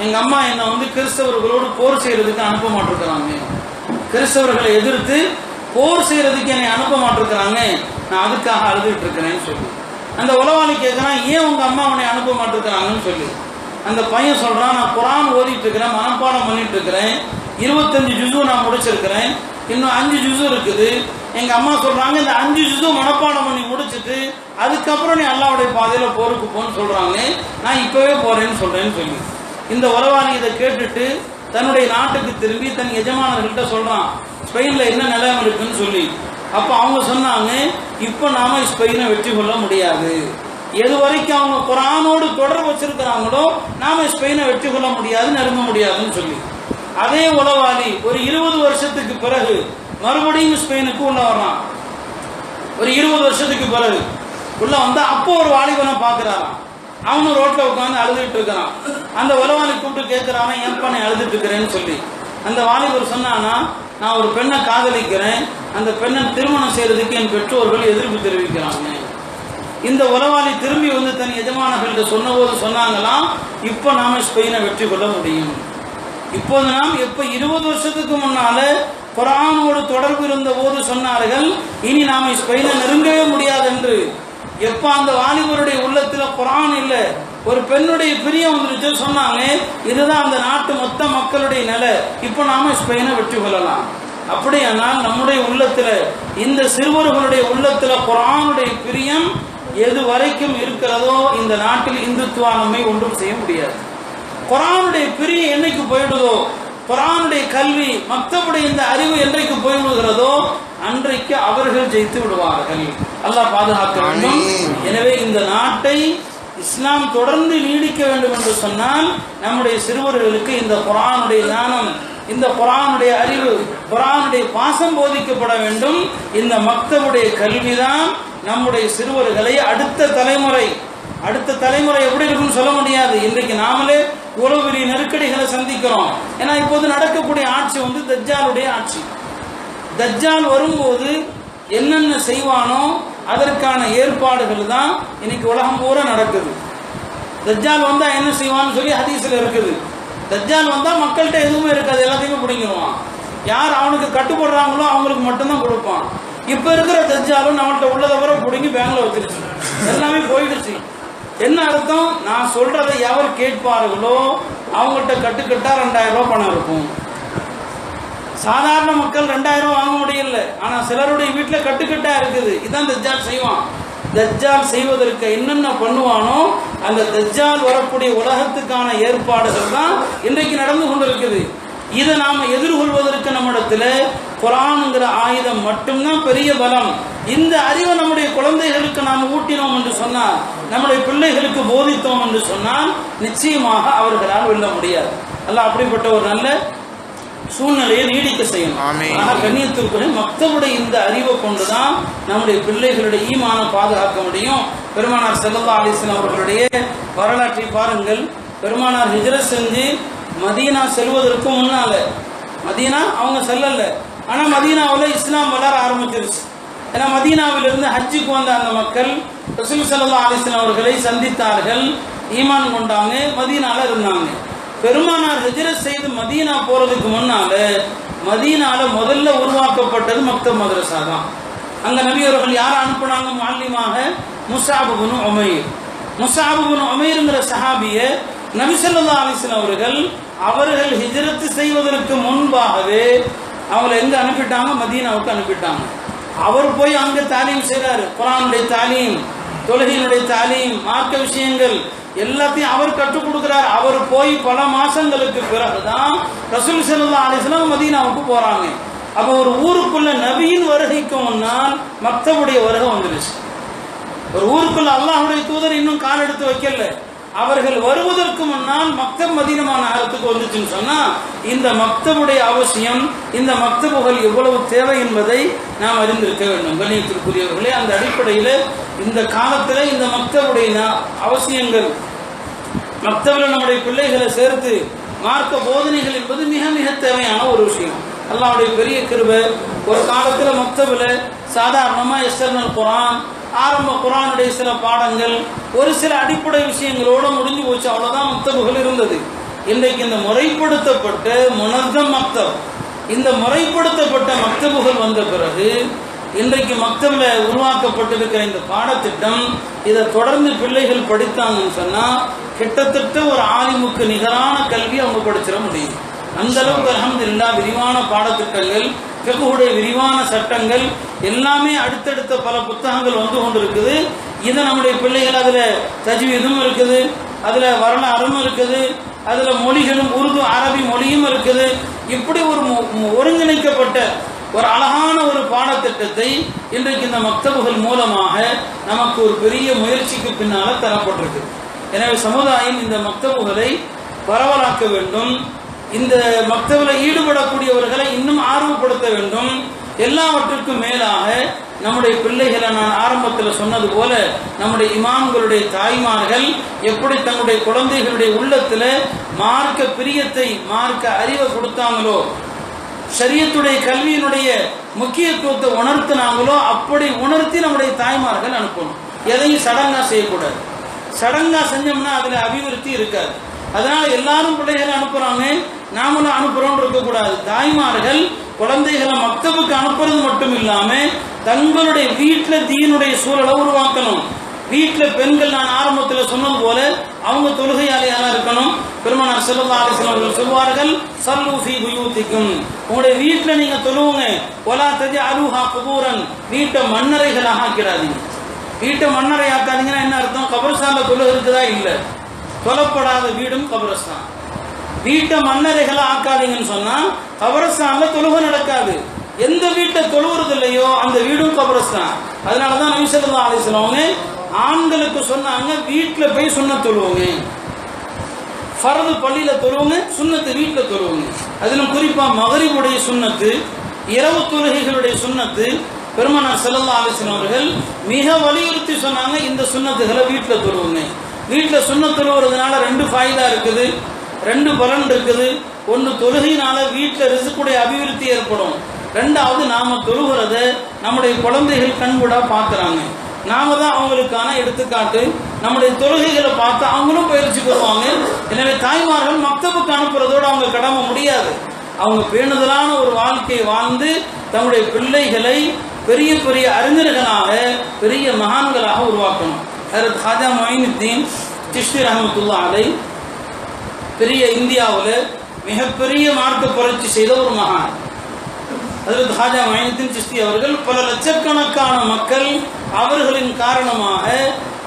எங்க அம்மா என்னை வந்து கிறிஸ்தவர்களோடு போர் செய்யறதுக்கு அனுப்ப மாட்டிருக்கிறாங்க, கிறிஸ்தவர்களை எதிர்த்து போர் செய்யறதுக்கு என்னை அனுப்ப மாட்டிருக்கிறாங்க, நான் அதுக்காக அழுதுட்டு இருக்கிறேன்னு சொல்லி. அந்த உளவாளி கேட்கிறான், ஏன் உங்க அம்மா உன்னை அனுப்ப மாட்டிருக்கிறாங்கன்னு சொல்லி. அந்த பையன் சொல்றான், நான் குரான் ஓதிட்டு இருக்கிறேன், மனப்பாடம் பண்ணிட்டு இருக்கிறேன், 25 ஜுஸு நான் முடிச்சிருக்கிறேன், இன்னும் 5 ஜுஸு இருக்குது. எங்க அம்மா சொல்றாங்க, இந்த 5 ஜுஸு மனப்பாடம் பண்ணி முடிச்சுட்டு அதுக்கப்புறம் நீ அல்லாஹ்வுடைய பாதையில போருக்கு போன்னு சொல்றாங்க, நான் இப்பவே போறேன்னு சொல்றேன்னு சொல்லி. இந்த உளவாளி இதை கேட்டுட்டு தன்னுடைய நாட்டுக்கு திரும்பி தன் எஜமானர்கள்ட்ட சொல்றான், ஸ்பெயின்ல என்ன நிலைமை இருக்குன்னு சொல்லி. அப்ப அவங்க சொன்னாங்க, இப்ப நாம ஸ்பெயினை வெற்றி கொள்ள முடியாது, எது வரைக்கும் அவங்க குரானோடு தொடர்பு வச்சிருக்கிறாங்களோ நாம ஸ்பெயினை வெற்றி கொள்ள முடியாது, நெருங்க முடியாதுன்னு சொல்லி. அதே உளவாளி ஒரு 20 வருஷத்துக்கு பிறகு மறுபடியும் ஸ்பெயினுக்கு உள்ள வர்றான். ஒரு 20 வருஷத்துக்கு பிறகு உள்ள வந்தா அப்போ ஒரு வாலிபனை பாக்குறாராம், அவனும் ரோட்ல உட்காந்து அழுதுட்டு இருக்கிறான். அந்த உளவாளி கூப்பிட்டு கேட்கிறானா, ஏன் பண்ணி அழுதுட்டு இருக்கிறேன்னு சொல்லி. அந்த வாலிபர் சொன்னானா, நான் ஒரு பெண்ணை காதலிக்கிறேன், அந்த பெண்ணை திருமணம் செய்யறதுக்கு என் பெற்றோர்கள் எதிர்ப்பு தெரிவிக்கிறாங்க. இந்த உளவாளி திரும்பி வந்து தன் எஜமானர்கள்ட்ட சொன்னபோது சொன்னாங்களாம், இப்போ நாம ஸ்பெயினை வெற்றி கொள்ள முடியும். இப்போது நாம் எப்ப 20 வருஷத்துக்கு முன்னால குரானோடு தொடர்பு இருந்த போது சொன்னார்கள், இனி நாம ஸ்பெயினை நெருங்கவே முடியாது என்று. எப்ப அந்த வாலிபருடைய உள்ளத்துல குரான் இல்ல, ஒரு பெண்ணுடைய பிரியம் வந்துருச்சு சொன்னாங்க, இதுதான் அந்த நாட்டு மொத்த மக்களுடைய நிலை, இப்போ நாம ஸ்பெயினை வெற்றி கொள்ளலாம். அப்படியானால் நம்முடைய உள்ளத்துல, இந்த சிறுவர்களுடைய உள்ளத்துல குரானுடைய பிரியம் எது வரைக்கும் இருக்கிறதோ இந்த நாட்டில் இந்துத்துவா நம்மை ஒன்றும் செய்ய முடியாது. குரானுடைய பிரியம் என்னைக்கு போயிடுதோ, குரானுடைய கல்வி மக்தபுடைய இந்த அறிவு என்றைக்கு போய்விடுகிறதோ அன்றைக்கு அவர்கள் ஜெயித்து விடுவார்கள். அல்லாஹ் பாதுகாக்க வேண்டும். எனவே இந்த நாட்டை இஸ்லாம் தொடர்ந்து நீடிக்க வேண்டும் என்று சொன்னால் நம்முடைய சிறுவர்களுக்கு இந்த குரானுடைய ஞானம், இந்த குரானுடைய அறிவு, குரானுடைய பாசம் போதிக்கப்பட வேண்டும். இந்த மக்தபுடைய கல்விதான் நம்முடைய சிறுவர்களை அடுத்த தலைமுறை எப்படி இருக்குன்னு சொல்ல முடியாது. இன்றைக்கு நாமளே இவ்வளவு பெரிய நெருக்கடிகளை சந்திக்கிறோம். ஏன்னா இப்போது நடக்கக்கூடிய ஆட்சி வந்து தஜ்ஜாலுடைய ஆட்சி. தஜ்ஜால் வரும்போது என்னென்ன செய்வானோ அதற்கான ஏற்பாடுகள் தான் இன்னைக்கு உலகம் பூரா நடக்குது. தஜ்ஜால் வந்தா என்ன செய்வான்னு சொல்லி ஹதீஸ்ல இருக்குது. தஜ்ஜால் வந்தா மக்கள்கிட்ட எதுவுமே இருக்காது, எல்லாத்தையுமே பிடிங்கிடுவான். யார் அவனுக்கு கட்டுப்படுறாங்களோ அவங்களுக்கு மட்டும்தான் கொடுப்பான். இப்ப இருக்கிற தஜ்ஜாலும் நம்மள்கிட்ட உள்ளதை வர பிடிங்கி பேங்க்ல வச்சிருச்சு, எல்லாமே போயிடுச்சு. என்ன அர்த்தம்? நான் சொல்றதை எவர் கேட்பார்களோ அவங்கள்ட்ட கட்டுக்கட்டா 2000 ரூபாய் பணம் இருக்கும். சாதாரண மக்கள் 2000 ரூபாய் வாங்க முடியல, ஆனா சிலருடைய வீட்டுல கட்டுக்கட்டா இருக்குது. இதான் தஜ்ஜால் செய்வான். தஜ்ஜால் செய்வதற்கு என்னென்ன பண்ணுவானோ அந்த தஜ்ஜால் வரக்கூடிய உலகத்துக்கான ஏற்பாடுகள் தான் இன்றைக்கு நடந்து கொண்டிருக்குது. இதை நாம எதிர்கொள்வதற்கு நம்மிடத்துல குர்ஆன்ங்கிற ஆயுதம் மட்டும்தான் பெரிய பலம். இந்த அறிவை நம்முடைய குழந்தைகளுக்கு நாம் ஊட்டினோம் என்று சொன்னால், நம்முடைய பிள்ளைகளுக்கு போதித்தோம் என்று சொன்னால் நிச்சயமாக அவர்களால் வெல்ல முடியாது. அல்லாஹ் அப்படிப்பட்ட ஒரு நல்ல சூழ்நிலையை நீடிக்க செய்யணும். கண்ணியத்திற்குரிய மக்தபுடைய இந்த அறிவை கொண்டுதான் நம்முடைய பிள்ளைகளுடைய ஈமானை பாதுகாக்க முடியும். பெருமானார் ஸல்லல்லாஹு அலைஹி வஸல்லம் அவர்களுடைய வரலாற்றை பாருங்கள். பெருமானார் ஹிஜ்ரத் செஞ்சு மதீனா செல்வதற்கு முன்னால, மதீனா அவங்க செல்லல, ஆனா மதீனாவில் இஸ்லாம் வளர ஆரம்பிச்சிருச்சு. ஏன்னா மதீனாவிலிருந்து ஹஜ்ஜுக்கு வந்த அந்த மக்கள் ரசூல் ஸல்லல்லாஹு அலைஹி வஸல்லம் அவர்களை சந்தித்தார்கள், ஈமான் கொண்டாங்க, மதீனால இருந்தாங்க. பெருமானார் ஹிஜ்ரத் செய்து மதீனா போறதுக்கு முன்னால மதீனால முதல்ல உருவாக்கப்பட்டது மக்தப் மதரசா தான். அங்க நபி அவர்கள் யாரை அனுப்புனாங்க? முஅல்லிமாக முஸ்அப் இப்னு உமைர். முஸ்அப் இப்னு உமைர்ங்கிற சஹாபிய நபி ஸல்லல்லாஹு அலைஹி வஸல்லம் அவர்கள் ஹிஜ்ரத் செய்வதற்கு முன்பாகவே அவங்களை எங்க அனுப்பிட்டாங்க? மதீனாவுக்கு அனுப்பிட்டாங்க. அவர் போய் அங்க தாலீம் செய்றாரு. குர்ஆனுடைய தாலீம், தொழுகையினுடைய தாலீம், மார்க்க விஷயங்கள் எல்லாத்தையும் அவர் கற்றுக் கொடுக்கிறார். அவர் போய் பல மாசங்களுக்கு பிறகுதான் ரசூல் ஸல்லல்லாஹு அலைஹி வஸல்லம் மதீனாவுக்கு போறாங்க. அப்ப ஒரு ஊருக்குள்ள நபியின் வருகைக்கு முன்னால் மக்தபுடைய வருகை வந்துருச்சு. ஒரு ஊருக்குள்ள அல்லாஹ்வுடைய தூதர் இன்னும் கால் எடுத்து வைக்கல. அவர்கள் வருவதற்கு முன்னால் மக்தப் மதீனா நகரத்துக்கு வந்துச்சுன்னு சொன்னா இந்த மக்தபுடைய அவசியம், இந்த மக்தபுகள் எவ்வளவு தேவை என்பதை நாம் அறிந்திருக்க வேண்டும். கண்ணியத்திற்குரியவர்களே, அந்த அடிப்படையில் இந்த காலத்தில் இந்த மக்தபுடைய அவசியங்கள், மக்தபில் நம்முடைய பிள்ளைகளை சேர்த்து மார்க்க போதனைகள் என்பது மிக மிக தேவையான ஒரு விஷயம். அல்லாஹ்வுடைய பெரிய கிருபை, ஒரு காலத்தில் மக்தபில் சாதாரணமாக எஸ்டர்னல் குரான், ஆரம்ப குரானுடைய சில பாடங்கள், ஒரு சில அடிப்படை விஷயங்களோடு முடிஞ்சு போச்சு, அவ்வளோதான் மக்தபுகள் இருந்தது. இன்றைக்கு இந்த முறைப்படுத்தப்பட்ட முனzzம் மக்தப், இந்த முறைப்படுத்தப்பட்ட மக்தபுகள் வந்த பிறகு இன்றைக்கு மக்தபில் உருவாக்கப்பட்டிருக்கிற இந்த பாடத்திட்டம், இதை தொடர்ந்து பிள்ளைகள் படித்தாங்கன்னு சொன்னால் கிட்டத்தட்ட ஒரு ஆலிமுக்கு நிகரான கல்வி அவங்க படிச்சிட முடியும். அந்த அளவுக்கு அல்ஹம்துலில்லாஹ் விரிவான பாடத்திட்டங்கள், ஃபிக்ஹுடைய விரிவான சட்டங்கள் எல்லாமே அடுத்தடுத்த பல புத்தகங்கள் வந்து கொண்டிருக்குது. இதை நம்முடைய பிள்ளைகள் அதில் தஜ்வீதும் இருக்குது, அதில் வரலாறும் இருக்குது, அதில் மொழிகளும் உருது அரபி மொழியும் இருக்குது. இப்படி ஒரு ஒருங்கிணைக்கப்பட்ட ஒரு அழகான ஒரு பாடத்திட்டத்தை இன்றைக்கு இந்த மக்தபுகள் மூலமாக நமக்கு ஒரு பெரிய முயற்சிக்கு பின்னால் தரப்பட்டிருக்கு. எனவே சமுதாயம் இந்த மக்தபுகளை பரவலாக்க வேண்டும், இந்த மக்தபில் ஈடுபடக்கூடியவர்களை இன்னும் ஆர்வப்படுத்த வேண்டும். எல்லாவற்றுக்கும் மேலாக நம்முடைய பிள்ளைகளை நான் ஆரம்பத்தில் சொன்னது போல நம்முடைய இமாம்களுடைய தாய்மார்கள் எப்படி தன்னுடைய குழந்தைகளுடைய உள்ளத்தில் மார்க்க பிரியத்தை, மார்க்க அறிவை கொடுத்தாங்களோ, ஷரியத்துடைய கல்வியினுடைய முக்கியத்துவத்தை உணர்த்தினாங்களோ, அப்படி உணர்த்தி நம்முடைய தாய்மார்கள் அனுப்பணும். எதையும் சடங்கா செய்யக்கூடாது. சடங்கா செஞ்சோம்னா அதில் அபிவிருத்தி இருக்காது. அதனால எல்லாரும் பிள்ளைகளை அனுப்புறாங்க, நாமளும் அனுப்புறோம் இருக்கக்கூடாது. தாய்மார்கள் குழந்தைகளை மக்தபுக்கு அனுப்புறது மட்டும் இல்லாம தங்களுடைய வீட்டில் தீனுடைய சூழலை உருவாக்கணும். வீட்டில் பெண்கள், நான் ஆரம்பத்தில் சொன்னது போல, அவங்க தொழுகையாளியாக இருக்கணும். பெருமானார் ஸல்லல்லாஹு அலைஹி வஸல்லம் அவர்கள் சொல்வார்கள், ஸல்லூ ஃபீ புயூத்திக்கும், உங்களுடைய வீட்டில் நீங்க தொழுவுங்க. வலா தஜஅலூஹா குபூரன், வீட்டை மண்ணறைகளாக ஆக்கிடாதீங்க. வீட்டை மண்ணறை ஆக்காதீங்கன்னா என்ன அர்த்தம்? கபர்ஸ்தான்ல தொழுகை இருக்குதா? இல்லை. தொழப்படாத வீடும் கபரஸ்தான். வீட்டை மண்ணறைகளை ஆக்காதீங்கன்னு சொன்னா கபரஸ்தான்ல தொழுகை நடக்காது. எந்த வீட்டை தொழுவுறது இல்லையோ அந்த வீடும் கபரஸ்தான். அதனாலதான் நபி ஸல்லல்லாஹு அலைஹி வஸல்லம் ஆண்களுக்கு சொன்னாங்க, வீட்டில் போய் சுன்னத் தொழுவுங்க, ஃபர்து பள்ளியில தொழுவுங்க, சுன்னத்து வீட்டில் தொழுவுங்க. அதிலும் குறிப்பா மகரிபுடைய சுன்னத்து, இரவு தொழுகைகளுடைய சுன்னத்து பெருமானார் ஸல்லல்லாஹு அலைஹி வஸல்லம் அவர்கள் மிக வலியுறுத்தி சொன்னாங்க, இந்த சுன்னத்துகளை வீட்டில் தொழுவுங்க. வீட்டில் சுன்னத் தொழுவுறதுனால ரெண்டு ஃபாயிதா இருக்குது, ரெண்டு பலன் இருக்குது. ஒன்று, தொழுகையினால வீட்டில் ரிஸ்குடைய அபிவிருத்தி ஏற்படும். ரெண்டாவது, நாம தொழுகிறத நம்முடைய குழந்தைகள் கண்கூடா பார்க்குறாங்க. நாம தான் அவங்களுக்கான எடுத்துக்காட்டு. நம்முடைய தொழுகைகளை பார்த்து அவங்களும் பயிற்சி பெறுவாங்க. எனவே தாய்மார்கள் மக்தபுக்கு அனுப்புறதோடு அவங்க கடமை முடியாது. அவங்க பேணுதலான ஒரு வாழ்க்கையை வாழ்ந்து தங்களுடைய பிள்ளைகளை பெரிய பெரிய அறிஞர்களாக, பெரிய மகான்களாக உருவாக்கணும். ஹஜ்ரத் ஹாஜா மொயினுத்தீன் சிஷ்தி ரஹ்மத்துல்லாஹி அலைஹி பெரிய இந்தியாவில் மிகப்பெரிய மார்க்க புரட்சி செய்த ஒரு மகான். ஹஜ்ரத் ஹாஜா மொயினுத்தீன் சிஷ்தி அவர்கள் பல லட்சக்கணக்கான மக்கள் அவர்களின் காரணமாக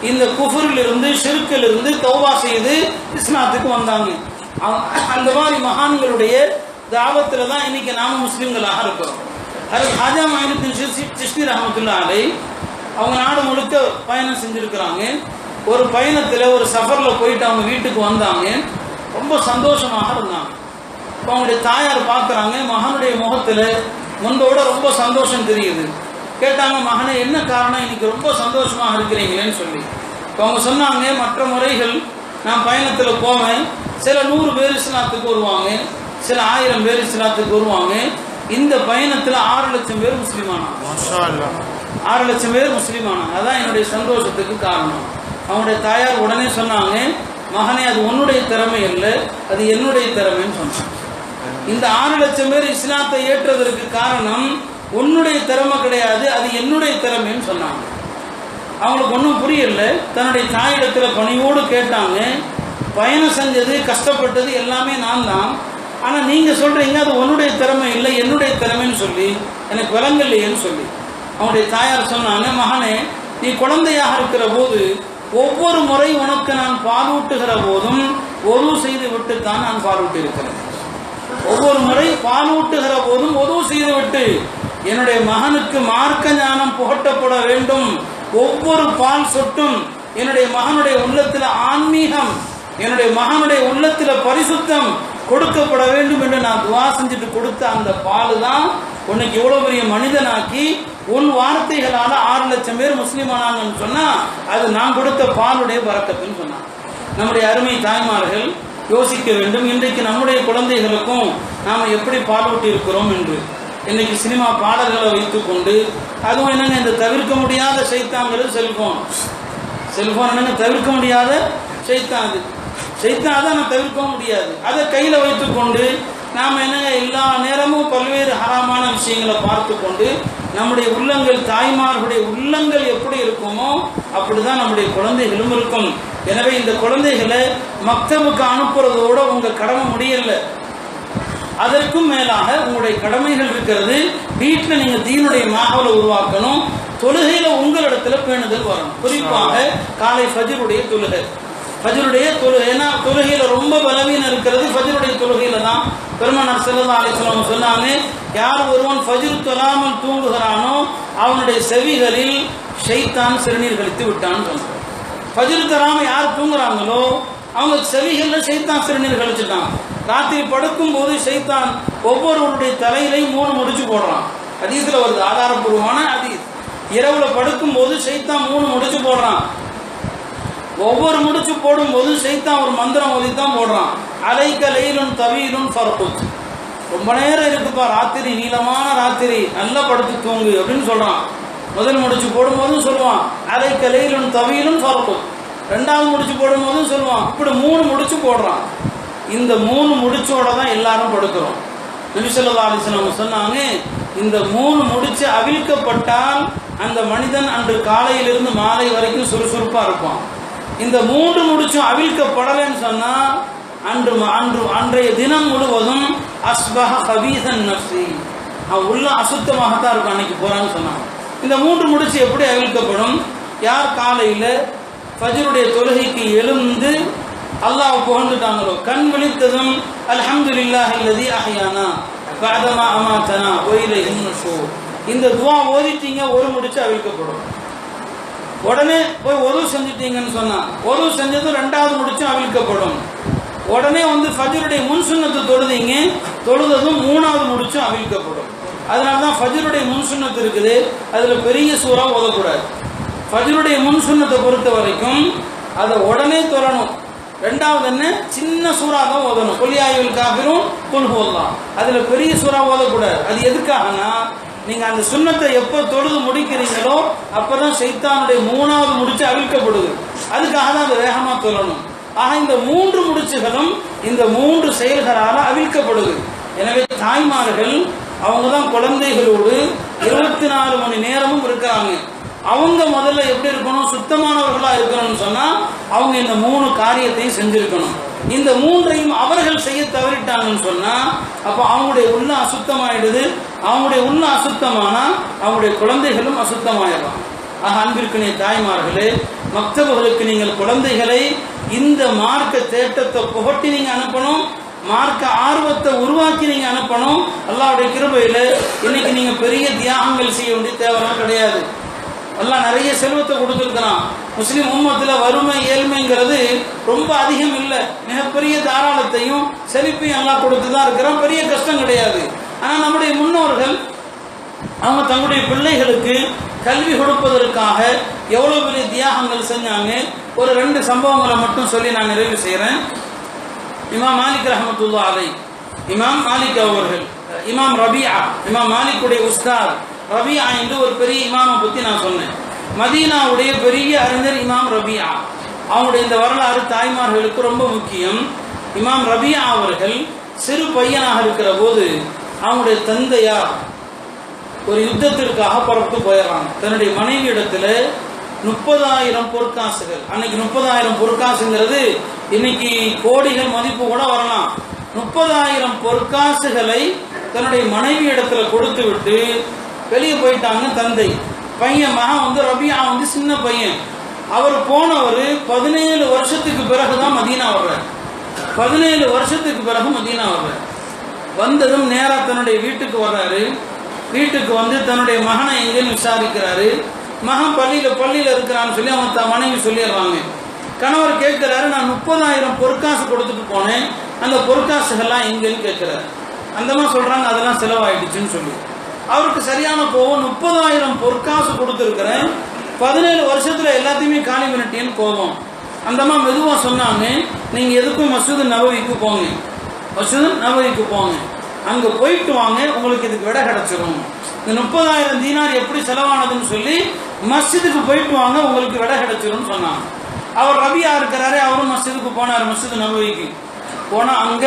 இந்த குஃபரில் இருந்து, ஷிர்கில் இருந்து தௌபா செய்து இஸ்லாத்துக்கு வந்தாங்க. அந்த மாதிரி மகான்களுடைய தாவத்தில் தான் இன்னைக்கு நாம முஸ்லிம்களாக இருக்கிறோம். ஹஜ்ரத் ஹாஜா மொயினுத்தீன் சிஷ்தி ரஹ்மத்துல்லாஹி அலைஹி அவங்க நாடு முழுக்க பயணம் செஞ்சுருக்கிறாங்க. ஒரு பயணத்தில், ஒரு சஃபரில் போயிட்டு அவங்க வீட்டுக்கு வந்தாங்க. ரொம்ப சந்தோஷமாக இருந்தாங்க. இப்போ அவங்களுடைய தாயார் பார்க்குறாங்க, மகனுடைய முகத்தில் முன்போட ரொம்ப சந்தோஷம் தெரியுது. கேட்டாங்க, மகனே என்ன காரணம், இன்னைக்கு ரொம்ப சந்தோஷமாக இருக்கிறீங்களேன்னு சொல்லி. இப்போ அவங்க சொன்னாங்க, மற்ற முறைகள் நான் பயணத்தில் போவேன், சில 100 பேர் இஸ்லாத்துக்கு வருவாங்க, சில 1000 பேர் இஸ்லாத்துக்கு வருவாங்க. இந்த பயணத்தில் 6 லட்சம் பேர் முஸ்லீமானாங்க. 6 லட்சம் பேர் முஸ்லீமானாங்க. அதான் என்னுடைய சந்தோஷத்துக்கு காரணம். அவங்களுடைய தாயார் உடனே சொன்னாங்க, மகனே அது உன்னுடைய திறமை இல்லை, அது என்னுடைய திறமைன்னு சொன்னாங்க. இந்த 6 லட்சம் பேர் இஸ்லாத்தை ஏற்றதற்கு காரணம் உன்னுடைய திறமை கிடையாது, அது என்னுடைய திறமைன்னு சொன்னாங்க. அவங்களுக்கு ஒன்றும் புரியல. தன்னுடைய தாயிடத்தில் பணியோடு கேட்டாங்க, பயணம் செஞ்சது, கஷ்டப்பட்டது எல்லாமே நான் தான், ஆனால் நீங்கள் சொல்கிறீங்க அது உன்னுடைய திறமை இல்லை, என்னுடைய திறமைன்னு சொல்லி எனக்கு விளங்கலையேன்னு சொல்லி. அவனுடைய தாயார் சொன்னாங்க, மகனே நீ குழந்தையாக இருக்கிற போது ஒவ்வொரு முறை உனக்கு நான் பாலூட்டுகிற போதும் ஒது செய்து விட்டுத்தான் நான் பாலூட்டி இருக்கிறேன். ஒவ்வொரு முறை பாலூட்டுகிற போதும் ஒது செய்து விட்டு என்னுடைய மகனுக்கு மார்க்க ஞானம் புகட்டப்பட வேண்டும், ஒவ்வொரு பால் சொட்டும் என்னுடைய மகனுடைய உள்ளத்தில் ஆன்மீகம், என்னுடைய மகனுடைய உள்ளத்தில் பரிசுத்தம் கொடுக்கப்பட வேண்டும் என்று நான் துவா செஞ்சுட்டு கொடுத்த அந்த பால் தான் உனக்கு எவ்வளோ பெரிய மனிதனாக்கி உன் வார்த்தைகளால் 6 லட்சம் பேர் முஸ்லீம் ஆனாங்கன்னு சொன்னால் அது நான் கொடுத்த பாலுடைய பரக்கத்துன்னு சொன்னான். நம்முடைய அருமை தாய்மார்கள் யோசிக்க வேண்டும், இன்றைக்கு நம்முடைய குழந்தைகளுக்கும் நாம் எப்படி பாலூட்டி இருக்கிறோம் என்று. இன்றைக்கு சினிமா பாடல்களை வைத்துக்கொண்டு, அதுவும் என்னங்க இந்த தவிர்க்க முடியாத சைத்தாங்கிறது செல்ஃபோன் என்னங்க தவிர்க்க முடியாத சைத்தான், அது சைத்தான் அதை நான் தவிர்க்கவும் முடியாது. அதை கையில் வைத்துக்கொண்டு நாம் என்னங்க எல்லா நேரமும் பல்வேறு ஹராமான விஷயங்களை பார்த்து கொண்டு நம்முடைய உள்ளங்கள், தாய்மார்களுடைய உள்ளங்கள் எப்படி இருக்குமோ அப்படிதான் நம்முடைய குழந்தைகளும் இருக்கும். எனவே இந்த குழந்தைகளை மக்தபுக்கு அனுப்புறதோட உங்கள் கடமை முடியல, அதற்கும் மேலாக உங்களுடைய கடமைகள் இருக்கிறது. வீட்டில் நீங்கள் தீனுடைய மாஹவுலை உருவாக்கணும். தொழுகையில் உங்களிடத்துல பேணுதல் வரணும். குறிப்பாக காலை ஃபஜ்ருடைய தொழுகை, ஏன்னா தொழுகையில் ரொம்ப பலவீனம் இருக்கிறது ஃபஜ்ருடைய தொழுகையில தான். பெருமானார் ஸல்லல்லாஹு அலைஹி வஸல்லம் சொன்னாங்க, யார் ஒருவன் ஃபஜ்ர் தொழாமல் தூங்குகிறானோ அவனுடைய செவிகளில் ஷைத்தான் சிறுநீர் கழித்து விட்டான்னு சொன்னாங்க. ஃபஜ்ர் தொழாமல் யார் தூங்குறாங்களோ அவங்க செவிகளில் ஷைத்தான் சிறுநீர் கழிச்சுட்டான். ராத்திரி படுக்கும் போது ஷைத்தான் ஒவ்வொருவருடைய தலையிலையும் 3 முடிச்சு போடுறான். ஹதீஸ்ல வருது, ஆதாரபூர்வமான ஹதீஸ். இரவுல படுக்கும் போது ஷைத்தான் 3 முடிச்சு போடுறான். ஒவ்வொரு முடிச்சு போடும்போது ஷைத்தான் ஒரு மந்திரம் ஓதித்தான் போடுறான். அலைக்க லைலுன் தவீலுன் ஃபர்குத், ரொம்ப நேரம் இருக்குப்பா ராத்திரி, நீளமான ராத்திரி, நல்லா படுத்து தூங்கு அப்படின்னு சொல்றான். முதல் முடிச்சு போடும்போதும் சொல்லுவான் அலைக்க லைலுன் தவீலுன் ஃபர்குத், 2வது முடிச்சு போடும்போதும் சொல்லுவான். இப்படி 3 முடிச்சு போடுறான். இந்த 3 முடிச்சோட தான் எல்லாரும் படுக்கிறோம். நபி ஸல்லல்லாஹு அலைஹி வஸல்லம் சொன்னாங்க, இந்த 3 முடிச்சு அவிழ்க்கப்பட்டால் அந்த மனிதன் அன்று காலையிலிருந்து மாலை வரைக்கும் சுறுசுறுப்பா இருப்பான். இந்த 3 முடிச்சும் அவிழ்க்கப்படலைன்னு சொன்னா அன்றைய தினம் முழுவதும் அஸ்பஹ கபீசன் நஃப்ஸி, அவன் உள்ள அசுத்தமாகத்தான் இருக்கும் அன்னைக்கு போறான்னு சொன்னான். இந்த 3 முடிச்சு எப்படி அவிழ்க்கப்படும்? யார் காலையில் ஃபஜ்ருடைய தொழுகைக்கு எழுந்து அல்லாஹ் புகழ்ந்துட்டாங்களோ, கண் விழித்ததும் அல்ஹம்துலில்லாஹி அல்லதி அஹ்யானா பஅதமா அமாதனா வ இலைஹி நுஷூர், இந்த துஆ ஓதிட்டீங்க, ஒரு முடிச்சு அவிழ்க்கப்படும். உடனே போய் ஒது செஞ்சுட்டீங்கன்னு சொன்னா ஒது செஞ்சதும் 2வது முடிச்சும் அவிழ்க்கப்படும். உடனே ஃபஜ்ருடைய முன் சுன்னத்து தொழுதீங்க, தொழுததும் 3வது முடிச்சும் அவிழ்க்கப்படும். அதனால தான் ஃபஜ்ருடைய முன் சுன்னத்து இருக்குது, அதில் பெரிய சூறா ஓதக்கூடாது. ஃபஜ்ருடைய முன் சுன்னத்தை பொறுத்த வரைக்கும் அதை உடனே தொழணும். 2வது என்ன, சின்ன சூறா தான் ஓதணும். குல் யா அய்யுல் காஃபிரூன் குல் ஹுவல்லாஹ், அதில் பெரிய சூறா ஓதக்கூடாது. அது எதுக்காகனா, நீங்கள் அந்த சுன்னத்தை எப்போ தொழுது முடிக்கிறீங்களோ அப்போ தான் ஷைத்தானுடைய 3வது முடிச்சு அவிழ்க்கப்படுது. அதுக்காக தான் அதை வேகமாக தொழணும். ஆக இந்த 3 முடிச்சுகளும் இந்த 3 செயல்களால் அவிழ்க்கப்படுது. எனவே தாய்மார்கள் அவங்க தான் குழந்தைகளோடு 24 மணி நேரமும் இருக்கிறாங்க. அவங்க முதல்ல எப்படி இருக்கணும், சுத்தமானவர்களாக இருக்கணும்னு சொன்னால் அவங்க இந்த 3 காரியத்தையும் செஞ்சுருக்கணும். இந்த 3ஐயும் அவர்கள் செய்ய தவறிட்டாங்கன்னு சொன்னால் அப்போ அவங்களுடைய உள்ள அசுத்தமாயிடுது. அவங்களுடைய உள்ள அசுத்தமானால் அவங்களுடைய குழந்தைகளும் அசுத்தமாயிடலாம். ஆக அன்பிற்குரிய தாய்மார்களே, மக்தபுகளுக்கு நீங்கள் குழந்தைகளை இந்த மார்க்க தேட்டத்தை புகட்டி நீங்கள் அனுப்பணும், மார்க்க ஆர்வத்தை உருவாக்கி நீங்கள் அனுப்பணும். அல்லாஹ்வுடைய கிருபையில் இன்னைக்கு நீங்கள் பெரிய தியாகங்கள் செய்ய வேண்டிய தேவைலாம் கிடையாது. அல்லாஹ் நிறைய செல்வத்தை கொடுத்துருக்கிறான். முஸ்லீம் உம்மத்தில் வறுமை ஏழ்மைங்கிறது ரொம்ப அதிகம் இல்லை. மிகப்பெரிய தாராளத்தையும் செழிப்பையும் அல்லாஹ் கொடுத்து தான் இருக்கிறான். பெரிய கஷ்டம் கிடையாது. ஆனால் நம்முடைய முன்னோர்கள் அவங்க தங்களுடைய பிள்ளைகளுக்கு கல்வி கொடுப்பதற்காக எவ்வளோ பெரிய தியாகங்கள் செஞ்சாங்க. ஒரு 2 சம்பவங்களை மட்டும் சொல்லி நான் நிறைவு செய்கிறேன். இமாம் மாலிக் ரஹ்மத்துல்லாஹி அலைஹி, இமாம் மாலிக் அவர்கள், இமாம் ரபியா, இமாம் மாலிக்குடைய உஸ்தாத் ரபியா என்று ஒரு பெரிய இமாமை பற்றி நான் சொன்னேன். மதீனாவுடைய பெரிய அறிஞர் இமாம் ரபியா. அவங்களுடைய இந்த வரலாறு தாய்மார்களுக்கு ரொம்ப முக்கியம். இமாம் ரபியா அவர்கள் சிறு பையனாக இருக்கிற போது அவங்களுடைய தந்தையார் ஒரு யுத்தத்திற்காக புறப்பட்டு போயிடறாங்க. தன்னுடைய மனைவி இடத்துல 30,000 பொற்காசுகள், அன்னைக்கு 30,000 பொற்காசுங்கிறது இன்னைக்கு கோடிகள் மதிப்பு கூட வரலாம். 30,000 பொற்காசுகளை தன்னுடைய மனைவி இடத்துல கொடுத்து விட்டு வெளியே போயிட்டாங்க தந்தை. பையன் மகன் ரபியா சின்ன பையன். அவர் போனவர் 17 வருஷத்துக்கு பிறகுதான் மதீனா வர்றார். 17 வருஷத்துக்கு பிறகு மதீனா வர்றார். வந்ததும் நேராக தன்னுடைய வீட்டுக்கு வர்றாரு. வீட்டுக்கு தன்னுடைய மகனை எங்கேன்னு விசாரிக்கிறாரு. மகன் பள்ளியில் இருக்கிறான்னு சொல்லி அவன் மனைவி சொல்லிடுறாங்க. கணவர் கேட்கிறாரு, நான் 30,000 பொற்காசு கொடுத்துட்டு போனேன், அந்த பொற்காசுகள்லாம் எங்கன்னு கேட்கிறாரு. அந்தமா சொல்றாங்க அதெல்லாம் செலவாயிடுச்சுன்னு சொல்லி. அவருக்கு சரியான கோபம், 30,000 பொற்காசு கொடுத்துருக்கிறேன், 17 வருஷத்துல எல்லாத்தையுமே காலி பண்ணிட்டேன்னு கோபம். அந்தமா மெதுவா சொன்னாங்க, நீங்க எதுக்கும் மஸ்ஜித் நபவிக்கு போங்க, மஸ்ஜித் நபவிக்கு போங்க, அங்க போயிட்டு வாங்க, உங்களுக்கு இதுக்கு விடை கிடைச்சிடும். இந்த 30,000 தீனார் எப்படி செலவானதுன்னு சொல்லி மஸ்ஜிதுக்கு போயிட்டு வாங்க, உங்களுக்கு விடை கிடைச்சிடும் சொன்னாங்க. அவர் ரபியா இருக்கிறாரு, அவரும் மஸ்ஜிதுக்கு போனார், மஸ்ஜித் நபவிக்கு போனா அங்க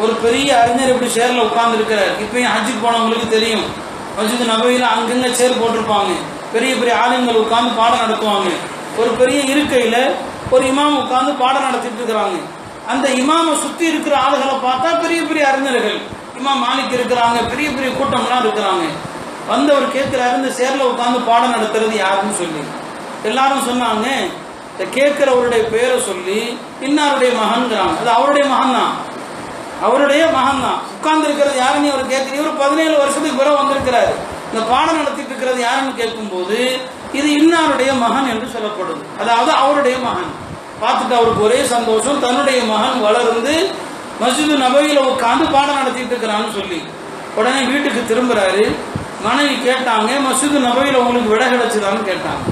ஒரு பெரிய அறிஞர் இப்படி சேர்ல உட்கார்ந்து இருக்கிறார். இப்பயும் ஹஜ்ஜுக்கு போனவங்களுக்கு தெரியும், மஸ்ஜித் நபவியில அங்கங்க சேர் போட்டிருப்பாங்க, பெரிய பெரிய ஆளுங்கள் உட்கார்ந்து பாடம் நடத்துவாங்க. ஒரு பெரிய இருக்கையில ஒரு இமாம் உட்கார்ந்து பாடம் நடத்திட்டு இருக்கிறாங்க. அந்த இமாமை சுத்தி இருக்கிற ஆளுகளை பார்த்தா பெரிய பெரிய அறிஞர்கள், இமாம் மாலிக் இருக்கிறாங்க, பெரிய பெரிய கூட்டம்லாம் இருக்கிறாங்க. வந்தவர் கேட்கிறாரு, இந்த சேர்ல உட்கார்ந்து பாடம் நடத்துறது யாருன்னு சொல்லி. எல்லாரும் சொன்னாங்க, இந்த கேட்கிறவருடைய பேரை சொல்லி இன்னாருடைய மகன்கிறாங்க. அது அவருடைய மகன் தான், அவருடைய மகன் தான். உட்கார்ந்து இருக்கிறது யாருன்னு அவர் கேட்கிறீங்க, ஒரு 17 வருஷத்துக்கு பிறகு வந்திருக்கிறாரு. இந்த பாடம் நடத்திட்டு இருக்கிறது யாருன்னு கேட்கும் போது இது இன்னாருடைய மகன் என்று சொல்லப்படுது, அதாவது அவருடைய மகன். பார்த்துட்டு அவருக்கு ஒரே சந்தோஷம், தன்னுடைய மகன் வளர்ந்து மஸ்ஜித் நபவியில உட்காந்து பாடம் நடத்திட்டு இருக்கிறான்னு சொல்லி. உடனே வீட்டுக்கு திரும்புறாரு. மனைவி கேட்டாங்க, மஸ்ஜித் நபவியில உங்களுக்கு விடை கிடைச்சதான்னு கேட்டாங்க.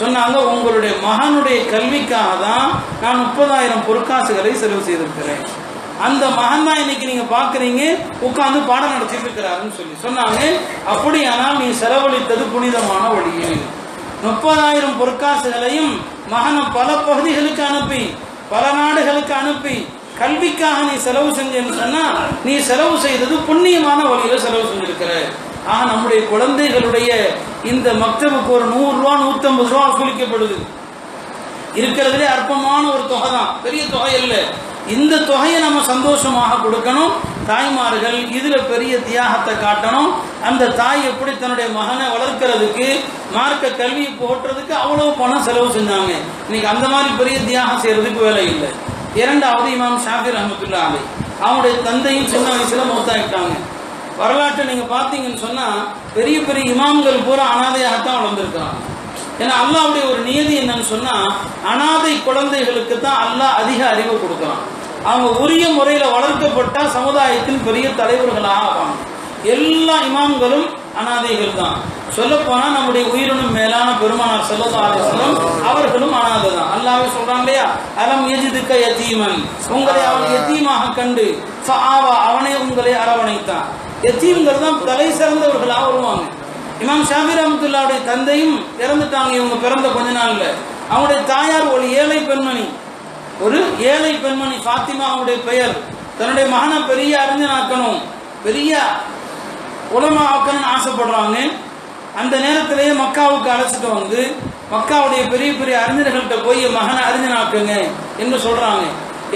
சொன்னாங்க, உங்களுடைய மகனுடைய கல்விக்காக தான் நான் 30,000 பொற்காசுகளை செலவு செய்திருக்கிறேன். அந்த மகன் தான் இன்னைக்கு நீங்க பாக்குறீங்க உட்கார்ந்து பாடம் நடத்திட்டு இருக்கிறாருன்னு சொல்லி சொன்னாங்க. அப்படியானால் நீ செலவழித்தது புனிதமான வழியில். 30,000 பொற்காசுகளையும் மகனை பல பகுதிகளுக்கு அனுப்பி, பல நாடுகளுக்கு அனுப்பி கல்விக்காக நீ செலவு செஞ்சேன்னு சொன்னா நீ செலவு செய்தது புண்ணியமான வழியில செலவு செஞ்சிருக்கிற. ஆக நம்முடைய குழந்தைகளுடைய இந்த மக்தபுக்கு ஒரு 100 ரூபா 150 ரூபா வசூலிக்கப்படுது. இருக்கிறதுலே அற்பமான ஒரு தொகை தான், பெரிய தொகை இல்லை. இந்த தொகையை நம்ம சந்தோஷமாக கொடுக்கணும். தாய்மார்கள் இதுல பெரிய தியாகத்தை காட்டணும். அந்த தாய் எப்படி தன்னுடைய மகனை வளர்க்கிறதுக்கு, மார்க்க கல்வியை போட்டுறதுக்கு அவ்வளவு பணம் செலவு செஞ்சாங்க. இன்னைக்கு அந்த மாதிரி பெரிய தியாகம் செய்யறதுக்கு வேலை இல்லை. இரண்டாவது இமாம் ஷாஃபி ரஹ்மத்துல்லாஹி அலைஹி, அவனுடைய தந்தையும் சின்ன வயசுல மௌத்தாயிட்டாங்க. வரலாற்றை நீங்க பார்த்தீங்கன்னு சொன்னா பெரிய பெரிய இமாம்கள் பூரா அனாதையாகத்தான் வளர்ந்துருக்கிறாங்க. ஏன்னா அல்லாஹ்வுடைய ஒரு நியதி என்னன்னு சொன்னா, அனாதை குழந்தைகளுக்கு தான் அல்லாஹ் அதிக அறிவு கொடுக்குறான். அவங்க உரிய முறையில வளர்க்கப்பட்டா சமுதாயத்தின் பெரிய தலைவர்களாக ஆவாங்க. எல்லா இமாம்களும் அனாதைகள் தான். சொல்ல போனா நம்முடைய உயிரினும் மேலான பெருமானார் ஸல்லல்லாஹு அலைஹி வஸல்லம் அவர்களும் அனாதை தான். அல்லாஹ்வே சொல்றான் இல்லையா, அலம் யஜிதுக யதீமன், உங்களை அவன் யதீமாக கண்டு ஃபஆவா, அவனே உங்களை அரவணைத்தான். யதீம்கள் தான் தலை சிறந்தவர்களாக வருவாங்க. இமாம் ஷாஃபி ரஹ்மத்துல்லாஹுடைய தந்தையும் இறந்துட்டாங்க இவங்க பிறந்த கொஞ்ச நாள்ல. அவங்களுடைய தாயார் ஒரு ஏழை பெண்மணி, ஒரு ஏழை பெண்மணி ஃபாத்திமா அவருடைய பெயர். தன்னுடைய மகனை பெரிய அறிஞனாக்கணும், பெரிய உலமா ஆக்கணும்னு ஆசைப்படுறாங்க. அந்த நேரத்திலேயே மக்காவுக்கு அழைச்சிட்டு வந்து மக்காவுடைய பெரிய பெரிய அறிஞர்கள்ட்ட போய் மகனை அறிஞனாக்குங்க என்று சொல்றாங்க.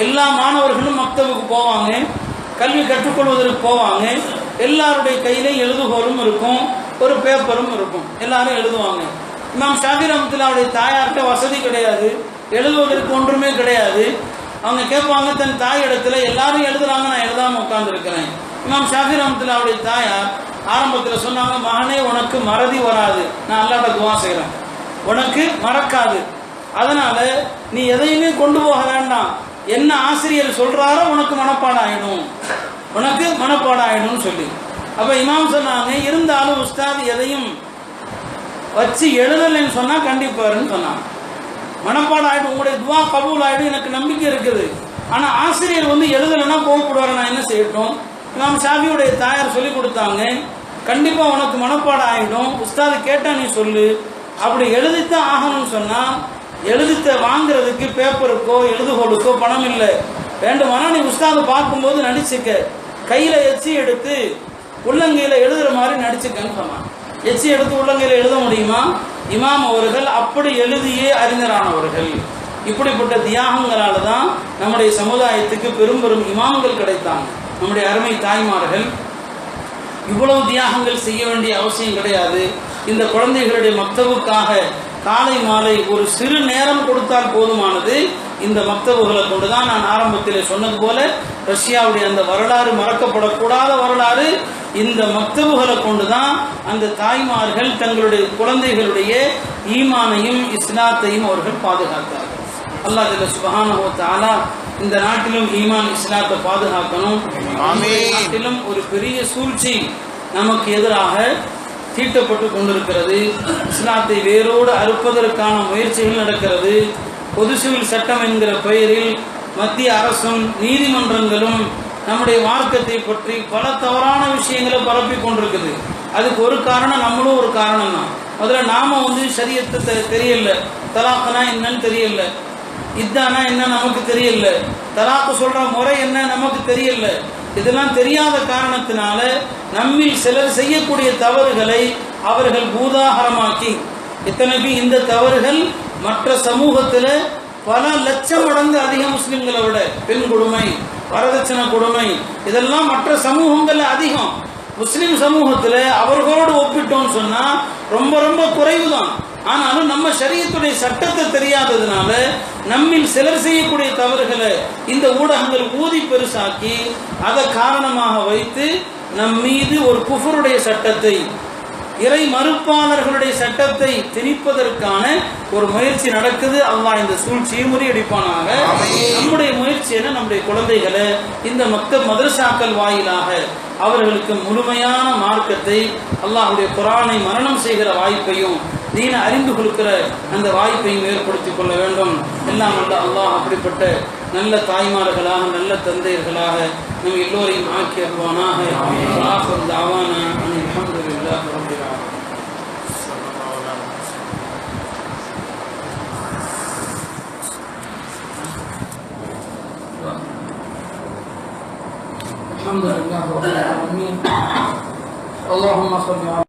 எல்லா மாணவர்களும் மக்தபுக்கு போவாங்க, கல்வி கற்றுக்கொள்வதற்கு போவாங்க. எல்லாருடைய கையிலையும் எழுதுகோலும் இருக்கும், ஒரு பேப்பரும் இருக்கும், எல்லாரும் எழுதுவாங்க. இமாம் ஷாஃபி ரஹ்மத்துல்லாஹுடைய தாயார்கிட்ட வசதி கிடையாது, எழுதுவதற்கு ஒன்றுமே கிடையாது. அவங்க கேட்பாங்க தன் தாய் இடத்துல, எல்லாரும் எழுதுறாங்க, நான் எழுதாம உட்கார்ந்துருக்கிறேன். இமாம் ஷாஃபி ரஹ்மத்துல்லாஹுடைய தாயார் ஆரம்பத்தில் சொன்னாங்க, மகனே உனக்கு மறதி வராது, நான் அல்லாஹ்ட்ட துஆ செய்கிறேன், உனக்கு மறக்காது, அதனால நீ எதையுமே கொண்டு போக வேண்டாம், என்ன ஆசிரியர் சொல்றாரோ உனக்கு மனப்பாடம் ஆயிடும், உனக்கு மனப்பாடம் ஆயிடும் சொல்லி. அப்ப இமாம் சொன்னாங்க, இருந்தாலும் உஸ்தாத் எதையும் வச்சு எழுதலைன்னு சொன்னா கண்டிப்பாருன்னு சொன்னாங்க. மனப்பாடம் ஆயிடும், உங்களுடைய துவா கபூல் ஆயிடும், எனக்கு நம்பிக்கை இருக்குது. ஆனா ஆசிரியர் வந்து எழுதலைன்னா கோவப்படுவார், நான் என்ன செய்யட்டும்? இமாம் ஷாஃபியுடைய தாயார் சொல்லி கொடுத்தாங்க, கண்டிப்பா உனக்கு மனப்பாடம் ஆயிடும், உஸ்தாது கேட்டா நீ சொல்லு, அப்படி எழுதித்தான் ஆகணும்னு சொன்னா எழுதித்த வாங்குறதுக்கு பேப்பருக்கோ எழுதுகோலுக்கோ பணம் இல்லை, வேண்டுமானா நீ உஸ்தாது பார்க்கும்போது நடிச்சுக்க, கையில எச்சி எடுத்து உள்ளங்கையில எழுதுற மாதிரி நடிச்சுக்கன்னு சொன்னான். எச்சி எடுத்து உள்ளங்கையில எழுத முடியுமா? இமாம் அவர்கள் அப்படி எழுதியே அறிஞரானவர்கள். இப்படிப்பட்ட தியாகங்களால தான் நம்முடைய சமுதாயத்துக்கு பெரும் பெரும் இமாம்கள் கிடைத்தாங்க. நம்முடைய அருமை தாய்மார்கள் இவ்வளவு தியாகங்கள் செய்ய வேண்டிய அவசியம் கிடையாது. இந்த குழந்தைகளுடைய மக்தபுக்காக காலை மாலை ஒரு சிறு நேரம் கொடுத்தால் போதுமானது. இந்த மக்தபுகளை கொண்டுதான் நான் ஆரம்பத்தில் சொன்னது போல ரஷ்யாவுடைய அந்த வரலாறு மறக்கப்படக்கூடாத வரலாறு, இந்த மக்தபுகளை கொண்டுதான் அந்த தாய்மார்கள் தங்களுடைய குழந்தைகளுடைய ஈமானையும் இஸ்லாத்தையும் அவர்கள் பாதுகாத்தார்கள். அல்லாஹ் ஜல்ல சுப்ஹானஹு வ தஆலா இந்த நாட்டிலும் ஈமான் இஸ்லாத்தை பாதுகாக்கணும். நாட்டிலும் ஒரு பெரிய சூழ்ச்சி நமக்கு எதிராக தீட்டப்பட்டு கொண்டிருக்கிறது. இஸ்லாத்தை வேரோடு அறுப்பதற்கான முயற்சிகள் நடக்கிறது. பொது சிவில் சட்டம் என்கிற பெயரில் மத்திய அரசும் நீதிமன்றங்களும் நம்முடைய மார்க்கத்தை பற்றி பல தவறான விஷயங்களை பரப்பி கொண்டிருக்குது. அதுக்கு ஒரு காரணம் நம்மளும் ஒரு காரணம் தான். முதல்ல நாம ஷரியத்தை தெரியல, தலாக்னா என்னன்னு தெரியல, இதானா என்ன நமக்கு தெரியல, தலாக்கு சொல்ற முறை என்ன நமக்கு தெரியல. இதெல்லாம் தெரியாத காரணத்தினால நம்மில் சிலர் செய்யக்கூடிய தவறுகளை அவர்கள் பூதாகரமாக்கி, இத்தனைக்கு இந்த தவறுகள் மற்ற சமூகத்தில் பல லட்சம் மடங்கு அதிக முஸ்லிம்களை விட பெண் கொடுமை, வரதட்சணை கொடுமை இதெல்லாம் மற்ற சமூகங்கள்ல அதிகம். முஸ்லிம் சமூகத்தில் அவர்களோடு ஒப்பிட்டோம்னு சொன்னா ரொம்ப ரொம்ப குறைவு தான். ஆனாலும் நம்ம ஷரியத்துடைய சட்டத்தை தெரியாததுனால நம்மில் சிலர் செய்யக்கூடிய தவறுகளை இந்த ஊடகங்கள் ஊதி பெருசாக்கி அதை காரணமாக வைத்து நம் மீது ஒரு குஃபருடைய சட்டத்தை, இறை மறுப்பாளர்களுடைய சட்டத்தை திணிப்பதற்கான ஒரு முயற்சி நடக்குது. அல்லாஹ் இந்த சூழ்ச்சியை முறியடிப்பானாக. நம்முடைய முயற்சி என்ன? நம்முடைய குழந்தைகளை இந்த மதரசாக்கள் வாயிலாக அவர்களுக்கு முழுமையான மார்க்கத்தை, அல்லாஹ்வுடைய குர்ஆனை மரணம் செய்கிற வாய்ப்பையும் தீனை அறிந்து கொடுக்கிற அந்த வாய்ப்பையும் ஏற்படுத்திக் கொள்ள வேண்டும். எல்லாம் அல்ல அல்லாஹ் அப்படிப்பட்ட நல்ல தாய்மார்களாக, நல்ல தந்தையர்களாக நம் எல்லோரையும் ஆக்கி அருள்வானாக. ஆகிர் தஅவானா அனில் ஹம்துலில்லாஹி ரப்பில் ஆலமீன். الحمد لله رب العالمين. اللهم صل على